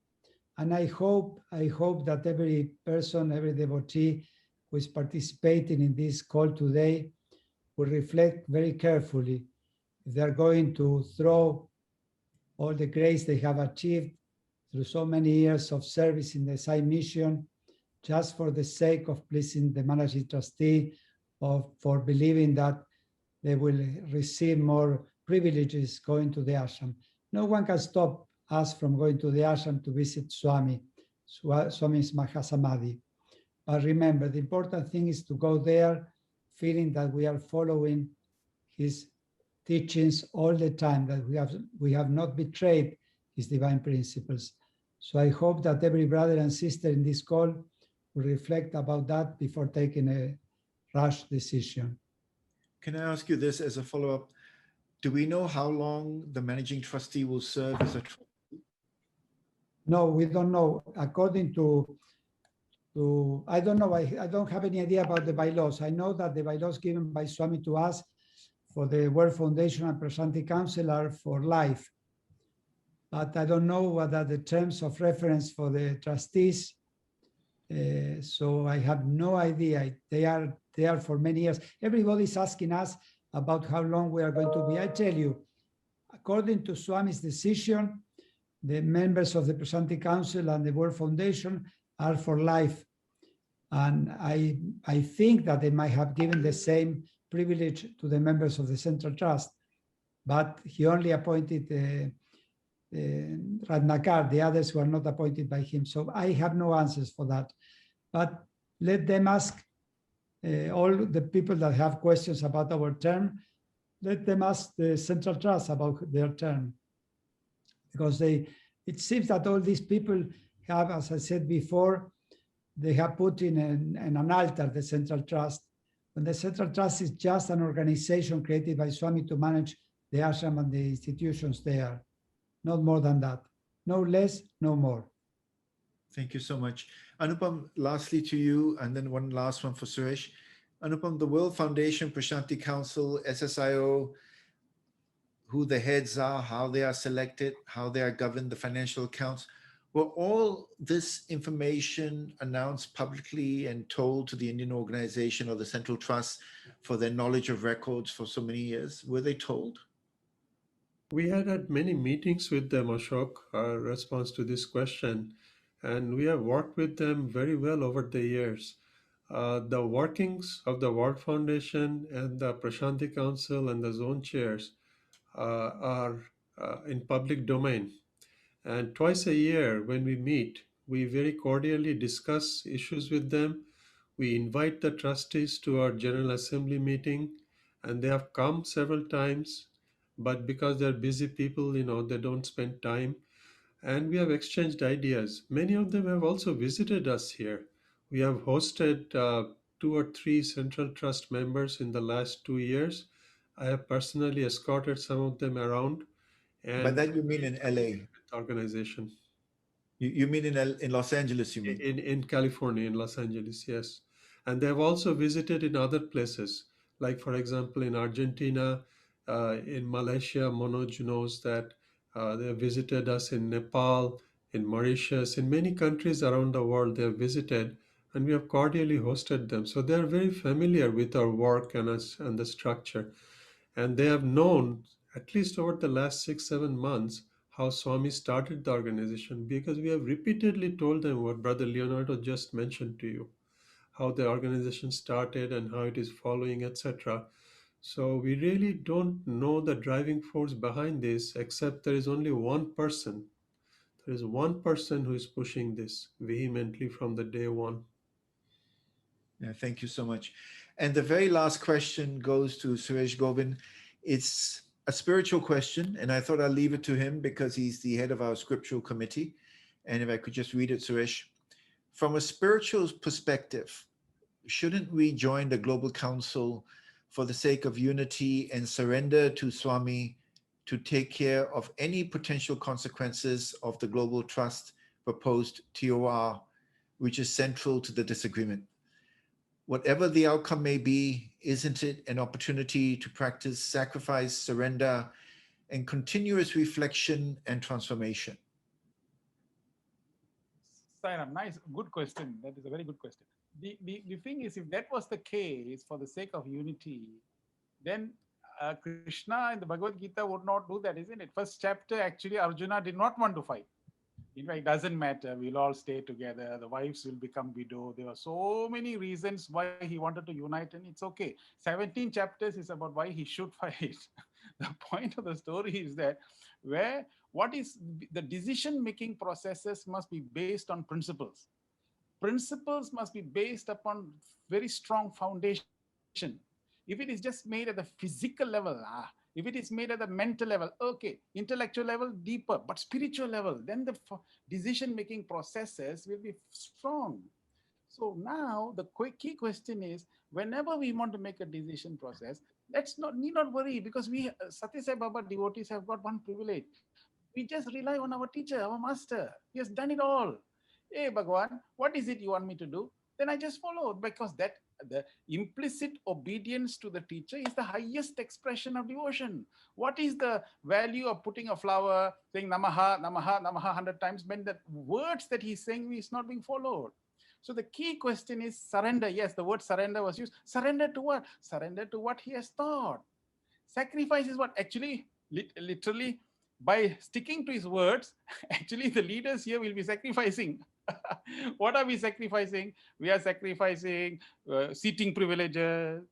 And I hope that every person, every devotee who is participating in this call today will reflect very carefully if they're going to throw all the grace they have achieved through so many years of service in the Sai mission, just for the sake of pleasing the managing trustee, or for believing that they will receive more privileges going to the ashram. No one can stop us from going to the ashram to visit Swami. Swami is Mahasamadhi. But remember, the important thing is to go there feeling that we are following his teachings all the time, that we have not betrayed his divine principles. So I hope that every brother and sister in this call will reflect about that before taking a rash decision. Can I ask you this as a follow-up? Do we know how long the managing trustee will serve as a trustee? No, we don't know. According to I don't know. I don't have any idea about the bylaws. I know that the bylaws given by Swami to us for the World Foundation and Prashanti Council are for life. But I don't know what are the terms of reference for the trustees. So I have no idea. They are for many years. Everybody's asking us about how long we are going to be. I tell you, according to Swami's decision, the members of the Prashanti Council and the World Foundation are for life. And I think that they might have given the same privilege to the members of the Central Trust, but he only appointed Ratnakar. The others were not appointed by him. So I have no answers for that. But let them ask all the people that have questions about our term, let them ask the Central Trust about their term. Because it seems that all these people have, as I said before, they have put in an altar the Central Trust. And the Central Trust is just an organization created by Swami to manage the ashram and the institutions there. Not more than that. No less, no more. Thank you so much. Anupam, lastly to you, and then one last one for Suresh. Anupam, the World Foundation, Prashanti Council, SSIO, who the heads are, how they are selected, how they are governed, the financial accounts, were all this information announced publicly and told to the Indian organization or the Central Trust for their knowledge of records for so many years? Were they told? We had many meetings with them, Ashok, our response to this question, and we have worked with them very well over the years. The workings of the World Foundation and the Prashanti Council and the zone chairs are in public domain. And twice a year when we meet, we very cordially discuss issues with them. We invite the trustees to our General Assembly meeting, and they have come several times, but because they're busy people, they don't spend time. And we have exchanged ideas. Many of them have also visited us here. We have hosted 2 or 3 Central Trust members in the last 2 years. I have personally escorted some of them around. And by that you mean in LA? Organization. You mean in Los Angeles, you mean? In California, in Los Angeles, yes. And they have also visited in other places, like, for example, in Argentina, in Malaysia. Manoj knows that they have visited us in Nepal, in Mauritius, in many countries around the world they have visited, and we have cordially hosted them. So they are very familiar with our work and the structure. And they have known, at least over the last 6-7 months, how Swami started the organization, because we have repeatedly told them what Brother Leonardo just mentioned to you, how the organization started and how it is following, etc. So we really don't know the driving force behind this, except there is only one person. There is one person who is pushing this vehemently from the day one. Yeah, thank you so much. And the very last question goes to Suresh Govind. It's a spiritual question, and I thought I'll leave it to him because he's the head of our scriptural committee. And if I could just read it, Suresh. From a spiritual perspective, shouldn't we join the Global Council for the sake of unity and surrender to Swami to take care of any potential consequences of the Global Trust proposed TOR, which is central to the disagreement? Whatever the outcome may be, isn't it an opportunity to practice sacrifice, surrender, and continuous reflection and transformation? Sairam, nice, good question. That is a very good question. The thing is, if that was the case for the sake of unity, then Krishna in the Bhagavad Gita would not do that, isn't it? First chapter, actually, Arjuna did not want to fight. In fact, it doesn't matter. We'll all stay together. The wives will become widow. There were so many reasons why he wanted to unite, and it's okay. 17 chapters is about why he should fight. The point of the story is that what is the decision-making processes must be based on principles. Principles must be based upon very strong foundation. If it is just made at the physical level, if it is made at the mental level, okay, intellectual level, deeper, but spiritual level, then the decision-making processes will be strong. So now the key question is, whenever we want to make a decision process, need not worry, because we Satya Sai Baba devotees have got one privilege. We just rely on our teacher, our master. He has done it all. Hey, Bhagwan, what is it you want me to do? Then I just follow, because that the implicit obedience to the teacher is the highest expression of devotion. What is the value of putting a flower, saying Namaha, Namaha, Namaha 100 times, when the words that he's saying is not being followed? So the key question is surrender. Yes, the word surrender was used. Surrender to what? Surrender to what he has taught. Sacrifice is what? Actually, literally, by sticking to his words, actually the leaders here will be sacrificing. What are we sacrificing? We are sacrificing seating privileges.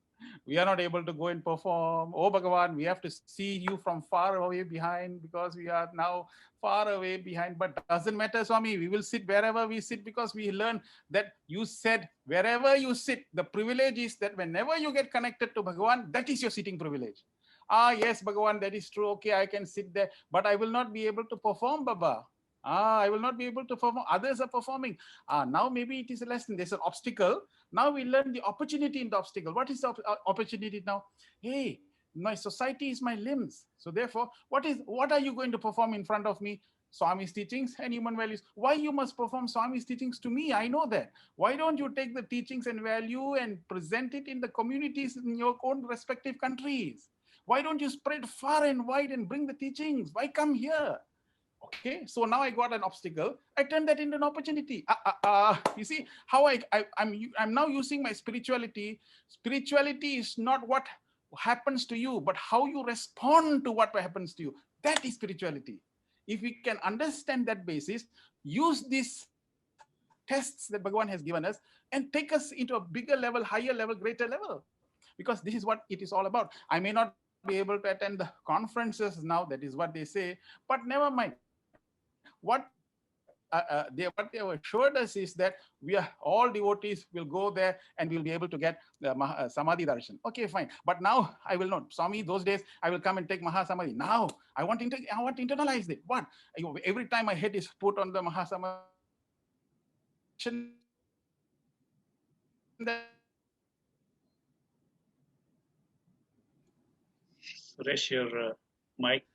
We are not able to go and perform. Oh, Bhagavan, we have to see you from far away behind, because we are now far away behind. But doesn't matter, Swami. We will sit wherever we sit, because we learn that you said wherever you sit, the privilege is that whenever you get connected to Bhagavan, that is your sitting privilege. Yes, Bhagavan, that is true. Okay, I can sit there, but I will not be able to perform, Baba. I will not be able to perform. Others are performing. Now maybe it is a lesson. There's an obstacle. Now we learn the opportunity in the obstacle. What is the opportunity now? Hey, my society is my limbs. So therefore, what are you going to perform in front of me? Swami's teachings and human values. Why you must perform Swami's teachings to me? I know that. Why don't you take the teachings and value and present it in the communities in your own respective countries? Why don't you spread far and wide and bring the teachings? Why come here? Okay, so now I got an obstacle. I turned that into an opportunity. You see how I'm now using my spirituality. Spirituality is not what happens to you, but how you respond to what happens to you. That is spirituality. If we can understand that basis, use these tests that Bhagavan has given us, and take us into a bigger level, higher level, greater level. Because this is what it is all about. I may not be able to attend the conferences now, that is what they say, but never mind. What they have assured us is that all devotees will go there and we'll be able to get the Samadhi Darshan. Okay, fine. But now I will not. Swami, those days I will come and take Mahasamadhi. Now I want to internalize it. What? Every time my head is put on the Mahasamadhi, Suresh, your mic,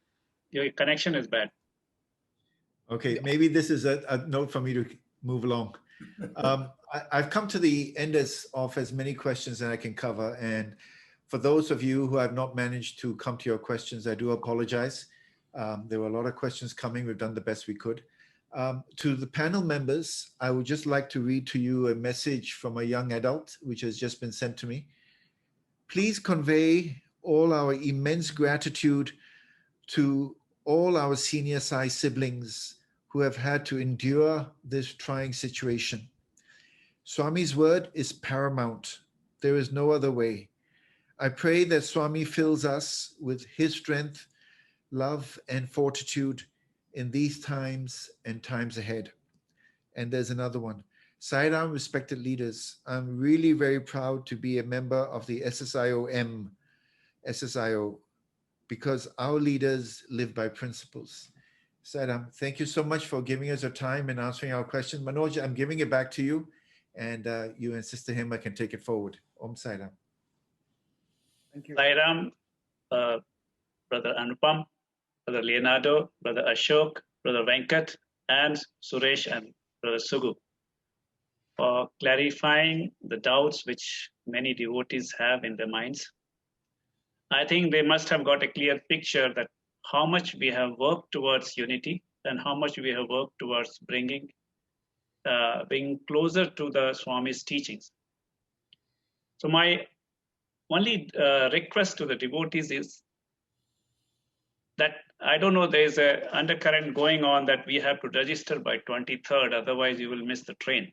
your connection is bad. Okay, maybe this is a note for me to move along. I've come to the end of as many questions as I can cover. And for those of you who have not managed to come to your questions, I do apologize. There were a lot of questions coming. We've done the best we could. To the panel members, I would just like to read to you a message from a young adult, which has just been sent to me. Please convey all our immense gratitude to all our senior Sai siblings who have had to endure this trying situation. Swami's word is paramount. There is no other way. I pray that Swami fills us with his strength, love, and fortitude in these times and times ahead. And there's another one. Sairam, respected leaders, I'm really very proud to be a member of the SSSIO because our leaders live by principles. Sairam, thank you so much for giving us your time and answering our question. Manoj, I'm giving it back to you, and you and Sister Hema can take it forward. Om Sairam. Thank you. Sairam, Brother Anupam, Brother Leonardo, Brother Ashok, Brother Venkat, and Suresh and Brother Sugu for clarifying the doubts which many devotees have in their minds. I think they must have got a clear picture that how much we have worked towards unity and how much we have worked towards being closer to the Swami's teachings. So my only request to the devotees is that, I don't know, there's an undercurrent going on that we have to register by 23rd, otherwise you will miss the train.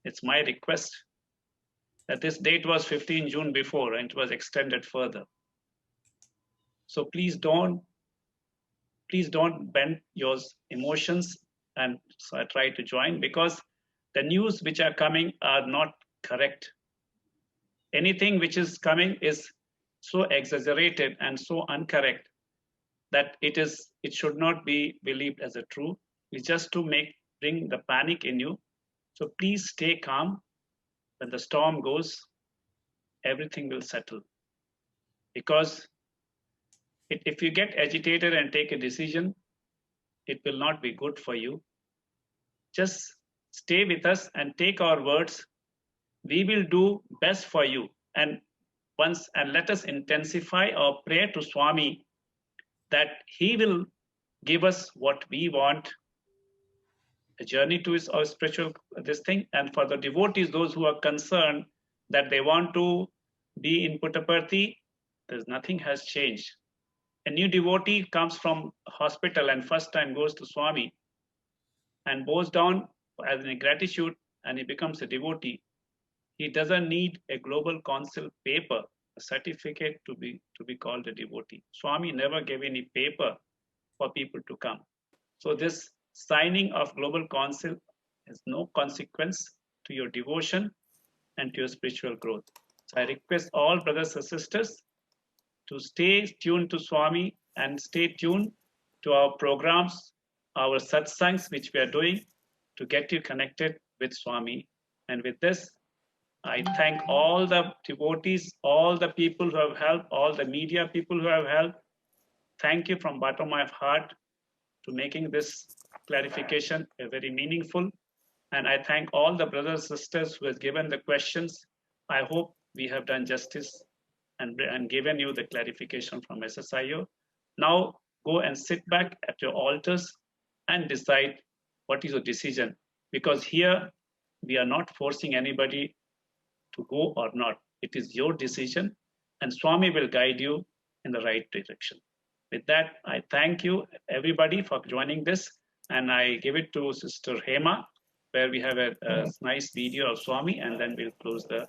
It's my request that this date was 15 June before and it was extended further. So please don't bend your emotions and try to join, because the news which are coming are not correct. Anything which is coming is so exaggerated and so incorrect that it should not be believed as a true. It's just to bring the panic in you. So please stay calm. When the storm goes, everything will settle. Because if you get agitated and take a decision, it will not be good for you. Just stay with us and take our words. We will do best for you. And let us intensify our prayer to Swami that he will give us what we want, a journey to our spiritual thing. And for the devotees, those who are concerned that they want to be in Puttaparthi, nothing has changed. A new devotee comes from hospital and first time goes to Swami and bows down as a gratitude, and he becomes a devotee. He doesn't need a global council paper, a certificate to be called a devotee. Swami never gave any paper for people to come. So this signing of global council has no consequence to your devotion and to your spiritual growth. So I request all brothers and sisters to stay tuned to Swami and stay tuned to our programs, our satsangs which we are doing to get you connected with Swami. And with this, I thank all the devotees, all the people who have helped, all the media people who have helped. Thank you from bottom of my heart to making this clarification very meaningful. And I thank all the brothers and sisters who have given the questions. I hope we have done justice and given you the clarification from SSIO. Now go and sit back at your altars and decide what is your decision. Because here we are not forcing anybody to go or not. It is your decision, and Swami will guide you in the right direction. With that, I thank you everybody for joining this, and I give it to Sister Hema, where we have a nice video of Swami, and then we'll close the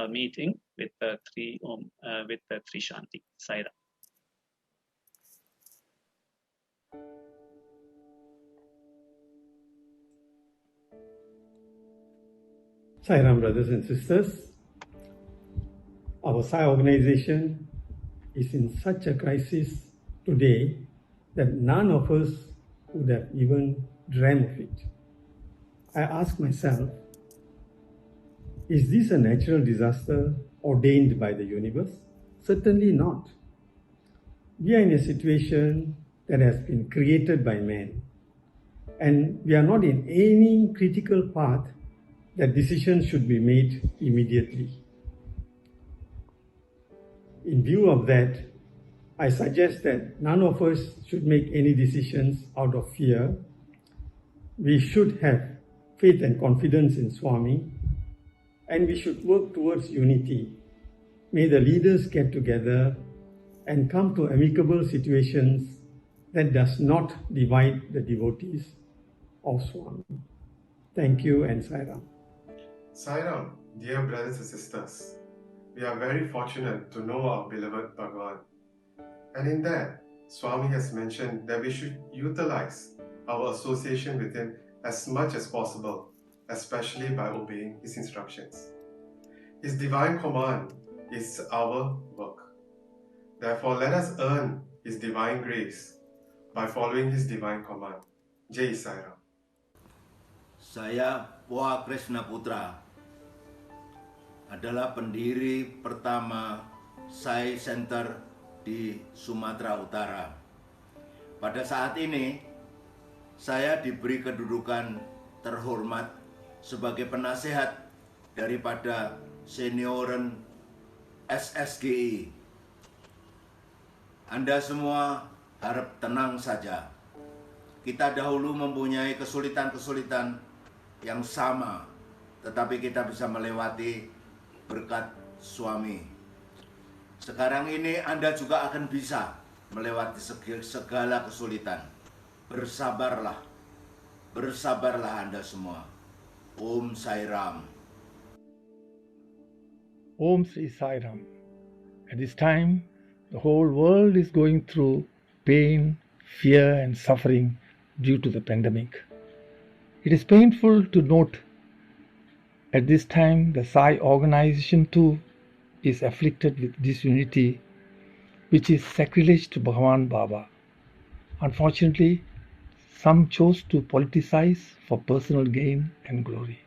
meeting with the three Shanti. Saira. Sairam, brothers and sisters. Our Sai organization is in such a crisis today that none of us would have even dreamt of it. I ask myself, is this a natural disaster ordained by the universe? Certainly not. We are in a situation that has been created by man, and we are not in any critical path that decisions should be made immediately. In view of that, I suggest that none of us should make any decisions out of fear. We should have faith and confidence in Swami, and we should work towards unity. May the leaders get together and come to amicable situations that does not divide the devotees of Swami. Thank you and Sairam. Sairam, dear brothers and sisters. we are very fortunate to know our beloved Bhagavan. And in that, Swami has mentioned that we should utilize our association with him as much as possible, especially by obeying his instructions. His divine command is our work. Therefore, let us earn his divine grace by following his divine command. Jai Sai Ram. Saya Poa Krishna Putra adalah pendiri pertama Sai Center di Sumatera Utara. Pada saat ini, saya diberi kedudukan terhormat sebagai penasehat daripada senioren SSGI. Anda semua harap tenang saja. Kita dahulu mempunyai kesulitan-kesulitan yang sama, tetapi kita bisa melewati berkat Swami. Sekarang ini Anda juga akan bisa melewati segala kesulitan. Bersabarlah, bersabarlah Anda semua. Om Sai Ram. Om Sri Sai Ram. At this time, the whole world is going through pain, fear, and suffering due to the pandemic. It is painful to note at this time the Sai organization too is afflicted with disunity, which is sacrilege to Bhagavan Baba. Unfortunately, some chose to politicize for personal gain and glory.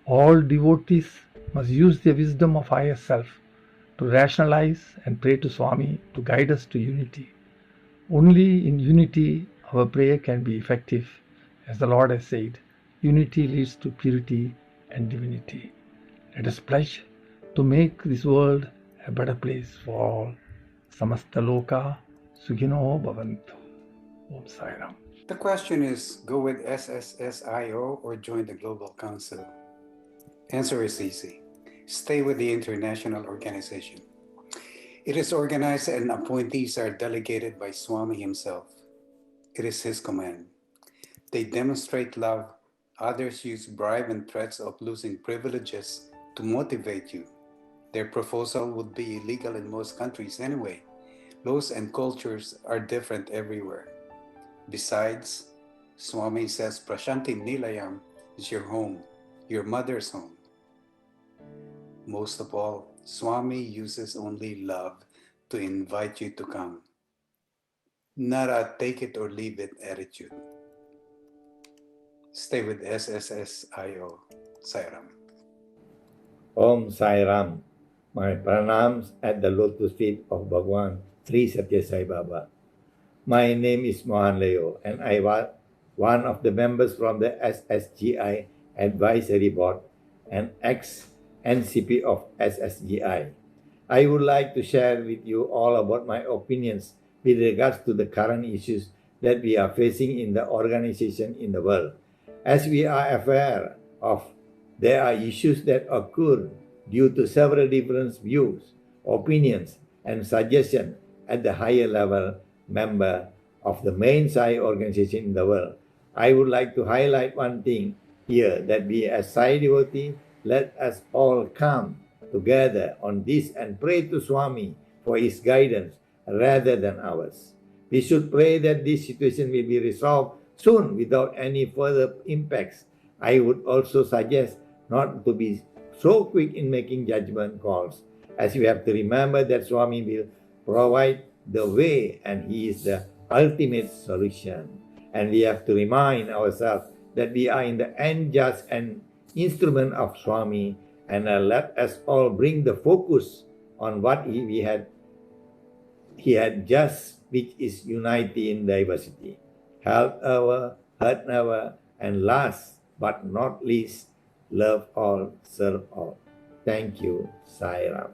All devotees must use the wisdom of higher self to rationalize and pray to Swami to guide us to unity. Only in unity our prayer can be effective. As the Lord has said, unity leads to purity and divinity. Let us pledge to make this world a better place for all. Samasta Loka Sukhino Bhavantu. Om Sai Ram. The question is, go with SSSIO or join the Global Council? Answer is easy. Stay with the international organization. It is organized and appointees are delegated by Swami himself. It is his command. They demonstrate love. Others use bribe and threats of losing privileges to motivate you. Their proposal would be illegal in most countries anyway. Laws and cultures are different everywhere. Besides, Swami says Prashanti Nilayam is your home, your mother's home. Most of all, Swami uses only love to invite you to come. Not a take it or leave it attitude. Stay with SSSIO. Sai Ram. Om Sai Ram. My pranams at the lotus feet of Bhagwan Sri Satya Sai Baba. My name is Mohan Leo and I was one of the members from the SSGI Advisory Board and ex-NCP of SSGI. I would like to share with you all about my opinions with regards to the current issues that we are facing in the organization in the world. As we are aware of, there are issues that occur due to several different views, opinions, and suggestions at the higher level member of the main Sai organization in the world. I would like to highlight one thing here, that we as Sai devotees, let us all come together on this and pray to Swami for his guidance rather than ours. We should pray that this situation will be resolved soon without any further impacts. I would also suggest not to be so quick in making judgment calls, as you have to remember that Swami will provide the way and he is the ultimate solution. And we have to remind ourselves that we are in the end just an instrument of Swami, and let us all bring the focus on what he had just, which is unity in diversity. Help our, hurt our, and last but not least, love all, serve all. Thank you, Sai Ram.